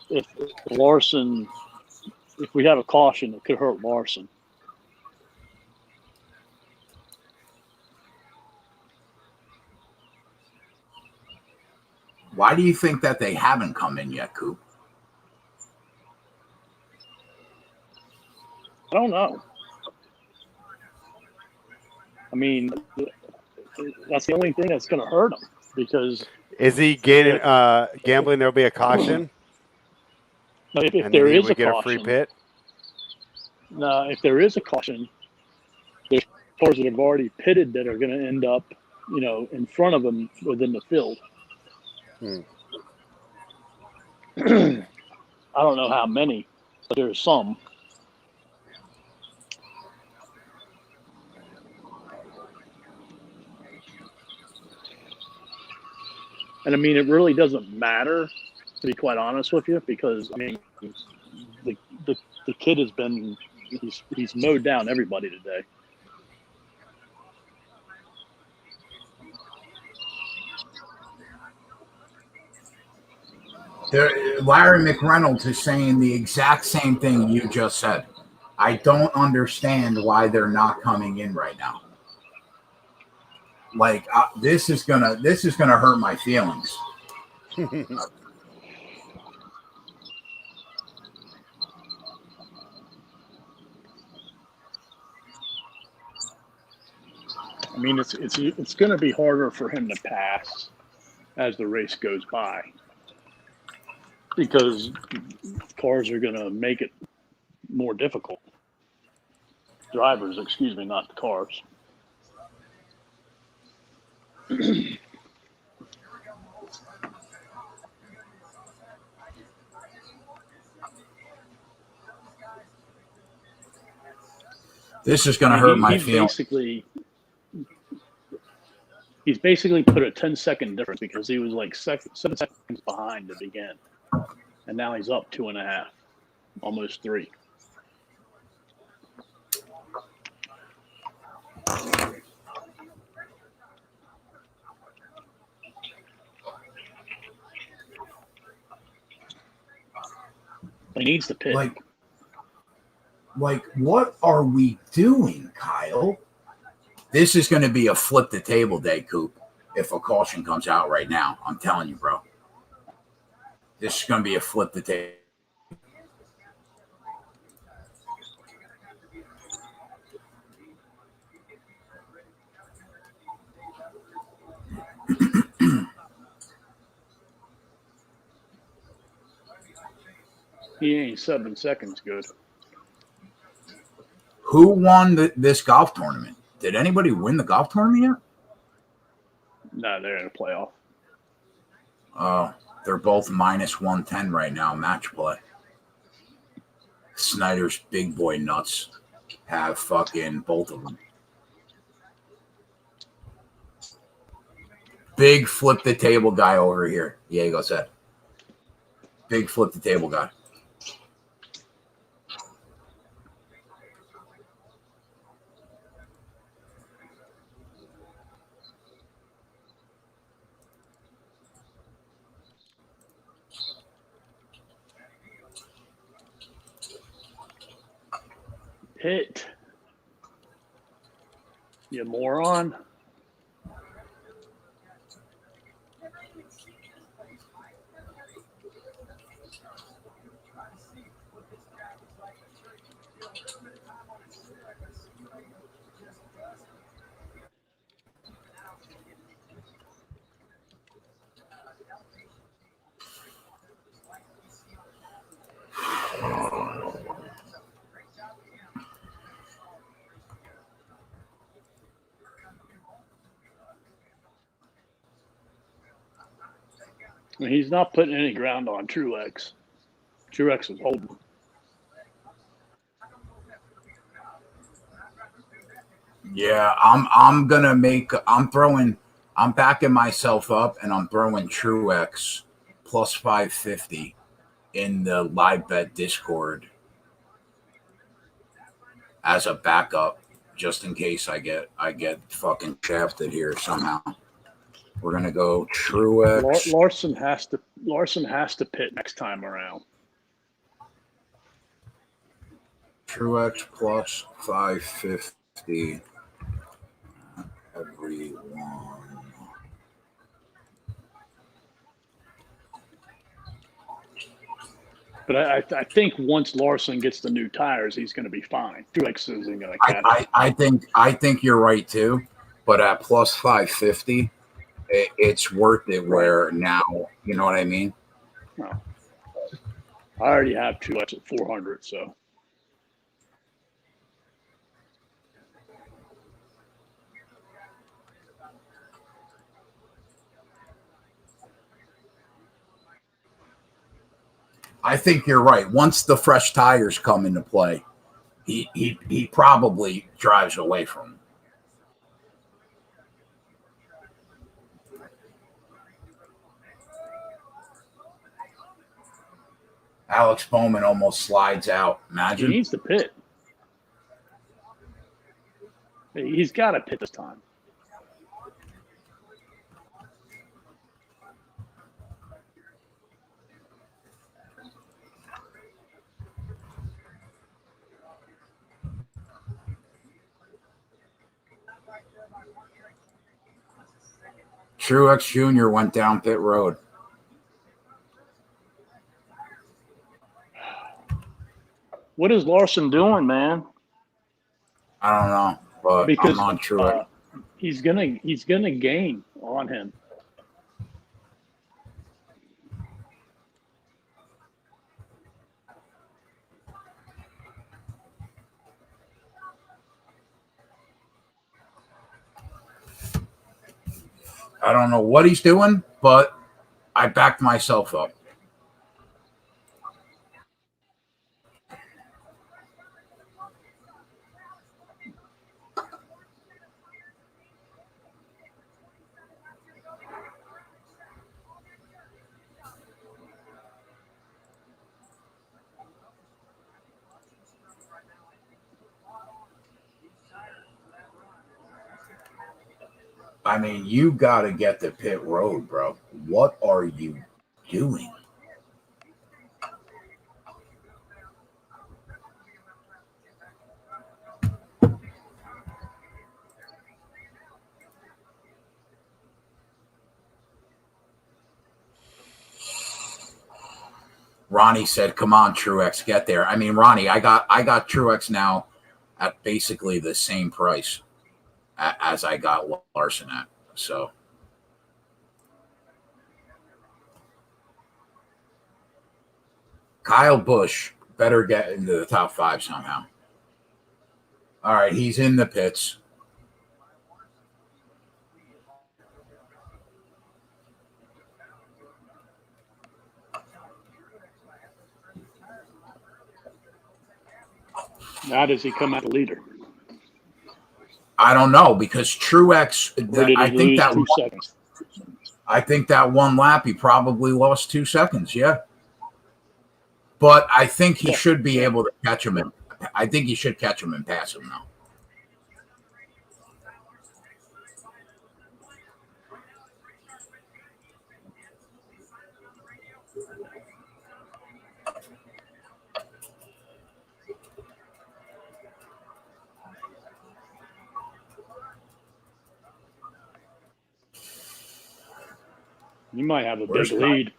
Larson, if we have a caution, it could hurt Larson. Why do you think that they haven't come in yet, Coop? I don't know. I mean, that's the only thing that's going to hurt him because Is he gaining, gambling there'll be a caution? if And there then he is a would get a free caution, pit? no, if there is a caution, there's cars that have already pitted that are going to end up, in front of him within the field. I don't know how many, but there's some. And I mean, it really doesn't matter, to be quite honest with you, because I mean, the kid has been he's mowed down everybody today. Larry McReynolds is saying the exact same thing you just said. I don't understand why they're not coming in right now. Like this is gonna hurt my feelings. I mean, it's going to be harder for him to pass as the race goes by because cars are going to make it more difficult. Drivers, excuse me, not the cars. This is going to hurt my feelings. He's basically put a 10-second difference because he was like 7 seconds behind to begin. And now he's up 2.5, almost 3. He needs to pit. Like, what are we doing, Kyle? This is going to be a flip the table day, Coop, if a caution comes out right now. I'm telling you, bro. This is going to be a flip the table. He ain't 7 seconds good. Who won this golf tournament? Did anybody win the golf tournament yet? No, they're in a playoff. Oh, they're both minus 110 right now, match play. Snyder's big boy nuts have fucking both of them. Big flip the table guy over here, Diego said. Big flip the table guy. Hit. You moron. I mean, he's not putting any ground on Truex. Truex is holding. Yeah, I'm backing myself up and I'm throwing Truex plus 550 in the live bet Discord as a backup, just in case I get fucking shafted here somehow. We're gonna go Truex. Larson has to pit next time around. Truex plus 550. Everyone. But I think once Larson gets the new tires, he's going to be fine. Truex isn't going to catch. I think you're right too, but at plus 550, it's worth it. Where now, you know what I mean? No. I already have Truex at 400, so. I think you're right. Once the fresh tires come into play, he probably drives away from them. Alex Bowman almost slides out. Imagine. He needs to pit. He's got to pit this time. Truex Jr. went down pit road. What is Larson doing, man? I don't know, but because I'm on Truex. He's gonna gain on him. I don't know what he's doing, but I backed myself up. I mean, you got to get the pit road, bro. What are you doing? Ronnie said, "Come on, Truex, get there." I mean, Ronnie, I got Truex now at basically the same price as I got Larson at. So Kyle Busch better get into the top 5 somehow. All right, he's in the pits. Now does he come out the leader? I don't know because Truex. I think that one lap he probably lost 2 seconds. Yeah, but I think he should be able to catch him. I think he should catch him and pass him now. You might have a big lead.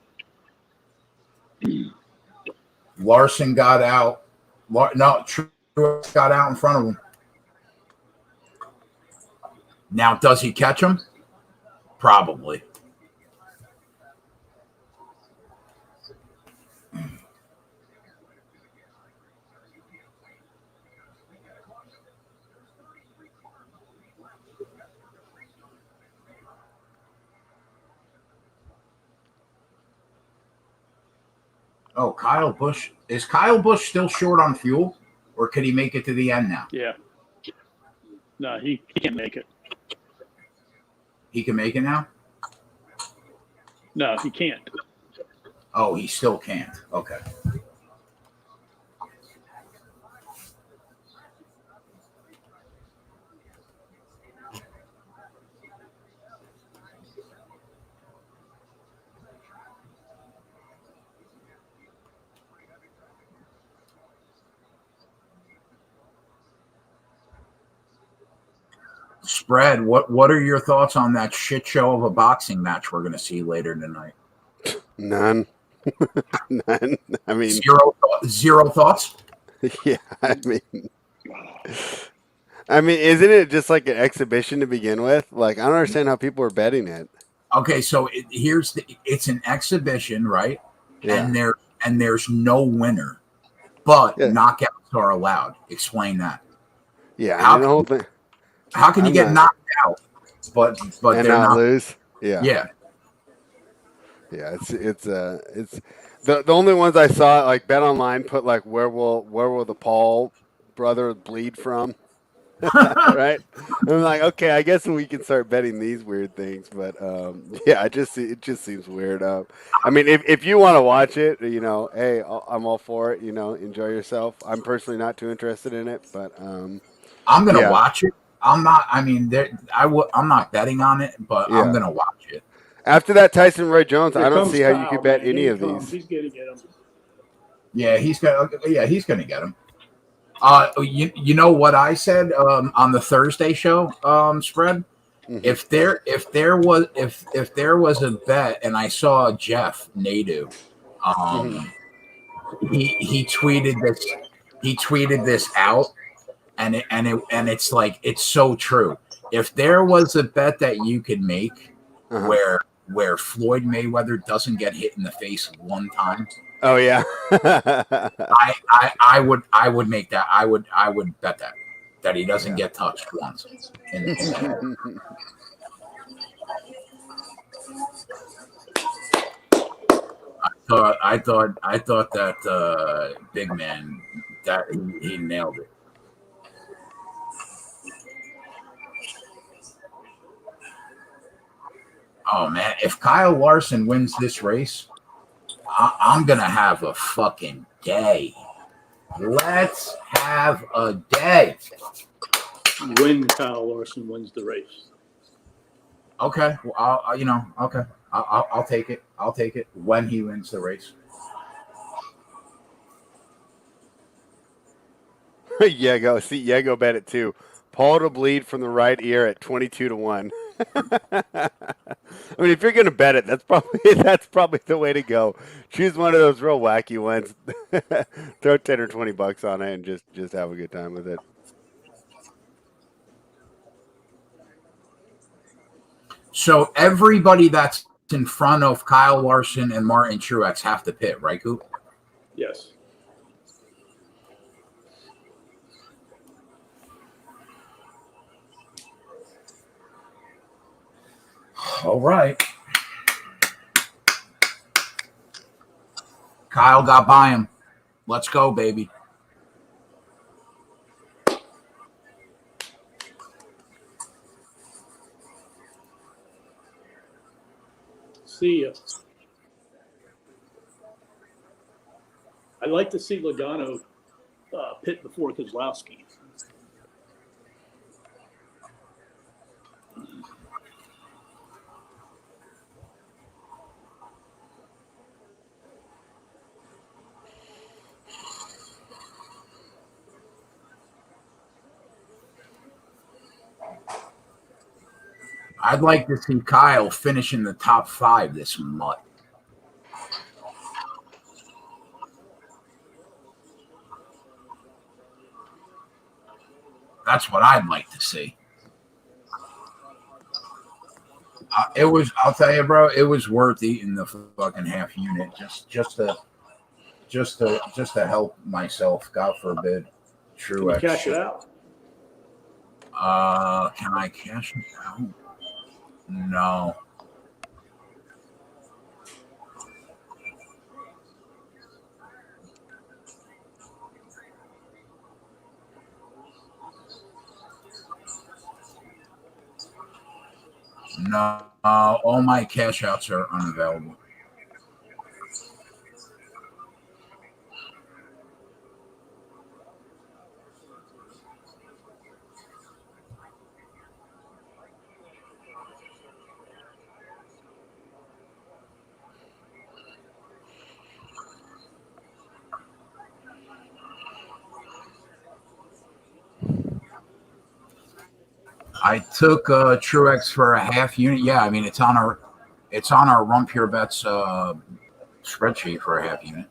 Larson got out. No, Truex got out in front of him. Now, does he catch him? Probably. Oh, Kyle Busch. Is Kyle Busch still short on fuel, or could he make it to the end now? Yeah. No, he can't make it. He can make it now? No, he can't. Oh, he still can't. Okay. Spread. What are your thoughts on that shit show of a boxing match we're going to see later tonight? None. None. I mean, zero thoughts. yeah. I mean, isn't it just like an exhibition to begin with? Like, I don't understand how people are betting it. Okay, so it's an exhibition, right? Yeah. And there's no winner, but Yeah. knockouts are allowed. Explain that. Yeah, I mean, the whole thing. How can you get knocked out, but and they're not lose? Yeah. Yeah. Yeah, it's the only ones I saw, like Bet Online put like where will the Paul brother bleed from? Right? I'm like, okay, I guess we can start betting these weird things, but yeah, it just seems weird. I mean, if you want to watch it, hey, I'm all for it. Enjoy yourself. I'm personally not too interested in it, but I'm gonna watch it. I'm not. I mean, I'm not betting on it, but I'm gonna watch it. After that Tyson Roy Jones, I don't see how you could bet any of these. He's gonna get him. Yeah, he's gonna get him. You know what I said on the Thursday show spread? Mm-hmm. If there was a bet, and I saw Jeff Nadu, he tweeted this out, and it's like, it's so true. If there was a bet that you could make where Floyd Mayweather doesn't get hit in the face one time. Oh yeah. I would make that. I would bet that he doesn't get touched once. I thought that big man, that he nailed it. Oh man, if Kyle Larson wins this race, I'm gonna have a fucking day. Let's have a day. When Kyle Larson wins the race. Okay, well, I'll take it. I'll take it when he wins the race. Yego bet it too. Paul to bleed from the right ear at 22-1. I mean, if you're gonna bet it, that's probably the way to go. Choose one of those real wacky ones. Throw 10 or 20 bucks on it and just have a good time with it. So everybody that's in front of Kyle Larson and Martin Truex have to pit, right, Coop? Yes. All right. Kyle got by him. Let's go, baby. See ya. I'd like to see Logano pit before Keselowski. I'd like to see Kyle finish in the top 5 this month. That's what I'd like to see. I'll tell you, bro, it was worth eating the fucking half unit just to help myself. God forbid. Truex. Can you cash it out? Can I cash it out? No. and all my cash outs are unavailable. I took Truex for a half unit. Yeah, I mean it's on our Run Pure Bets spreadsheet for a half unit.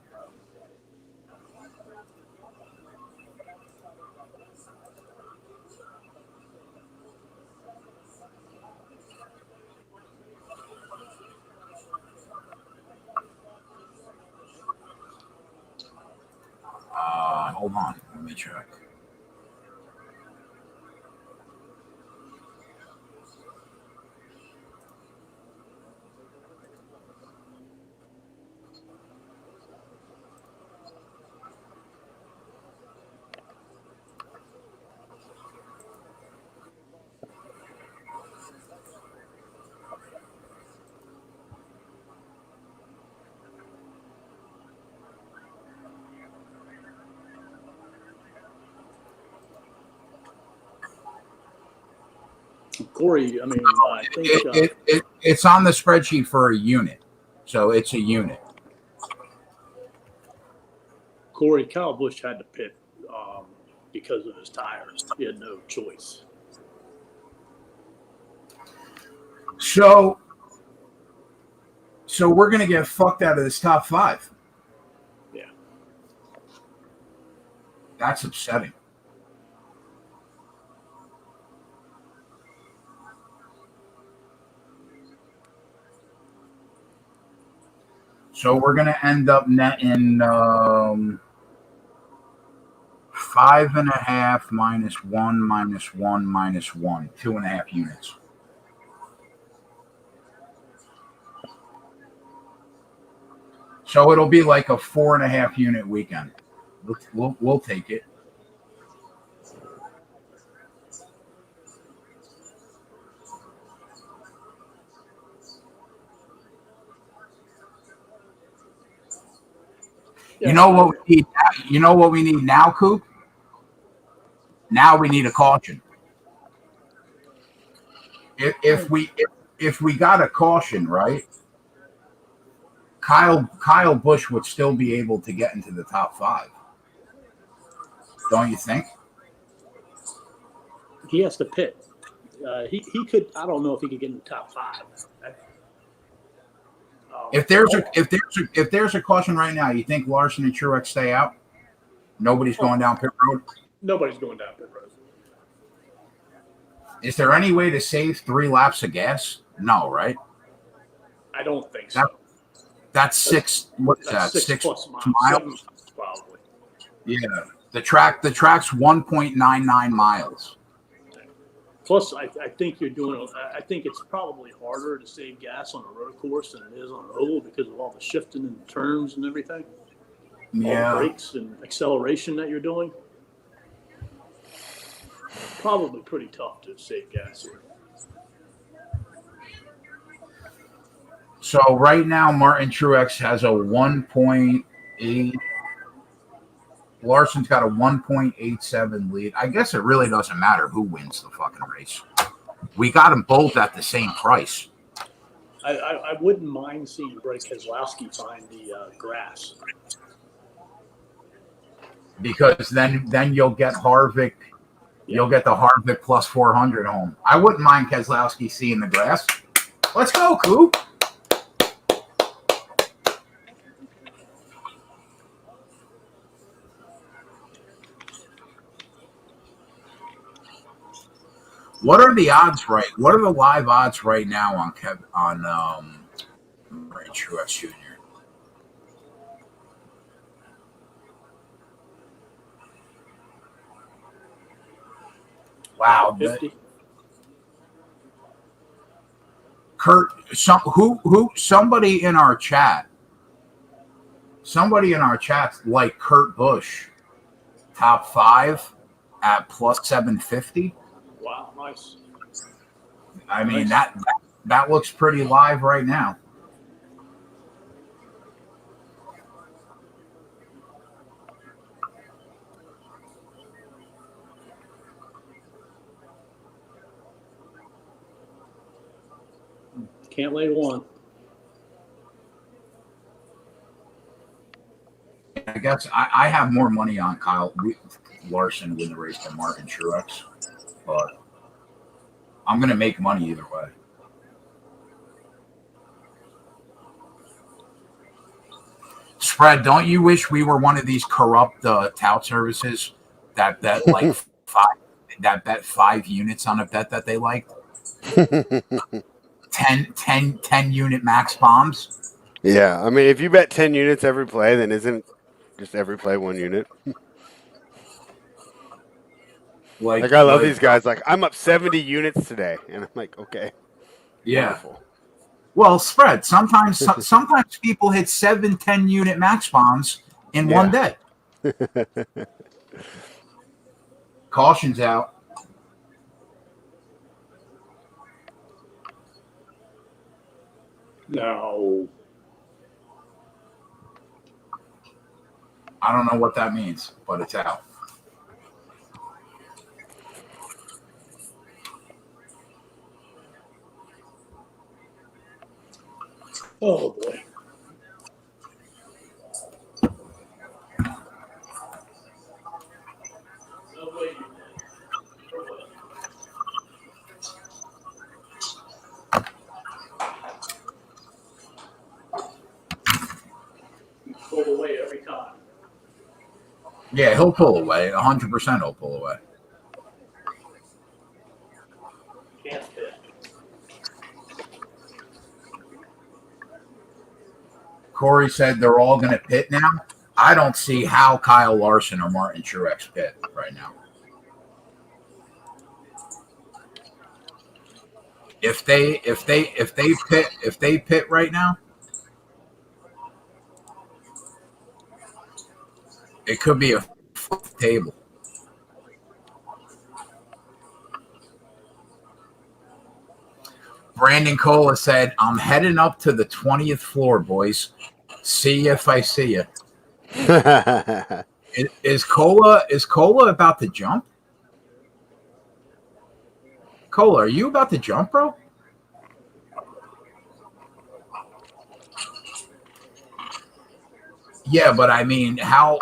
Hold on, let me check. Corey, I mean, I think It's on the spreadsheet for a unit, so it's a unit. Corey, Kyle Busch had to pit because of his tires. He had no choice. So we're gonna get fucked out of this top 5. Yeah, that's upsetting. So we're going to end up netting 5.5 minus 1 minus 1 minus 1, 2.5 units. So it'll be like a 4.5 unit weekend. We'll take it. Yeah. You know what we need? You know what we need now, Coop? Now we need a caution. If we got a caution, right? Kyle Busch would still be able to get into the top 5. Don't you think? He has to pit. He could. I don't know if he could get in the top 5. If there's a caution right now, you think Larson and Truex stay out? Nobody's going down pit road. Nobody's going down pit road. Is there any way to save 3 laps of gas? No, right? I don't think so. That's 6. What's that? 6 plus miles. Probably. Yeah, the track's 1.99 miles. Plus, I think you're doing. I think it's probably harder to save gas on a road course than it is on an oval because of all the shifting and turns and everything. Yeah. All the brakes and acceleration that you're doing. Probably pretty tough to save gas here. So right now, Martin Truex has a 1.8. Larson's got a 1.87 lead. I guess it really doesn't matter who wins the fucking race. We got them both at the same price. I wouldn't mind seeing Brake Keselowski find the grass. Because then you'll get Harvick. Yeah. You'll get the Harvick plus 400 home. I wouldn't mind Keselowski seeing the grass. Let's go, Coop. What are the odds right? What are the live odds right now on Truex Jr.? Wow, 50. Kurt, somebody in our chat like Kurt Busch, top 5 at plus 750. Wow, nice. I mean That looks pretty live right now. Can't lay one. I guess I have more money on Kyle Larson win the race than Martin Truex, but I'm going to make money either way. Spread, don't you wish we were one of these corrupt tout services that bet like bet 5 units on a bet that they liked? 10 unit max bombs? Yeah, I mean, if you bet 10 units every play, then isn't just every play 1 unit? Like I love these guys. Like, I'm up 70 units today, and I'm like, okay, yeah. Wonderful. Well, Spread. Sometimes people hit 7 10 unit max bombs in one day. Caution's out. No. I don't know what that means, but it's out. Oh boy. Pull away every time. Yeah, he'll pull away. 100% he'll pull away. Can't hit. Corey said they're all going to pit now. I don't see how Kyle Larson or Martin Truex pit right now. If they pit right now, it could be a flip table. Brandon Cola said, "I'm heading up to the 20th floor, boys. See you if I see you." Is Cola about to jump? Cola, are you about to jump, bro? Yeah, but I mean, how?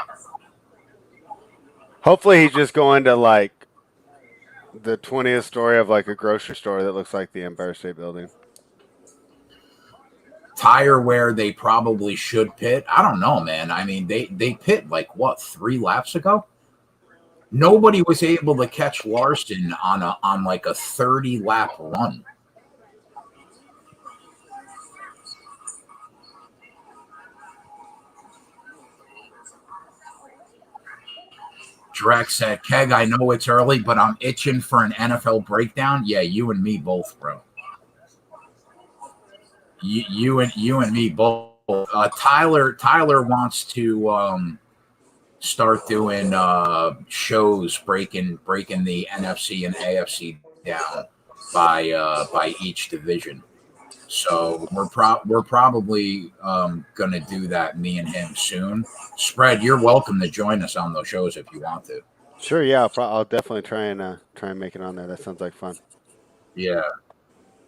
Hopefully, he's just going to like the 20th story of like a grocery store that looks like the Empire State Building. Tire where they probably should pit. I don't know, man. I mean, they pit like what 3 laps ago. Nobody was able to catch Larson on like a 30 lap run. Drex said, "Keg, I know it's early, but I'm itching for an NFL breakdown." Yeah, you and me both, bro. You and me both. Tyler wants to start doing shows breaking the NFC and AFC down by each division. So we're probably gonna do that, me and him, soon. Spread, you're welcome to join us on those shows if you want to. Sure, yeah, I'll definitely try and make it on there. That sounds like fun. Yeah,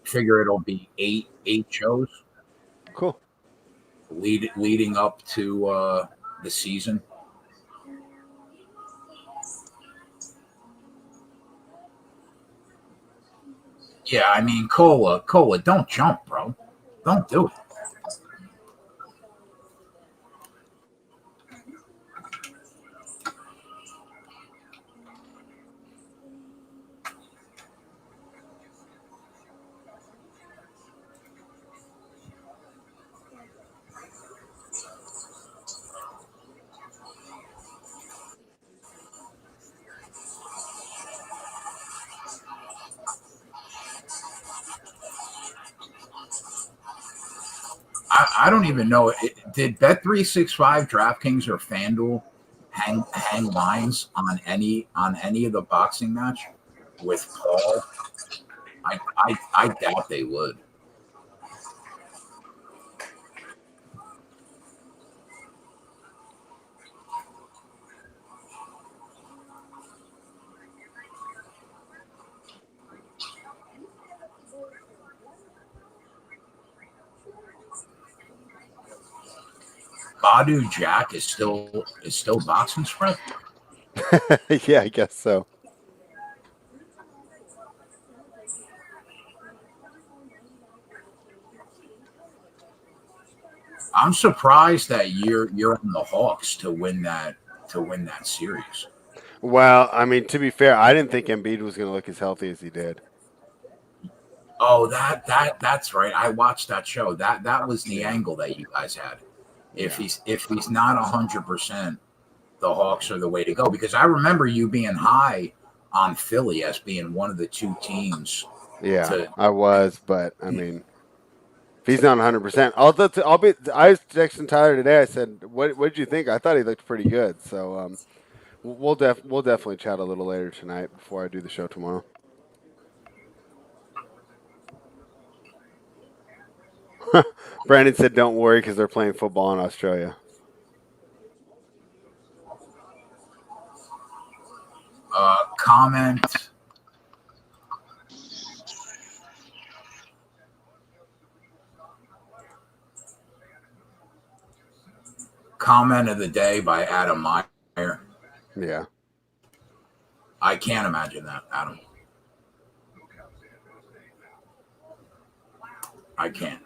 figure it'll be eight shows. Cool. Leading up to the season. Yeah, I mean, Cola, don't jump, bro. Don't do it. I don't even know. Did Bet365, DraftKings, or FanDuel hang lines on any of the boxing match with Paul? I doubt they would. Badu Jack is still boxing spread. Yeah, I guess so. I'm surprised that you're on the Hawks to win that series. Well, I mean, to be fair, I didn't think Embiid was going to look as healthy as he did. Oh, that's right. I watched that show. That was the angle that you guys had. If he's not 100%, the Hawks are the way to go. Because I remember you being high on Philly as being one of the two teams. Yeah, I was, but I mean, if he's not 100%, I was texting Tyler today. I said, "What did you think?" I thought he looked pretty good. So we'll definitely chat a little later tonight before I do the show tomorrow. Brandon said, "Don't worry, because they're playing football in Australia." Comment. Comment of the day by Adam Meyer. Yeah. I can't imagine that, Adam. I can't.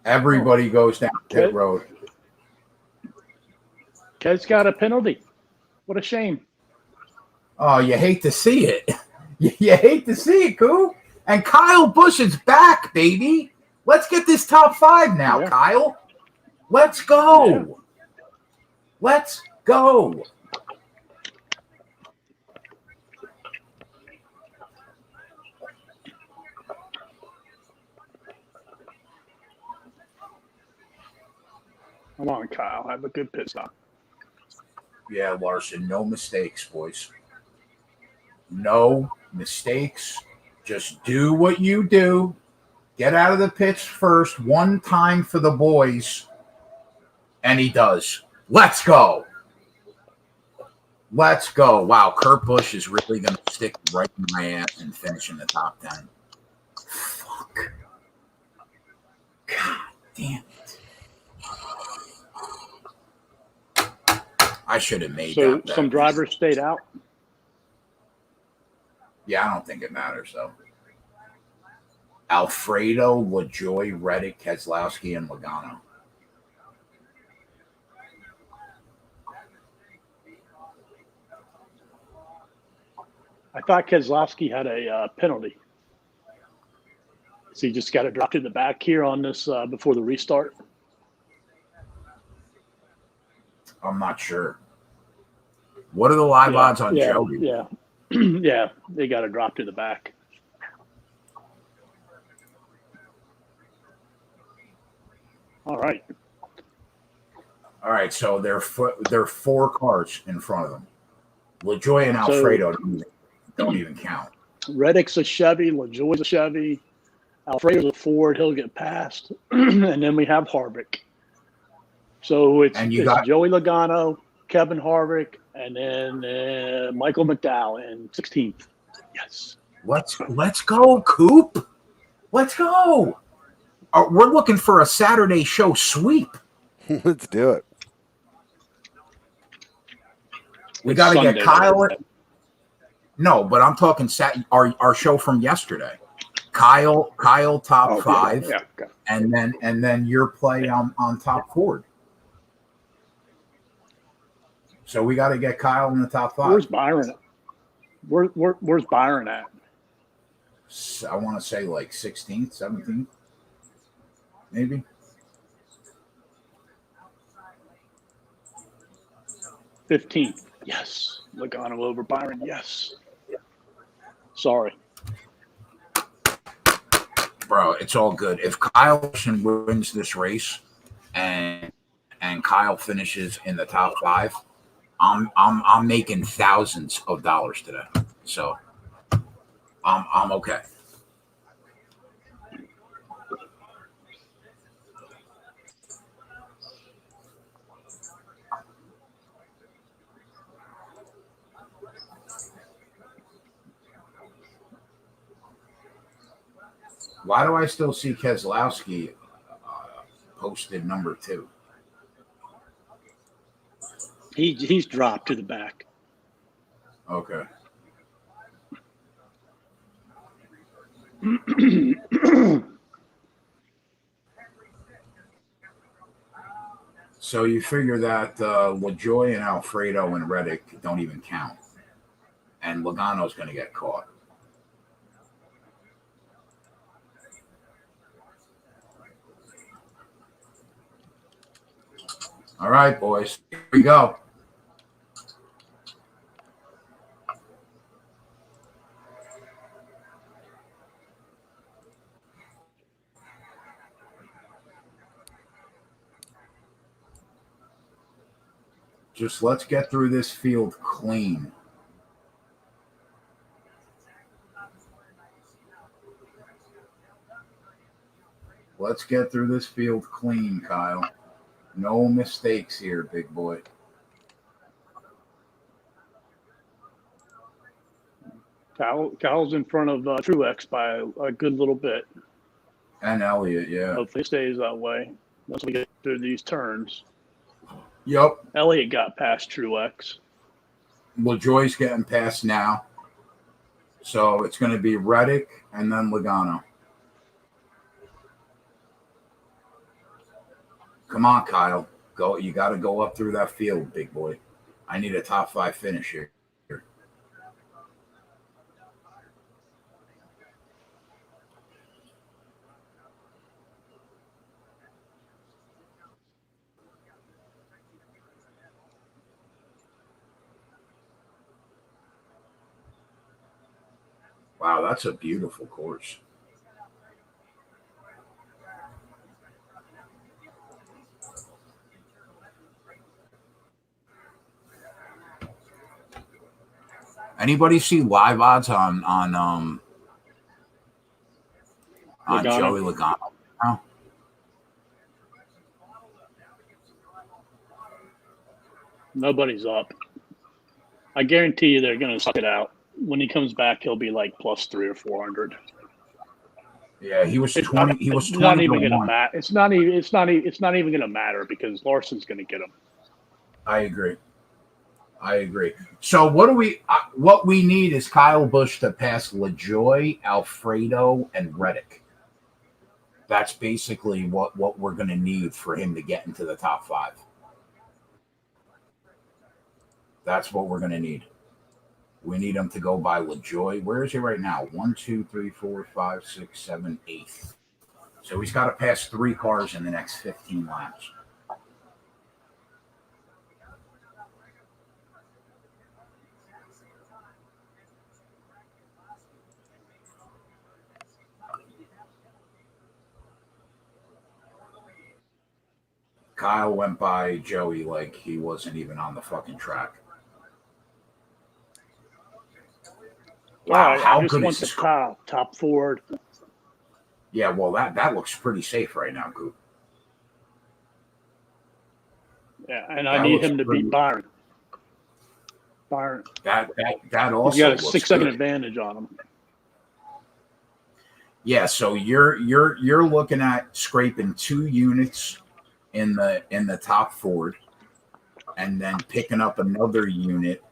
Everybody goes down pit road. Ked's got a penalty. What a shame. Oh, you hate to see it. You hate to see it, Coop. And Kyle Busch is back, baby. Let's get this top 5 now, Kyle. Let's go. Yeah. Let's go. Come on, Kyle. Have a good pit stop. Yeah, Larson, no mistakes, boys. No mistakes. Just do what you do. Get out of the pits first, one time for the boys. And he does. Let's go. Let's go. Wow, Kurt Busch is really going to stick right in my ass and finish in the top 10. Fuck. God damn it. I should have made that. So some drivers stayed out? Yeah, I don't think it matters, though. Alfredo, LaJoy, Reddick, Keselowski, and Logano. I thought Keselowski had a penalty. So he just got it dropped in the back here on this before the restart? I'm not sure. What are the live odds on Joey? Yeah. Yeah, they got it dropped in the back. All right. All right, so there are 4 cars in front of them. LaJoy and Alfredo don't even count. Reddick's a Chevy, LaJoy's a Chevy, Alfredo's a Ford, he'll get passed. And then we have Harvick. So it's Joey Logano, Kevin Harvick, and then Michael McDowell in 16th. Yes. Let's go, Coop. Let's go. We're looking for a Saturday show sweep. Let's do it. We got to get Kyle. No, but I'm talking our show from yesterday. Kyle top 5, yeah. Okay. and then your play on top Ford. So we got to get Kyle in the top 5. Where's Byron? Where's Byron at? I want to say like 16th, 17th, maybe. 15th. Yes. Logano over Byron. Yes. Sorry. Bro, it's all good. If Kyle wins this race and Kyle finishes in the top 5, I'm making thousands of dollars today. So I'm okay. Why do I still see Keselowski posted number 2. He's dropped to the back. Okay. So you figure that LaJoy and Alfredo and Reddick don't even count. And Logano's going to get caught. All right, boys. Here we go. Just let's get through this field clean. Let's get through this field clean, Kyle. No mistakes here, big boy. Kyle's in front of Truex by a good little bit. And Elliott, yeah. Hopefully it stays that way once we get through these turns. Yep. Elliott got past Truex. LaJoy's getting past now. So it's going to be Reddick and then Logano. Come on, Kyle. Go. You got to go up through that field, big boy. I need a top 5 finish here. Wow, that's a beautiful course. Anybody see live odds on Joey Logano? No? Nobody's up. I guarantee you they're going to suck it out. When he comes back, he'll be like plus 300 or 400. Yeah, he was 20. He was 20. Not even going to matter. It's not even going to matter because Larson's going to get him. I agree. So what we need is Kyle Busch to pass LaJoy, Alfredo, and Reddick. That's basically what we're going to need for him to get into the top 5. That's what we're going to need. We need him to go by LaJoy. Where is he right now? 1, 2, 3, 4, 5, 6, 7, 8. So he's got to pass 3 cars in the next 15 laps. Kyle went by Joey like he wasn't even on the fucking track. Wow, I just want the top 4. Yeah, well, that looks pretty safe right now, Coop. Yeah, and I need him to beat Byron. That also he's got a 6-second good. advantage on him. Yeah, so you're looking at scraping 2 units in the top 4, and then picking up another unit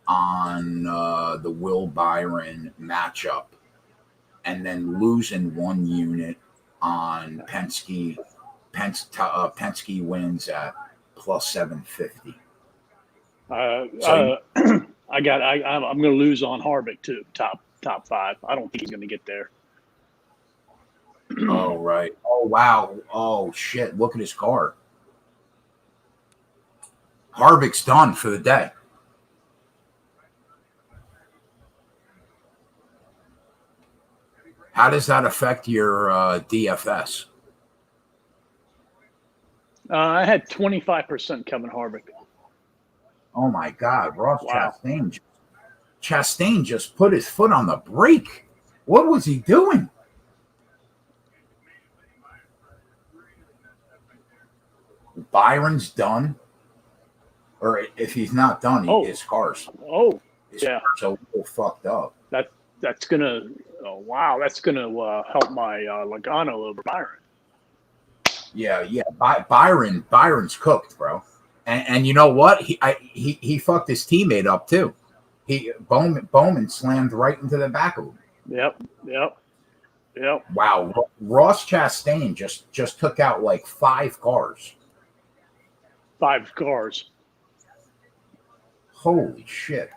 on the Will Byron matchup, and then losing 1 unit on Penske. Penske wins at plus 750. I'm going to lose on Harvick too. Top 5. I don't think he's going to get there. Oh right. Oh wow. Oh shit. Look at his car. Harvick's done for the day. How does that affect your DFS? I had 25% Kevin Harvick. Oh my God, Ross Chastain just put his foot on the brake. What was he doing? Byron's done, or if he's not done, his car's. Oh, his car's a little fucked up. That's gonna. Oh wow, that's gonna help my Logano over Byron. Yeah. Byron's cooked, bro. And you know what? He fucked his teammate up too. Bowman slammed right into the back of him. Yep. Wow. Ross Chastain just took out like 5 cars. 5 cars. Holy shit.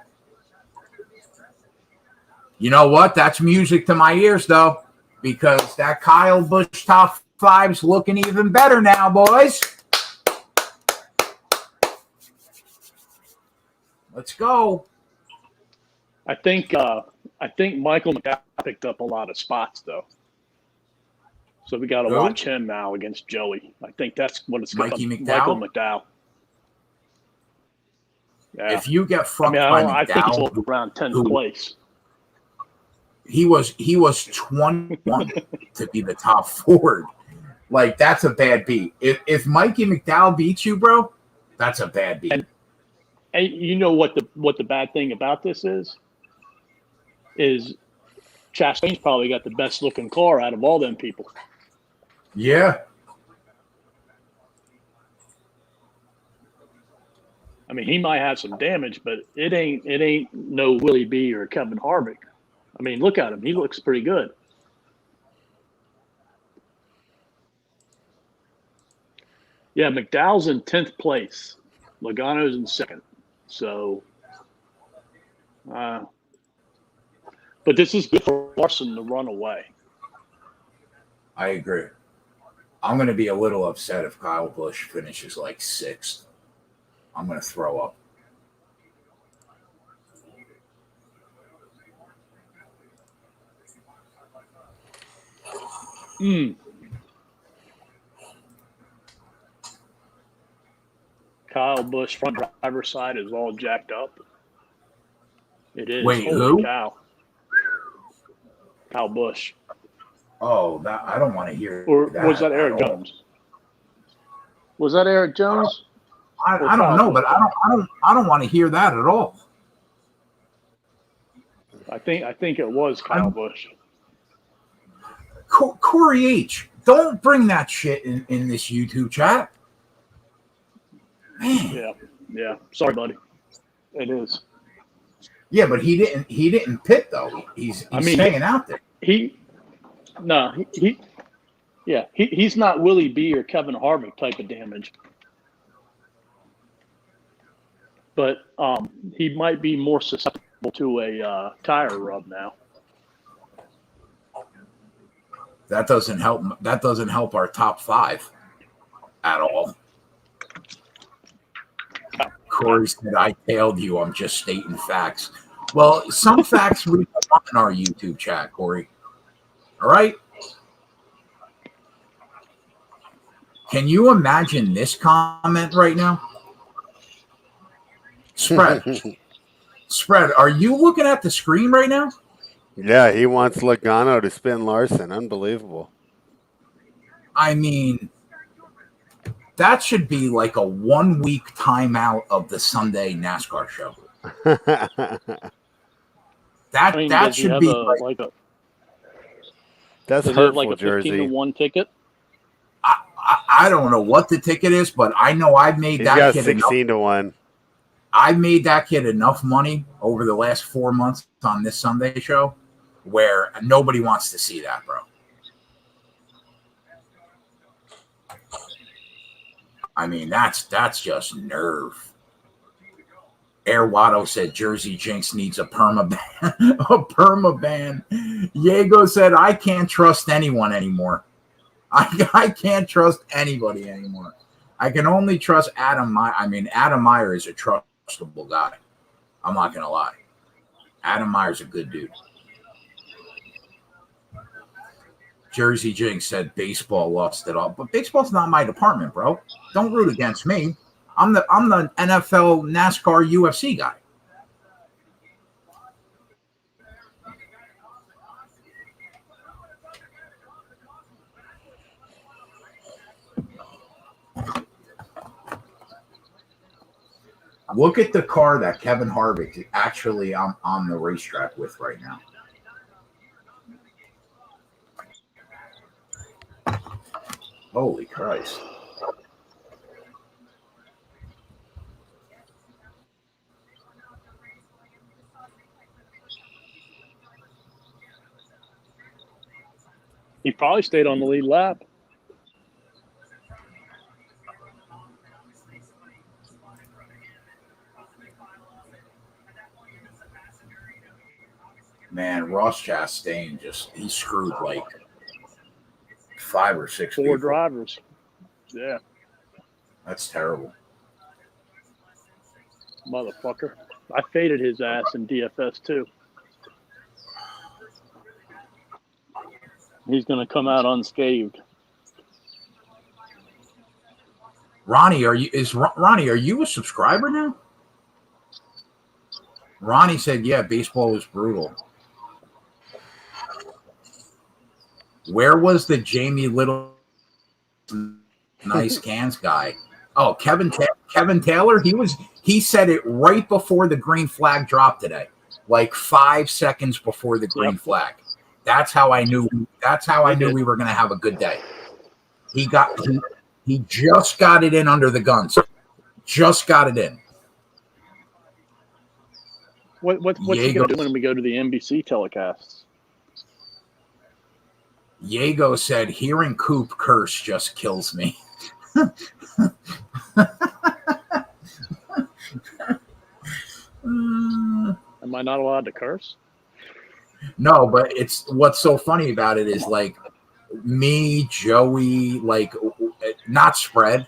You know what? That's music to my ears, though, because that Kyle Busch top 5's looking even better now, boys. Let's go. I think Michael McDowell picked up a lot of spots, though. So we got to watch him now against Joey. I think that's what it's going to be. Michael McDowell. Yeah. If you get fucked by McDowell, I think he's around 10th place. He was 21 to be the top forward. Like, that's a bad beat. If Mikey McDowell beats you, bro, that's a bad beat. And you know what the bad thing about this is Chastain's probably got the best looking car out of all them people. Yeah. I mean, he might have some damage, but it ain't no Willie B or Kevin Harvick. I mean, look at him. He looks pretty good. Yeah, McDowell's in 10th place. Logano's in 2nd. So, but this is good for Larson to run away. I agree. I'm going to be a little upset if Kyle Busch finishes like 6th. I'm going to throw up. Kyle Busch front driver's side is all jacked up. It is. Wait, holy who? Cow. Kyle Busch. Oh, that I don't want to hear. Or that was that Eric Jones? Was that Eric Jones? I don't know, but I don't want to hear that at all. I think it was Kyle Busch. Corey H., don't bring that shit in this YouTube chat. Man. Yeah. Sorry, buddy. It is. Yeah, but he didn't pit though. He's staying out there. He's not Willie B or Kevin Harvick type of damage. But he might be more susceptible to a tire rub now. That doesn't help. That doesn't help our top 5 at all. Corey said, "I tailed you. I'm just stating facts." Well, some facts we want in our YouTube chat, Corey. All right. Can you imagine this comment right now? Spread. Are you looking at the screen right now? Yeah, he wants Logano to spin Larson. Unbelievable. I mean, that should be like a 1-week timeout of the Sunday NASCAR show. That should be that's hurtful, like a 15-1 ticket. I don't know what the ticket is, but I know I've made that kid 16-1. I made that kid enough money over the last 4 months on this Sunday show where nobody wants to see that, bro. I mean, that's just nerve. Air Watto said Jersey Jinx needs a permaban. A permaban. Diego said, I can't trust anyone anymore. I can't trust anybody anymore. I can only trust Adam Meyer. I mean, Adam Meyer is a trustable guy. I'm not going to lie. Adam Meyer's a good dude. Jersey Jinx said baseball lost it all. But baseball's not my department, bro. Don't root against me. I'm the NFL, NASCAR, UFC guy. Look at the car that Kevin Harvick is actually on the racetrack with right now. Holy Christ. He probably stayed on the lead lap. Man, Ross Chastain he screwed like 5 or 6 4 people. drivers. Yeah, That's terrible. motherfucker. I faded his ass in DFS too. He's going to come out unscathed. Ronnie, are you a subscriber now? Ronnie said, "Yeah, baseball was brutal." Where was the Jamie Little nice cans guy? Oh, Kevin Taylor. He said it right before the green flag dropped today, like 5 seconds before the green flag. That's how I knew. That's how I knew we were going to have a good day. He just got it in under the guns. Just got it in. What's he going to do when we go to the NBC telecasts? Diego said, "Hearing Coop curse just kills me." Am I not allowed to curse? No, but what's so funny about it is like me, Joey, like not spread,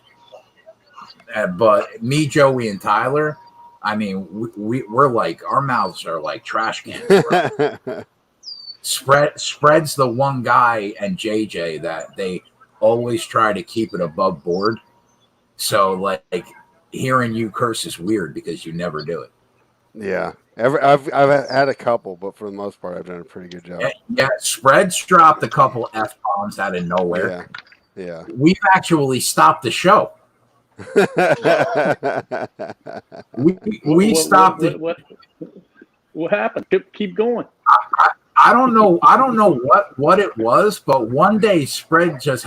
but me, Joey, and Tyler. I mean, we're like our mouths are like trash cans. Spread's the one guy, and JJ that they always try to keep it above board. So like hearing you curse is weird because you never do it. Yeah. I've had a couple, but for the most part, I've done a pretty good job. Yeah, Spread's dropped a couple F-bombs out of nowhere. Yeah. We've actually stopped the show. we stopped it. What happened? Keep going. I don't know what it was, but one day Spread just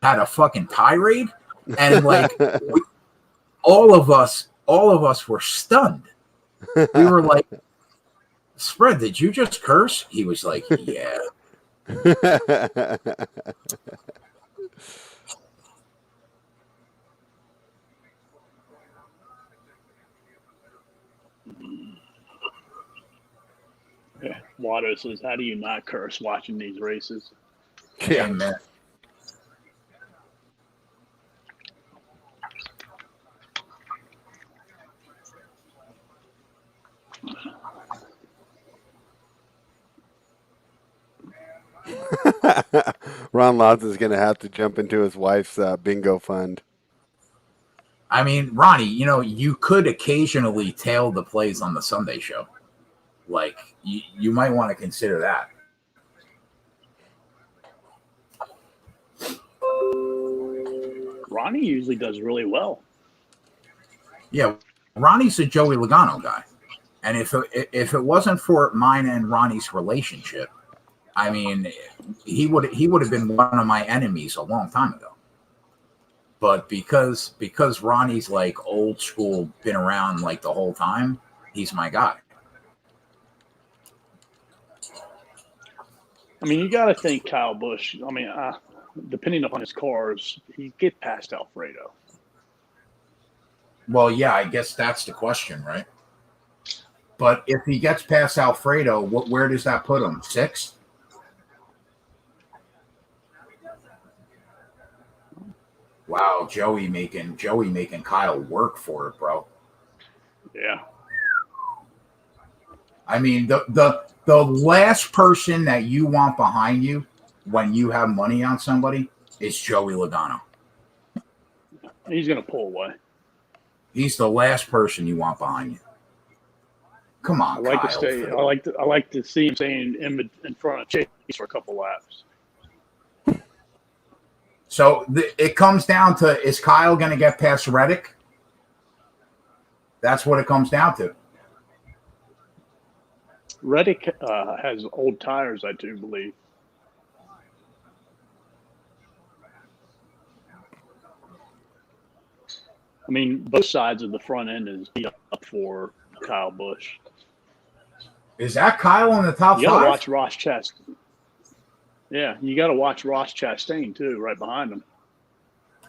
had a fucking tirade, and like all of us were stunned. We were like, "Spread, did you just curse?" He was like, "Yeah." Yeah. Watto says, "How do you not curse watching these races?" Yeah, man. Ron Lawson's going to have to jump into his wife's bingo fund. I mean, Ronnie, you could occasionally tail the plays on the Sunday show. Like, you might want to consider that. Ronnie usually does really well. Yeah, Ronnie's a Joey Logano guy. And if it wasn't for mine and Ronnie's relationship, I mean, he would have been one of my enemies a long time ago. But because Ronnie's like old school, been around like the whole time, he's my guy. I mean, you got to think Kyle Busch. I mean, depending upon his cars, he get past Alfredo. Well, yeah, I guess that's the question, right? But if he gets past Alfredo, where does that put him? 6th? Wow, Joey making Kyle work for it, bro. Yeah. I mean, the last person that you want behind you when you have money on somebody is Joey Logano. He's going to pull away. He's the last person you want behind you. Come on, I like Kyle. to stay. I like to see him staying in front of Chase for a couple laps. So it comes down to, is Kyle going to get past Reddick? That's what it comes down to. Reddick has old tires, I do believe. I mean, both sides of the front end is beat up for Kyle Busch. Is that Kyle in the top You got to five? watch Ross Chastain. Yeah, you got to watch Ross Chastain too, right behind him.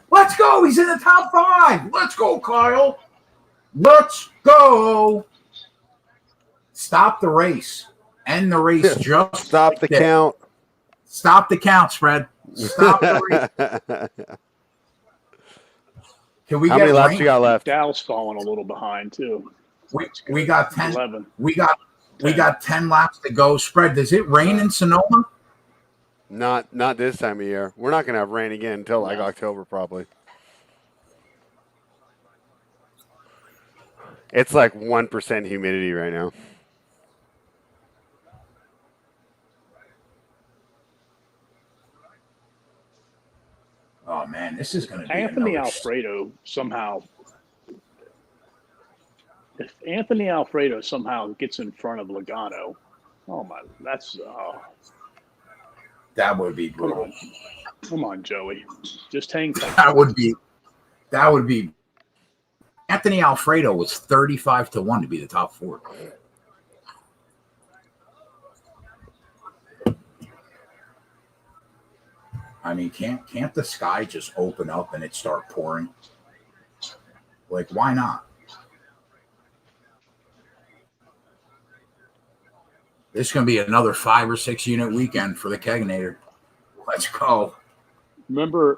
Let's go. He's in the top five. Let's go, Kyle. Let's go. Stop the race. End the race. Just Stop like the this. count. Stop the count, Spread. Stop the race. Can we How get many laps rain? you got left? Dow's falling a little behind too. We got 10. 11. We got 10 laps to go. Spread. Does it rain in Sonoma? Not this time of year. We're not going to have rain again until like October probably. It's like 1% humidity right now. Oh man, this is going to be Anthony another... Alfredo somehow. If Anthony Alfredo somehow gets in front of Logano, oh my, that's That would be brutal. Come on, Joey, just hang tight. That would be. Anthony Alfredo was 35-1 to be the top four. I mean, can't the sky just open up and it start pouring? Like, why not? This is going to be another 5 or 6 unit weekend for the Keganator. Let's go. Do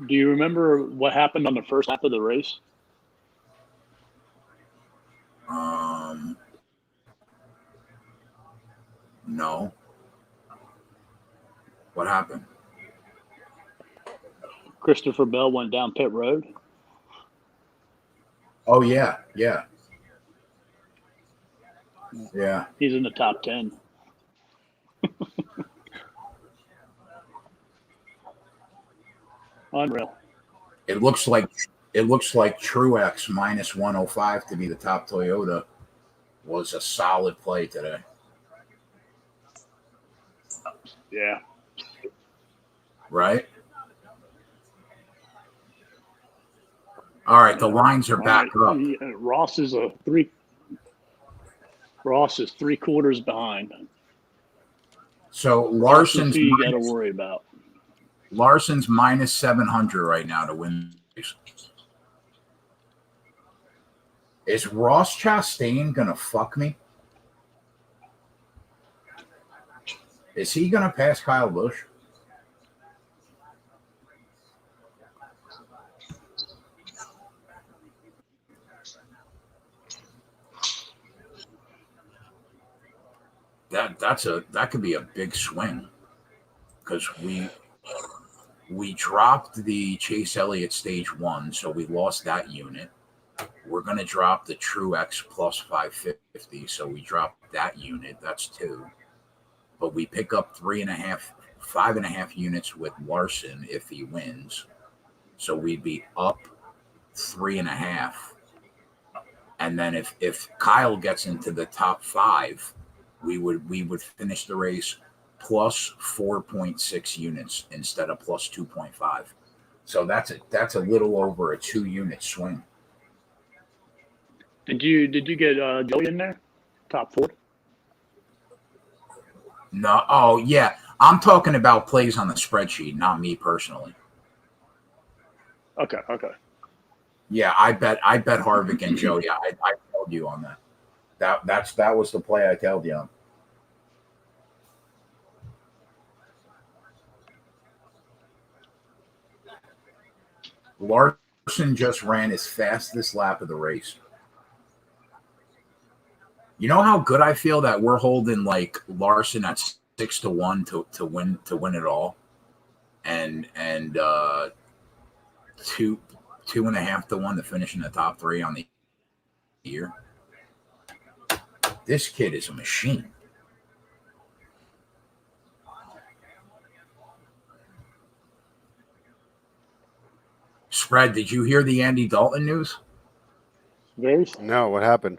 you remember what happened on the first lap of the race? No. What happened? Christopher Bell went down pit road. Oh, yeah. He's in the top 10. Unreal. It looks like Truex minus 105 to be the top Toyota was a solid play today. Yeah. Right? All right, the lines are back up. Ross is 3/4 behind. So Larson's who you got to worry about. Larson's minus 700 right now to win. Is Ross Chastain gonna fuck me? Is he gonna pass Kyle Busch? That could be a big swing because we dropped the Chase Elliott stage 1, so we lost that unit. We're going to drop the Truex plus 550, so we dropped that unit. That's 2. But we pick up 5.5 units with Larson if he wins. So we'd be up 3.5. And then if Kyle gets into the top 5, we would finish the race plus 4.6 units instead of plus 2.5. So that's a little over a 2-unit swing. Did you get Joey in there? Top 4? No. Oh yeah, I'm talking about plays on the spreadsheet, not me personally. Okay. Yeah, I bet Harvick and Joey. I told you on that. That was the play I told you on. Larson just ran his fastest lap of the race. You know how good I feel that we're holding like Larson at 6-1 to win it all, and 2.5 to 1 to finish in the top 3 on the year. This kid is a machine. Spread, did you hear the Andy Dalton news? No, what happened?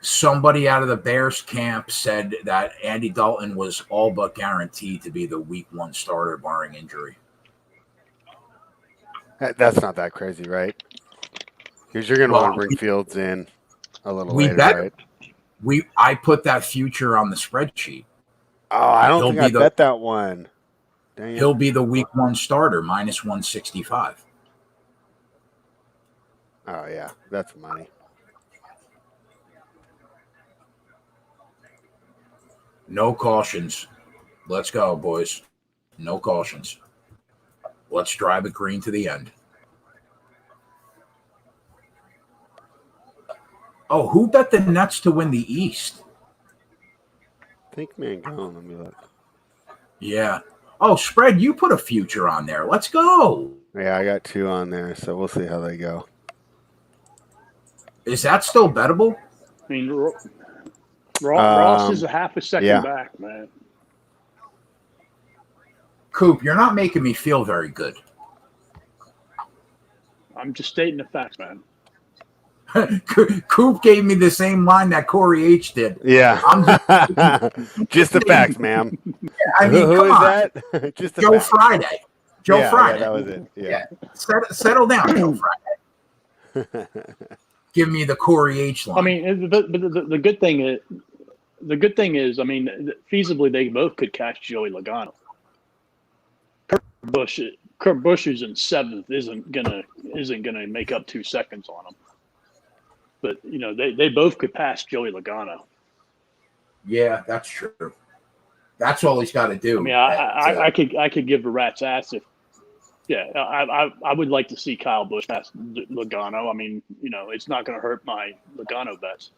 Somebody out of the Bears camp said that Andy Dalton was all but guaranteed to be the week 1 starter barring injury. That's not that crazy, right? Because you're going to Well, want to bring Fields in a little we later, bet right? I put that future on the spreadsheet. Oh, I don't He'll think be I the bet that one. Dang it. he'll be the week 1 starter minus 165. Oh, yeah. That's money. No cautions. Let's go, boys. No cautions. Let's drive it green to the end. Oh, who bet the Nets to win the East? Think Mangone. Let me look. Yeah. Oh, spread, you put a future on there. Let's go. Yeah, I got 2 on there, so we'll see how they go. Is that still bettable? I mean, Ross is a half a second yeah. back, man. Coop, you're not making me feel very good. I'm just stating the facts, man. Coop gave me the same line that Corey H did. Yeah. Just the facts, ma'am. I mean, Who come is on. that? Just the Joe facts. Friday. Joe Yeah, Friday. Yeah, that was it. Yeah. Settle down, Joe Friday. Give me the Corey H line. I mean, but the good thing is, I mean, feasibly they both could catch Joey Logano. Kurt Busch, who's in 7th, isn't gonna make up 2 seconds on him. But you know, they both could pass Joey Logano. Yeah, that's true. That's all he's got to do. I mean, I could give a rat's ass if. Yeah, I would like to see Kyle Busch pass Logano. I mean, you know, it's not going to hurt my Logano bets.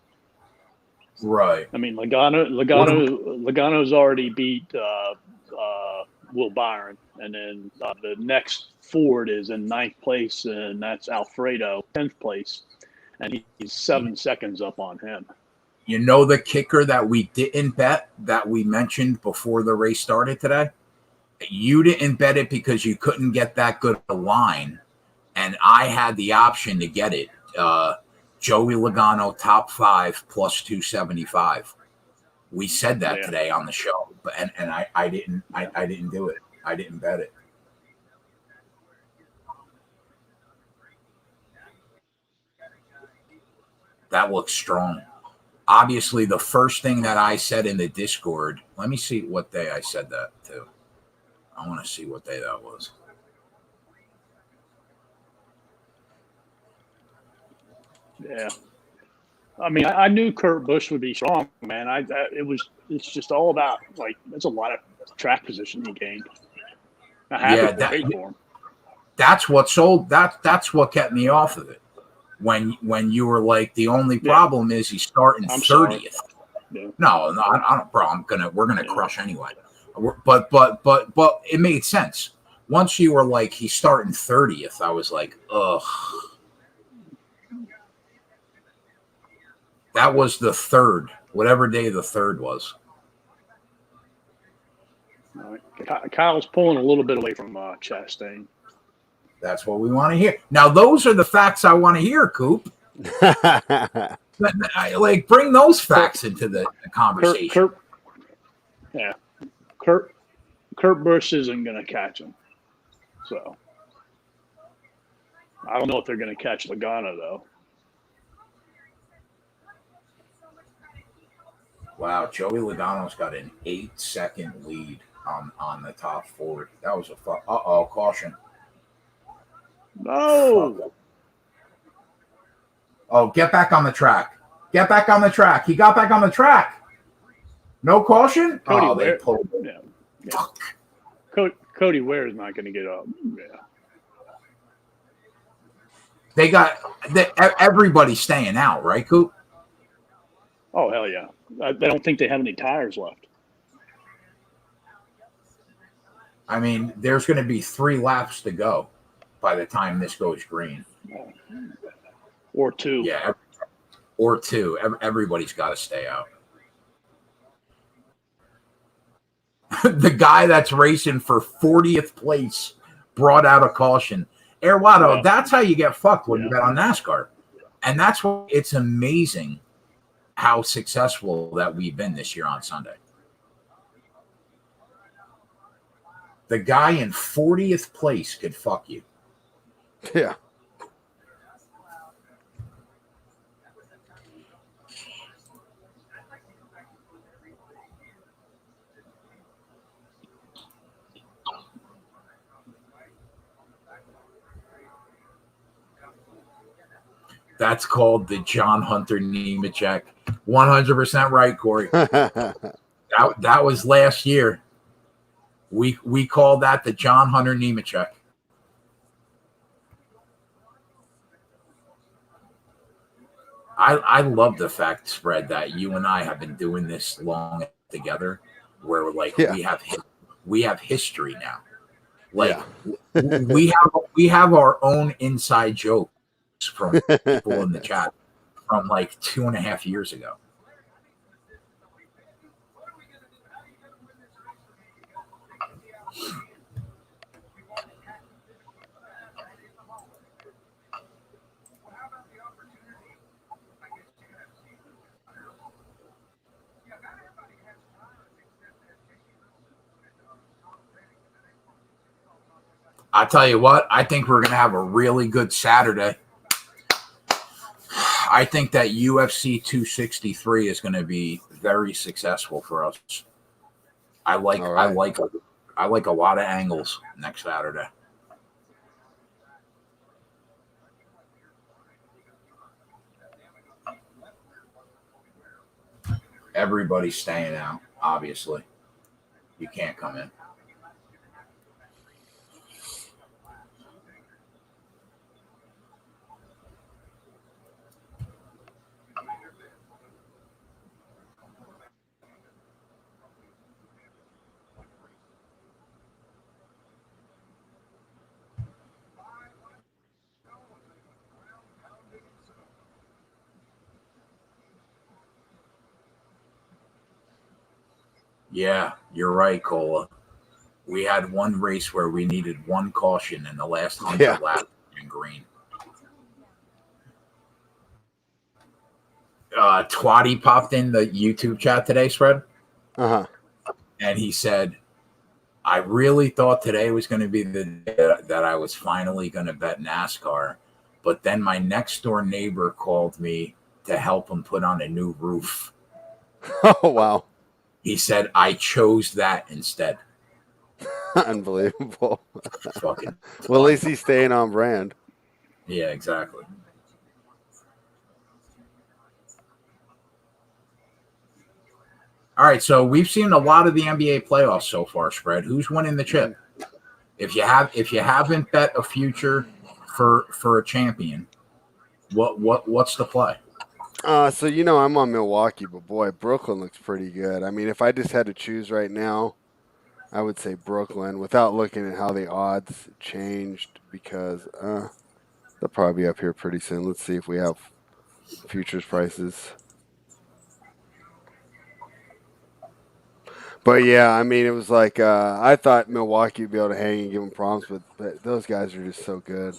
Right. I mean, Logano's already beat Will Byron, and then the next Ford is in 9th place, and that's Alfredo, 10th place, and he's 7 seconds up on him. You know the kicker that we didn't bet that we mentioned before the race started today? You didn't bet it because you couldn't get that good a line, and I had the option to get it. Joey Logano top 5 plus 275. We said that today on the show, but and I didn't do it. I didn't bet it. That looks strong. Obviously, the first thing that I said in the Discord. Let me see what day I said that to. I want to see what day that was. Yeah, I mean, I knew Kurt Busch would be strong, man. It's just all about like that's a lot of track position he gained. I had to wait for him. That's what sold. That's what kept me off of it. When you were like, the only problem is he's starting 30th. Yeah. No, I don't, bro. We're gonna crush anyway. But it made sense. Once you were like, he's starting 30th, I was like, ugh. That was the 3rd, whatever day the 3rd was. All right. Kyle's pulling a little bit away from Chastain. That's what we want to hear. Now, those are the facts I want to hear, Coop. Like, bring those facts into the conversation. Kurt Busch isn't going to catch him. So, I don't know if they're going to catch Logano, though. Wow, Joey Logano's got an 8-second lead on the top 4. That was a caution. No. Oh, get back on the track. Get back on the track. He got back on the track. No caution? They pulled it. Yeah. Fuck. Cody Ware is not going to get up. Yeah. They got everybody's staying out, right, Coop? Oh, hell yeah. I don't think they have any tires left. I mean, there's going to be 3 laps to go by the time this goes green. Or 2. Yeah, or 2. Everybody's got to stay out. The guy that's racing for 40th place brought out a caution. Airwado, that's how you get fucked when you bet on NASCAR. And that's why it's amazing how successful that we've been this year on Sunday. The guy in 40th place could fuck you. Yeah. That's called the John Hunter Nemechek. 100% right, Corey. That was last year. We called that the John Hunter Nemechek. I love the fact, Spread, that you and I have been doing this long together, where like we have history now. Like we have our own inside jokes from people in the chat from like 2.5 years ago. I tell you what, I think we're going to have a really good Saturday. I think that UFC 263 is going to be very successful for us. I like a lot of angles next Saturday. Everybody's staying out, obviously. You can't come in. Yeah, you're right, Cola. We had one race where we needed one caution in the last 100 laps in green. Twatty popped in the YouTube chat today, Spread. Uh-huh. And he said, I really thought today was going to be the day that I was finally going to bet NASCAR. But then my next door neighbor called me to help him put on a new roof. Oh, wow. He said, I chose that instead. Unbelievable. Fucking. Well, at least he's staying on brand. Yeah, exactly. All right, so we've seen a lot of the NBA playoffs so far, Spread. Who's winning the chip? If you haven't bet a future for a champion, what's the play? So I'm on Milwaukee, but boy, Brooklyn looks pretty good. I mean, if I just had to choose right now, I would say Brooklyn without looking at how the odds changed because they'll probably be up here pretty soon. Let's see if we have futures prices. But yeah, I mean, it was like I thought Milwaukee would be able to hang and give them problems, but those guys are just so good.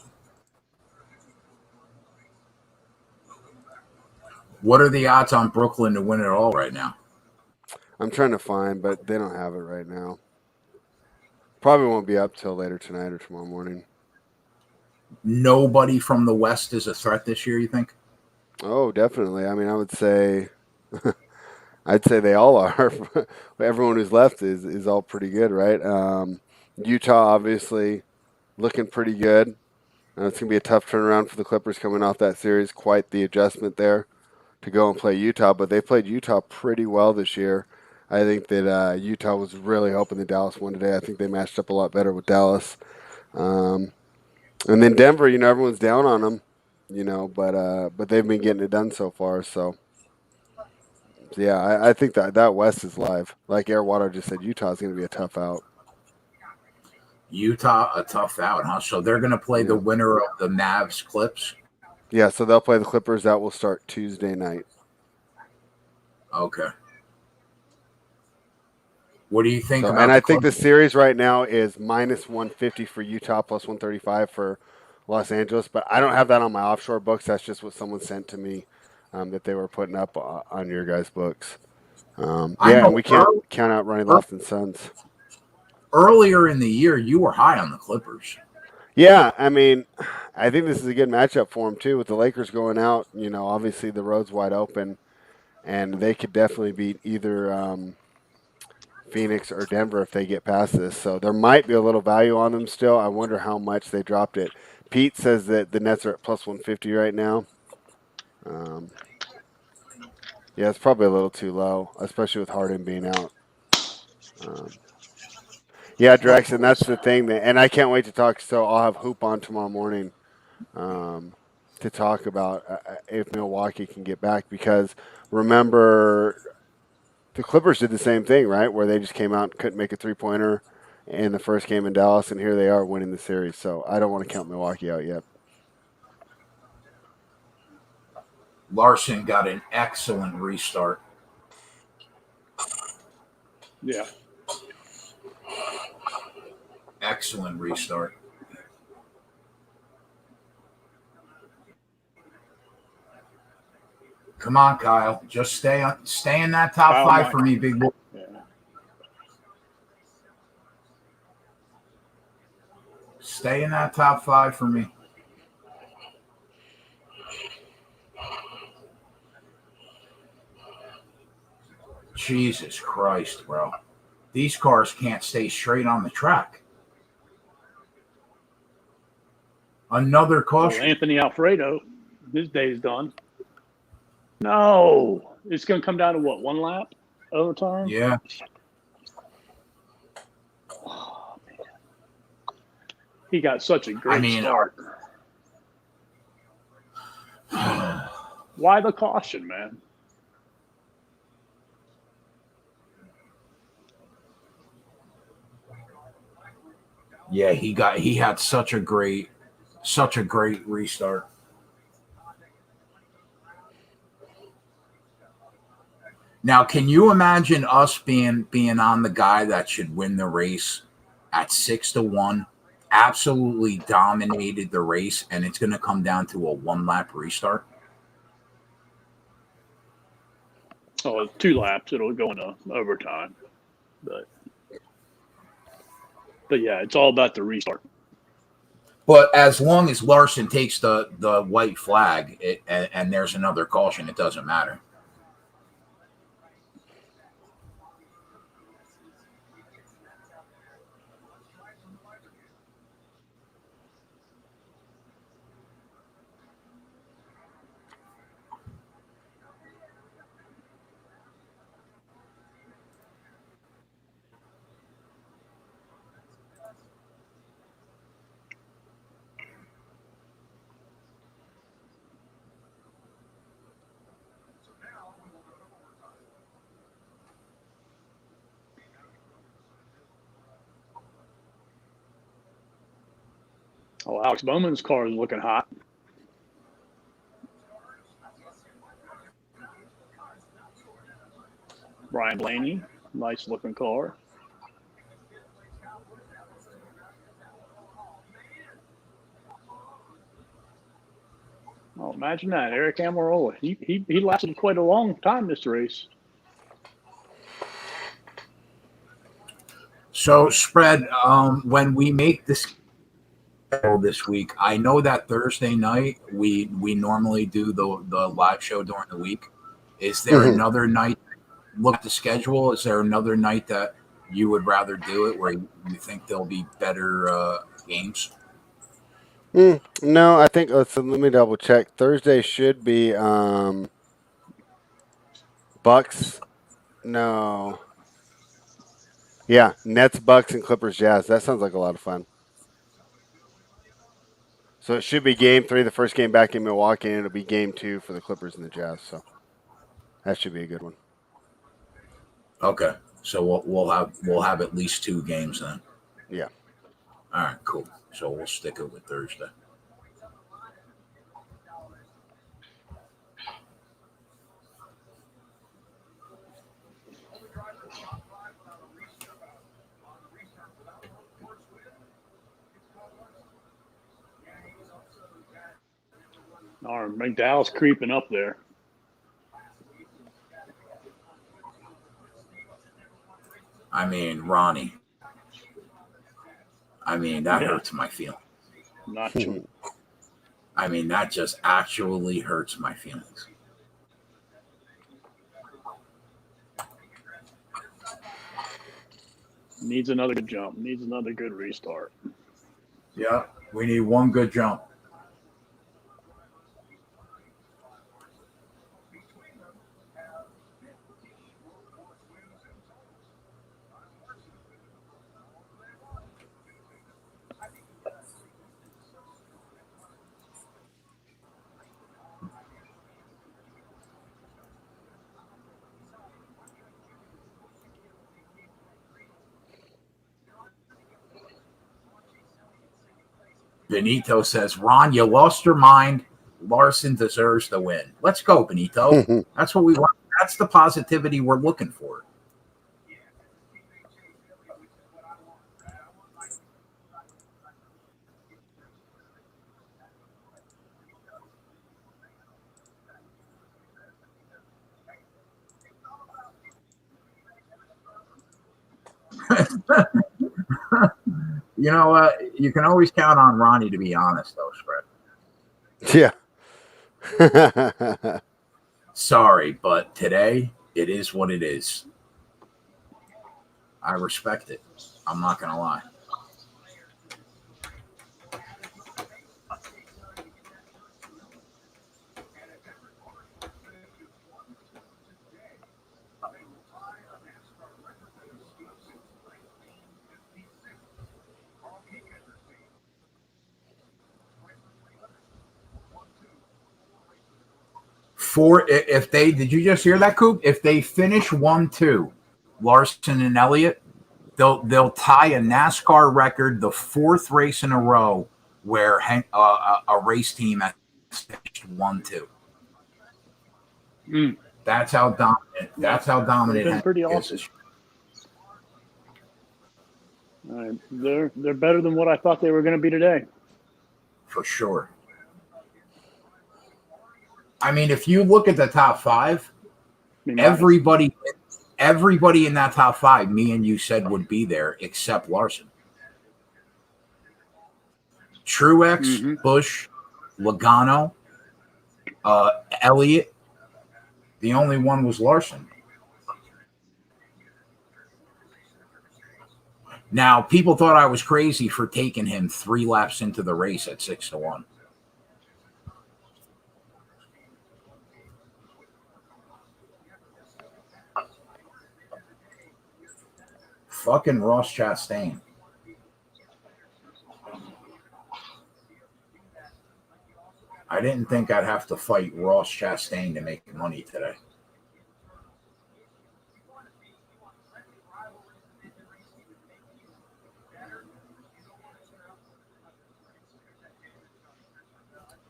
What are the odds on Brooklyn to win it all right now? I'm trying to find, but they don't have it right now. Probably won't be up till later tonight or tomorrow morning. Nobody from the West is a threat this year, you think? Oh, definitely. I mean, I would say I'd say they all are. Everyone who's left is all pretty good, right? Utah, obviously, looking pretty good. It's going to be a tough turnaround for the Clippers coming off that series. Quite the adjustment there to go and play Utah. But they played Utah pretty well this year. I think that Utah was really hoping that Dallas won today. I think they matched up a lot better with Dallas. And then Denver, everyone's down on them, but they've been getting it done so far. So yeah, I think that West is live. Like Airwater just said, Utah's going to be a tough out. Utah, a tough out, huh? So they're going to play the winner of the Mavs Clips? Yeah, so they'll play the Clippers. That will start Tuesday night. Okay. What do you think about and I think the series right now is minus 150 for Utah, plus 135 for Los Angeles. But I don't have that on my offshore books. That's just what someone sent to me that they were putting up on your guys' books. And we can't count out Ronnie Lofton Suns. Earlier in the year, you were high on the Clippers. Yeah, I mean, I think this is a good matchup for them too. With the Lakers going out, obviously the road's wide open, and they could definitely beat either Phoenix or Denver if they get past this. So there might be a little value on them still. I wonder how much they dropped it. Pete says that the Nets are at plus 150 right now. Yeah, it's probably a little too low, especially with Harden being out. Yeah, Drex, and that's the thing. And I can't wait to talk. So I'll have Hoop on tomorrow morning to talk about if Milwaukee can get back. Because remember, the Clippers did the same thing, right? Where they just came out and couldn't make a three-pointer in the first game in Dallas, and here they are winning the series. So I don't want to count Milwaukee out yet. Larson got an excellent restart. Yeah. Excellent restart. Come on, Kyle. Just stay in that top Kyle five might. for me, big boy. Yeah. Stay in that top five for me. Jesus Christ, bro. These cars can't stay straight on the track. Another Well, caution. Anthony Alfredo, his day's done. No. It's going to come down to what, one lap overtime? Yeah. Oh, man. He got such a great start. Why the caution, man? Yeah, he had such a great restart. Now, can you imagine us being on the guy that should win the race at 6-1, absolutely dominated the race, and it's going to come down to a one-lap restart? Oh, 2 laps. It'll go into overtime. But yeah, it's all about the restart. But as long as Larson takes the white flag and there's another caution, it doesn't matter. Oh, Alex Bowman's car is looking hot. Brian Blaney, nice looking car. Oh, imagine that, Eric Amarola. He lasted quite a long time this race. So, spread, when we make this this week, I know that Thursday night we normally do the live show during the week. Is there another night? Look at the schedule. Is there another night that you would rather do it where you think there'll be better games? No, I think let me double check. Thursday should be Bucks. No. Yeah, Nets, Bucks, and Clippers, Jazz. That sounds like a lot of fun. So it should be game 3, the first game back in Milwaukee, and it'll be game 2 for the Clippers and the Jazz. So that should be a good one. Okay, so we'll have at least 2 games then. Yeah. All right, cool. So we'll stick it with Thursday. All right, McDowell's creeping up there. I mean, Ronnie. I mean, that hurts my feelings. not chewing. I mean, that just actually hurts my feelings. Needs another good jump. Needs another good restart. Yeah, we need one good jump. Benito says, Ron, you lost your mind. Larson deserves the win. Let's go, Benito. That's what we want. That's the positivity we're looking for. You know what? You can always count on Ronnie to be honest, though, Spread. Yeah. Sorry, but today it is what it is. I respect it. I'm not going to lie. If they did you just hear that, Coop? If they finish 1-2, Larson and Elliott, they'll tie a NASCAR record, the fourth race in a row where a race team has finished 1-2. That's how dominant. That's how dominant. Been pretty awesome. They're better than what I thought they were going to be today. For sure. I mean, if you look at the top five, everybody in that top five, me and you said would be there except Larson. Truex, Busch, Logano, Elliott. The only one was Larson. Now, people thought I was crazy for taking him 3 laps into the race at 6-1. Fucking Ross Chastain. I didn't think I'd have to fight Ross Chastain to make money today.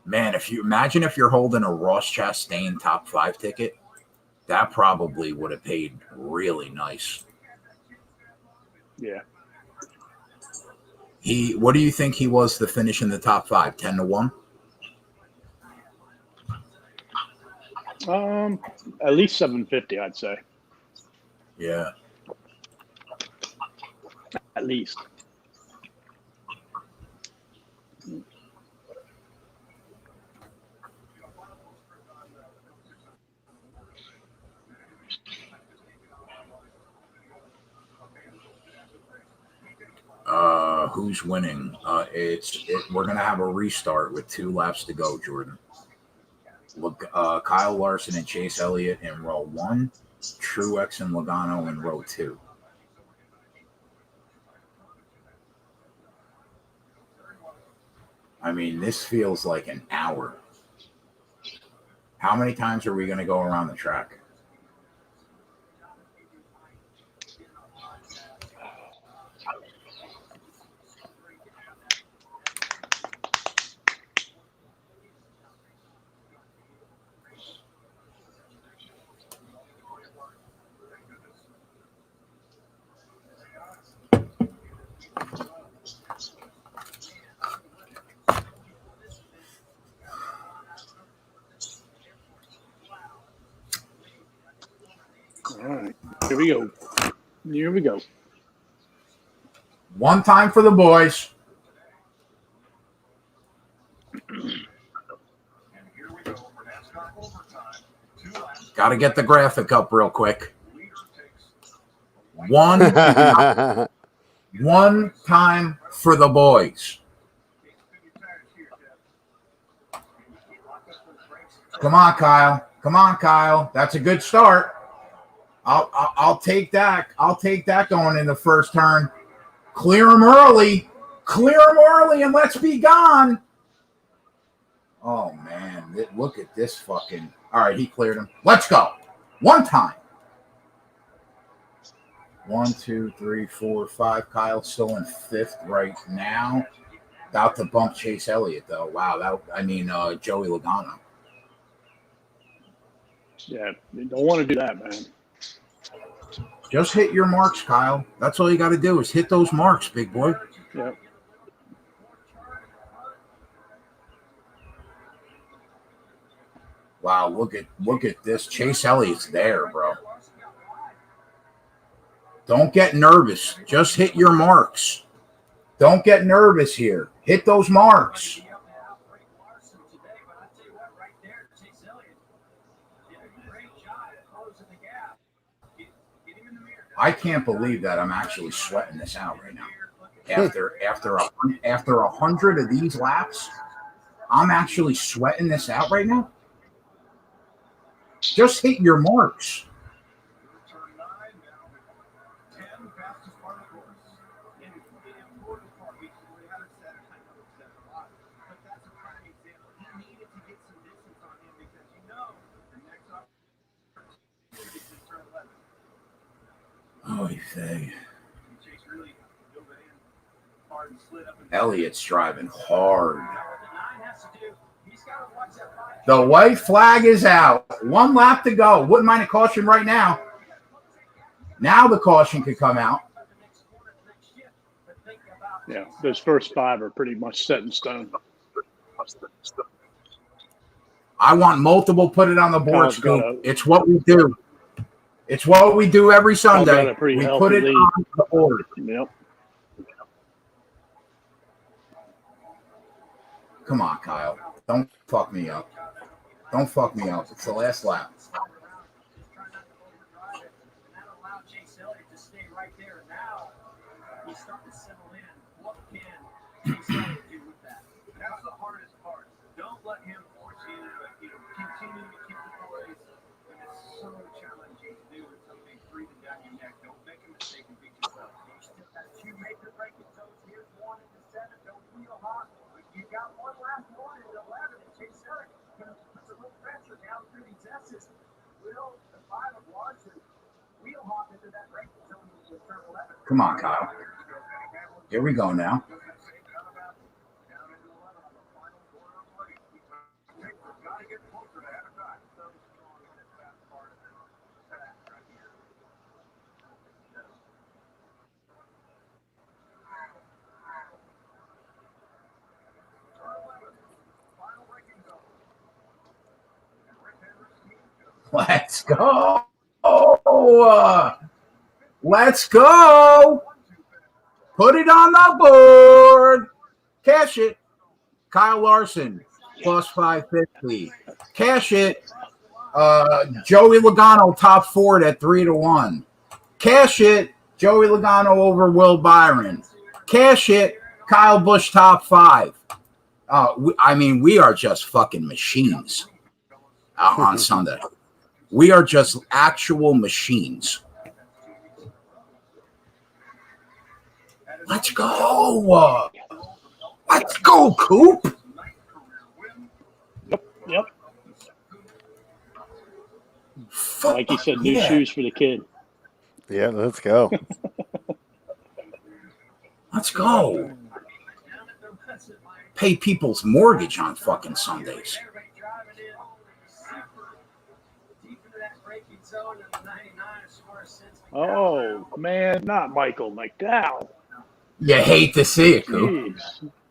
Man, if you're holding a Ross Chastain top 5 ticket, that probably would have paid really nice. Yeah. What do you think he was to finish in the top 5? 10-1? At least 750, I'd say. Yeah. At least. Who's winning? We're gonna have a restart with 2 laps to go, Jordan. Look, Kyle Larson and Chase Elliott in row 1, Truex and Logano in row 2. I mean, this feels like an hour. How many times are we going to go around the track? All right. Here we go. Here we go. One time for the boys. Got to get the graphic up real quick. One time for the boys. Come on, Kyle. Come on, Kyle. That's a good start. I'll take that. I'll take that going in the first turn. Clear him early. Clear him early and let's be gone. Oh, man. Look at this fucking. All right, he cleared him. Let's go. One time. 1, 2, 3, 4, 5. Kyle's still in 5th right now. About to bump Chase Elliott, though. Wow. Joey Logano. Yeah, you don't want to do that, man. Just hit your marks, Kyle. That's all you got to do is hit those marks, big boy. Yeah. Wow, look at this. Chase Elliott's there, bro. Don't get nervous. Just hit your marks. Don't get nervous here. Hit those marks. I can't believe that I'm actually sweating this out right now. After 100 of these laps, I'm actually sweating this out right now. Just hit your marks. Oh, Elliott's driving hard. The white flag is out. 1 lap to go. Wouldn't mind a caution right now. Now the caution could come out. Yeah, those first 5 are pretty much set in stone. I want multiple put it on the board, Scoop. It's what we do. It's what we do every Sunday. We put it on the board. Yep. Come on, Kyle. Don't fuck me up. Don't fuck me up. It's the last lap. Come on, Kyle. Here we go now. Let's go. Let's go. Put it on the board. Cash it. Kyle Larson, plus 550. Cash it. Joey Logano, top 4 at 3-1. Cash it. Joey Logano over Will Byron. Cash it. Kyle Busch, top 5. We are just fucking machines on Sunday. We are just actual machines. Let's go. Let's go, Coop. Yep. Like you said, new shoes for the kid. Yeah, let's go. Let's go. Pay people's mortgage on fucking Sundays. Oh, man, not Michael McDowell. You hate to see it, Coop.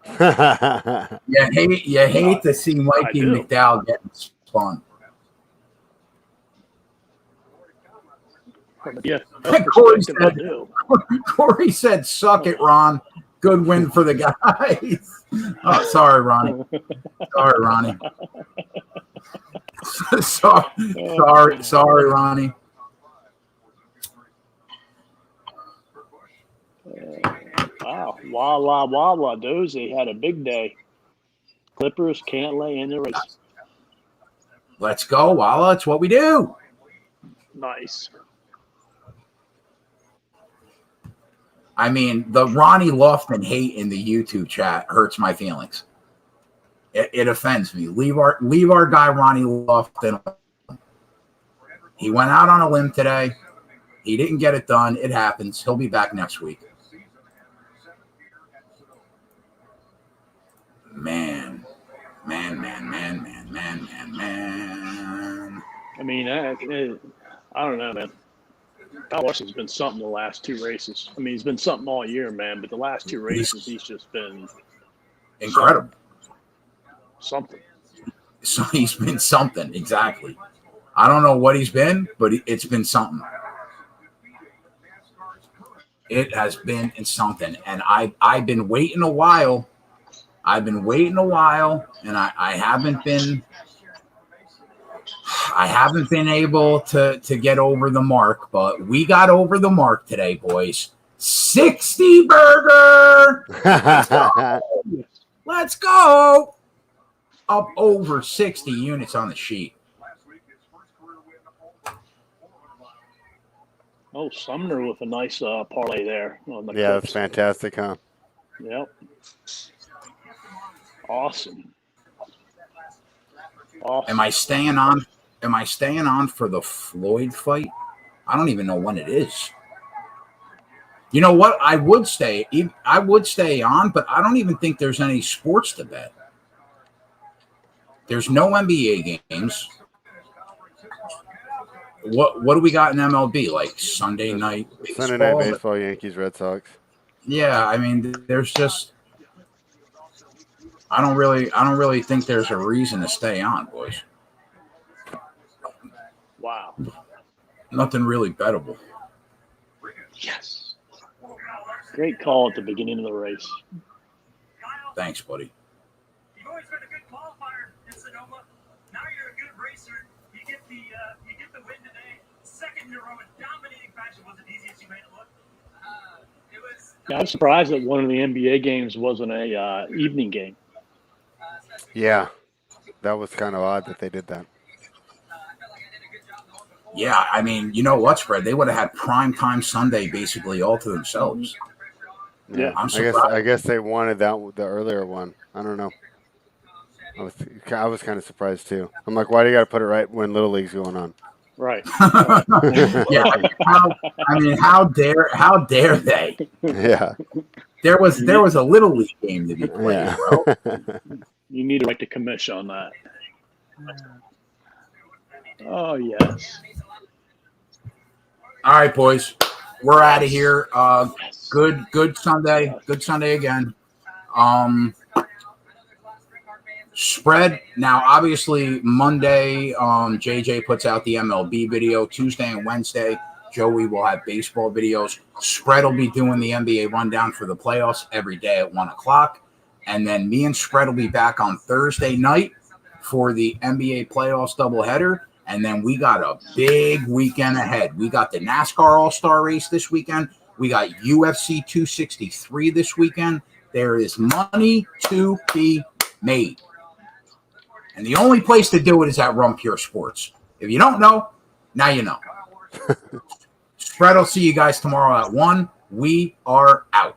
You hate to see Mikey McDowell getting spun. Yeah, Corey said, suck it, Ron. Good win for the guys. Oh, sorry, Ronnie. Sorry, Ronnie. sorry, Ronnie. Wow. Walla Walla Dozy had a big day. Clippers can't lay in the race. Let's go, Walla. It's what we do. Nice. I mean, the Ronnie Lofton hate in the YouTube chat hurts my feelings. It offends me. Leave our guy Ronnie Lofton. He went out on a limb today. He didn't get it done. It happens. He'll be back next week. Man. I mean, I don't know, man. Kyle Larson's been something the last two races. I mean, he's been something all year, man. But the last two races, he's just been incredible. Something. So he's been something, exactly. I don't know what he's been, but it's been something. It has been something, and I've been waiting a while. And I haven't been able to get over the mark, but we got over the mark today, boys. 60 burger. Let's go. Up over 60 units on the sheet. Oh, Sumner with a nice parlay there. On the yeah, Clips. that's fantastic, huh? Yep. Awesome. Am I staying on? Am I staying on for the Floyd fight? I don't even know when it is. You know what? I would stay on, but I don't even think there's any sports to bet. There's no NBA games. What do we got in MLB? Like Sunday night baseball? Sunday night baseball, Yankees, Red Sox. Yeah, I mean, there's just I don't really think there's a reason to stay on, boys. Wow. Nothing really bettable. Yes. Great call at the beginning of the race. Thanks, buddy. You've always been a good qualifier in Sonoma. Now you're a good racer. You get the win today. Second in a row in dominating fashion. Was it easy as you made it look? Yeah, I'm surprised that one of the NBA games wasn't a evening game. Yeah, that was kind of odd that they did that. Yeah, I mean, you know what, Spread? They would have had prime Sunday basically all to themselves. Yeah, I guess they wanted the earlier one. I don't know. I was kind of surprised too. I'm like, why do you got to put it right when Little League's going on? Right. Yeah. How dare they? Yeah. There was a Little League game to be played, bro. You need to write the commission on that. Oh, yes. All right, boys. We're out of here. Good Sunday. Good Sunday again. Spread. Now, obviously, Monday, JJ puts out the MLB video. Tuesday and Wednesday, Joey will have baseball videos. Spread will be doing the NBA rundown for the playoffs every day at 1 o'clock. And then me and Spread will be back on Thursday night for the NBA playoffs doubleheader. And then we got a big weekend ahead. We got the NASCAR All-Star race this weekend. We got UFC 263 this weekend. There is money to be made. And the only place to do it is at Rum Pure Sports. If you don't know, now you know. Spread will see you guys tomorrow at 1. We are out.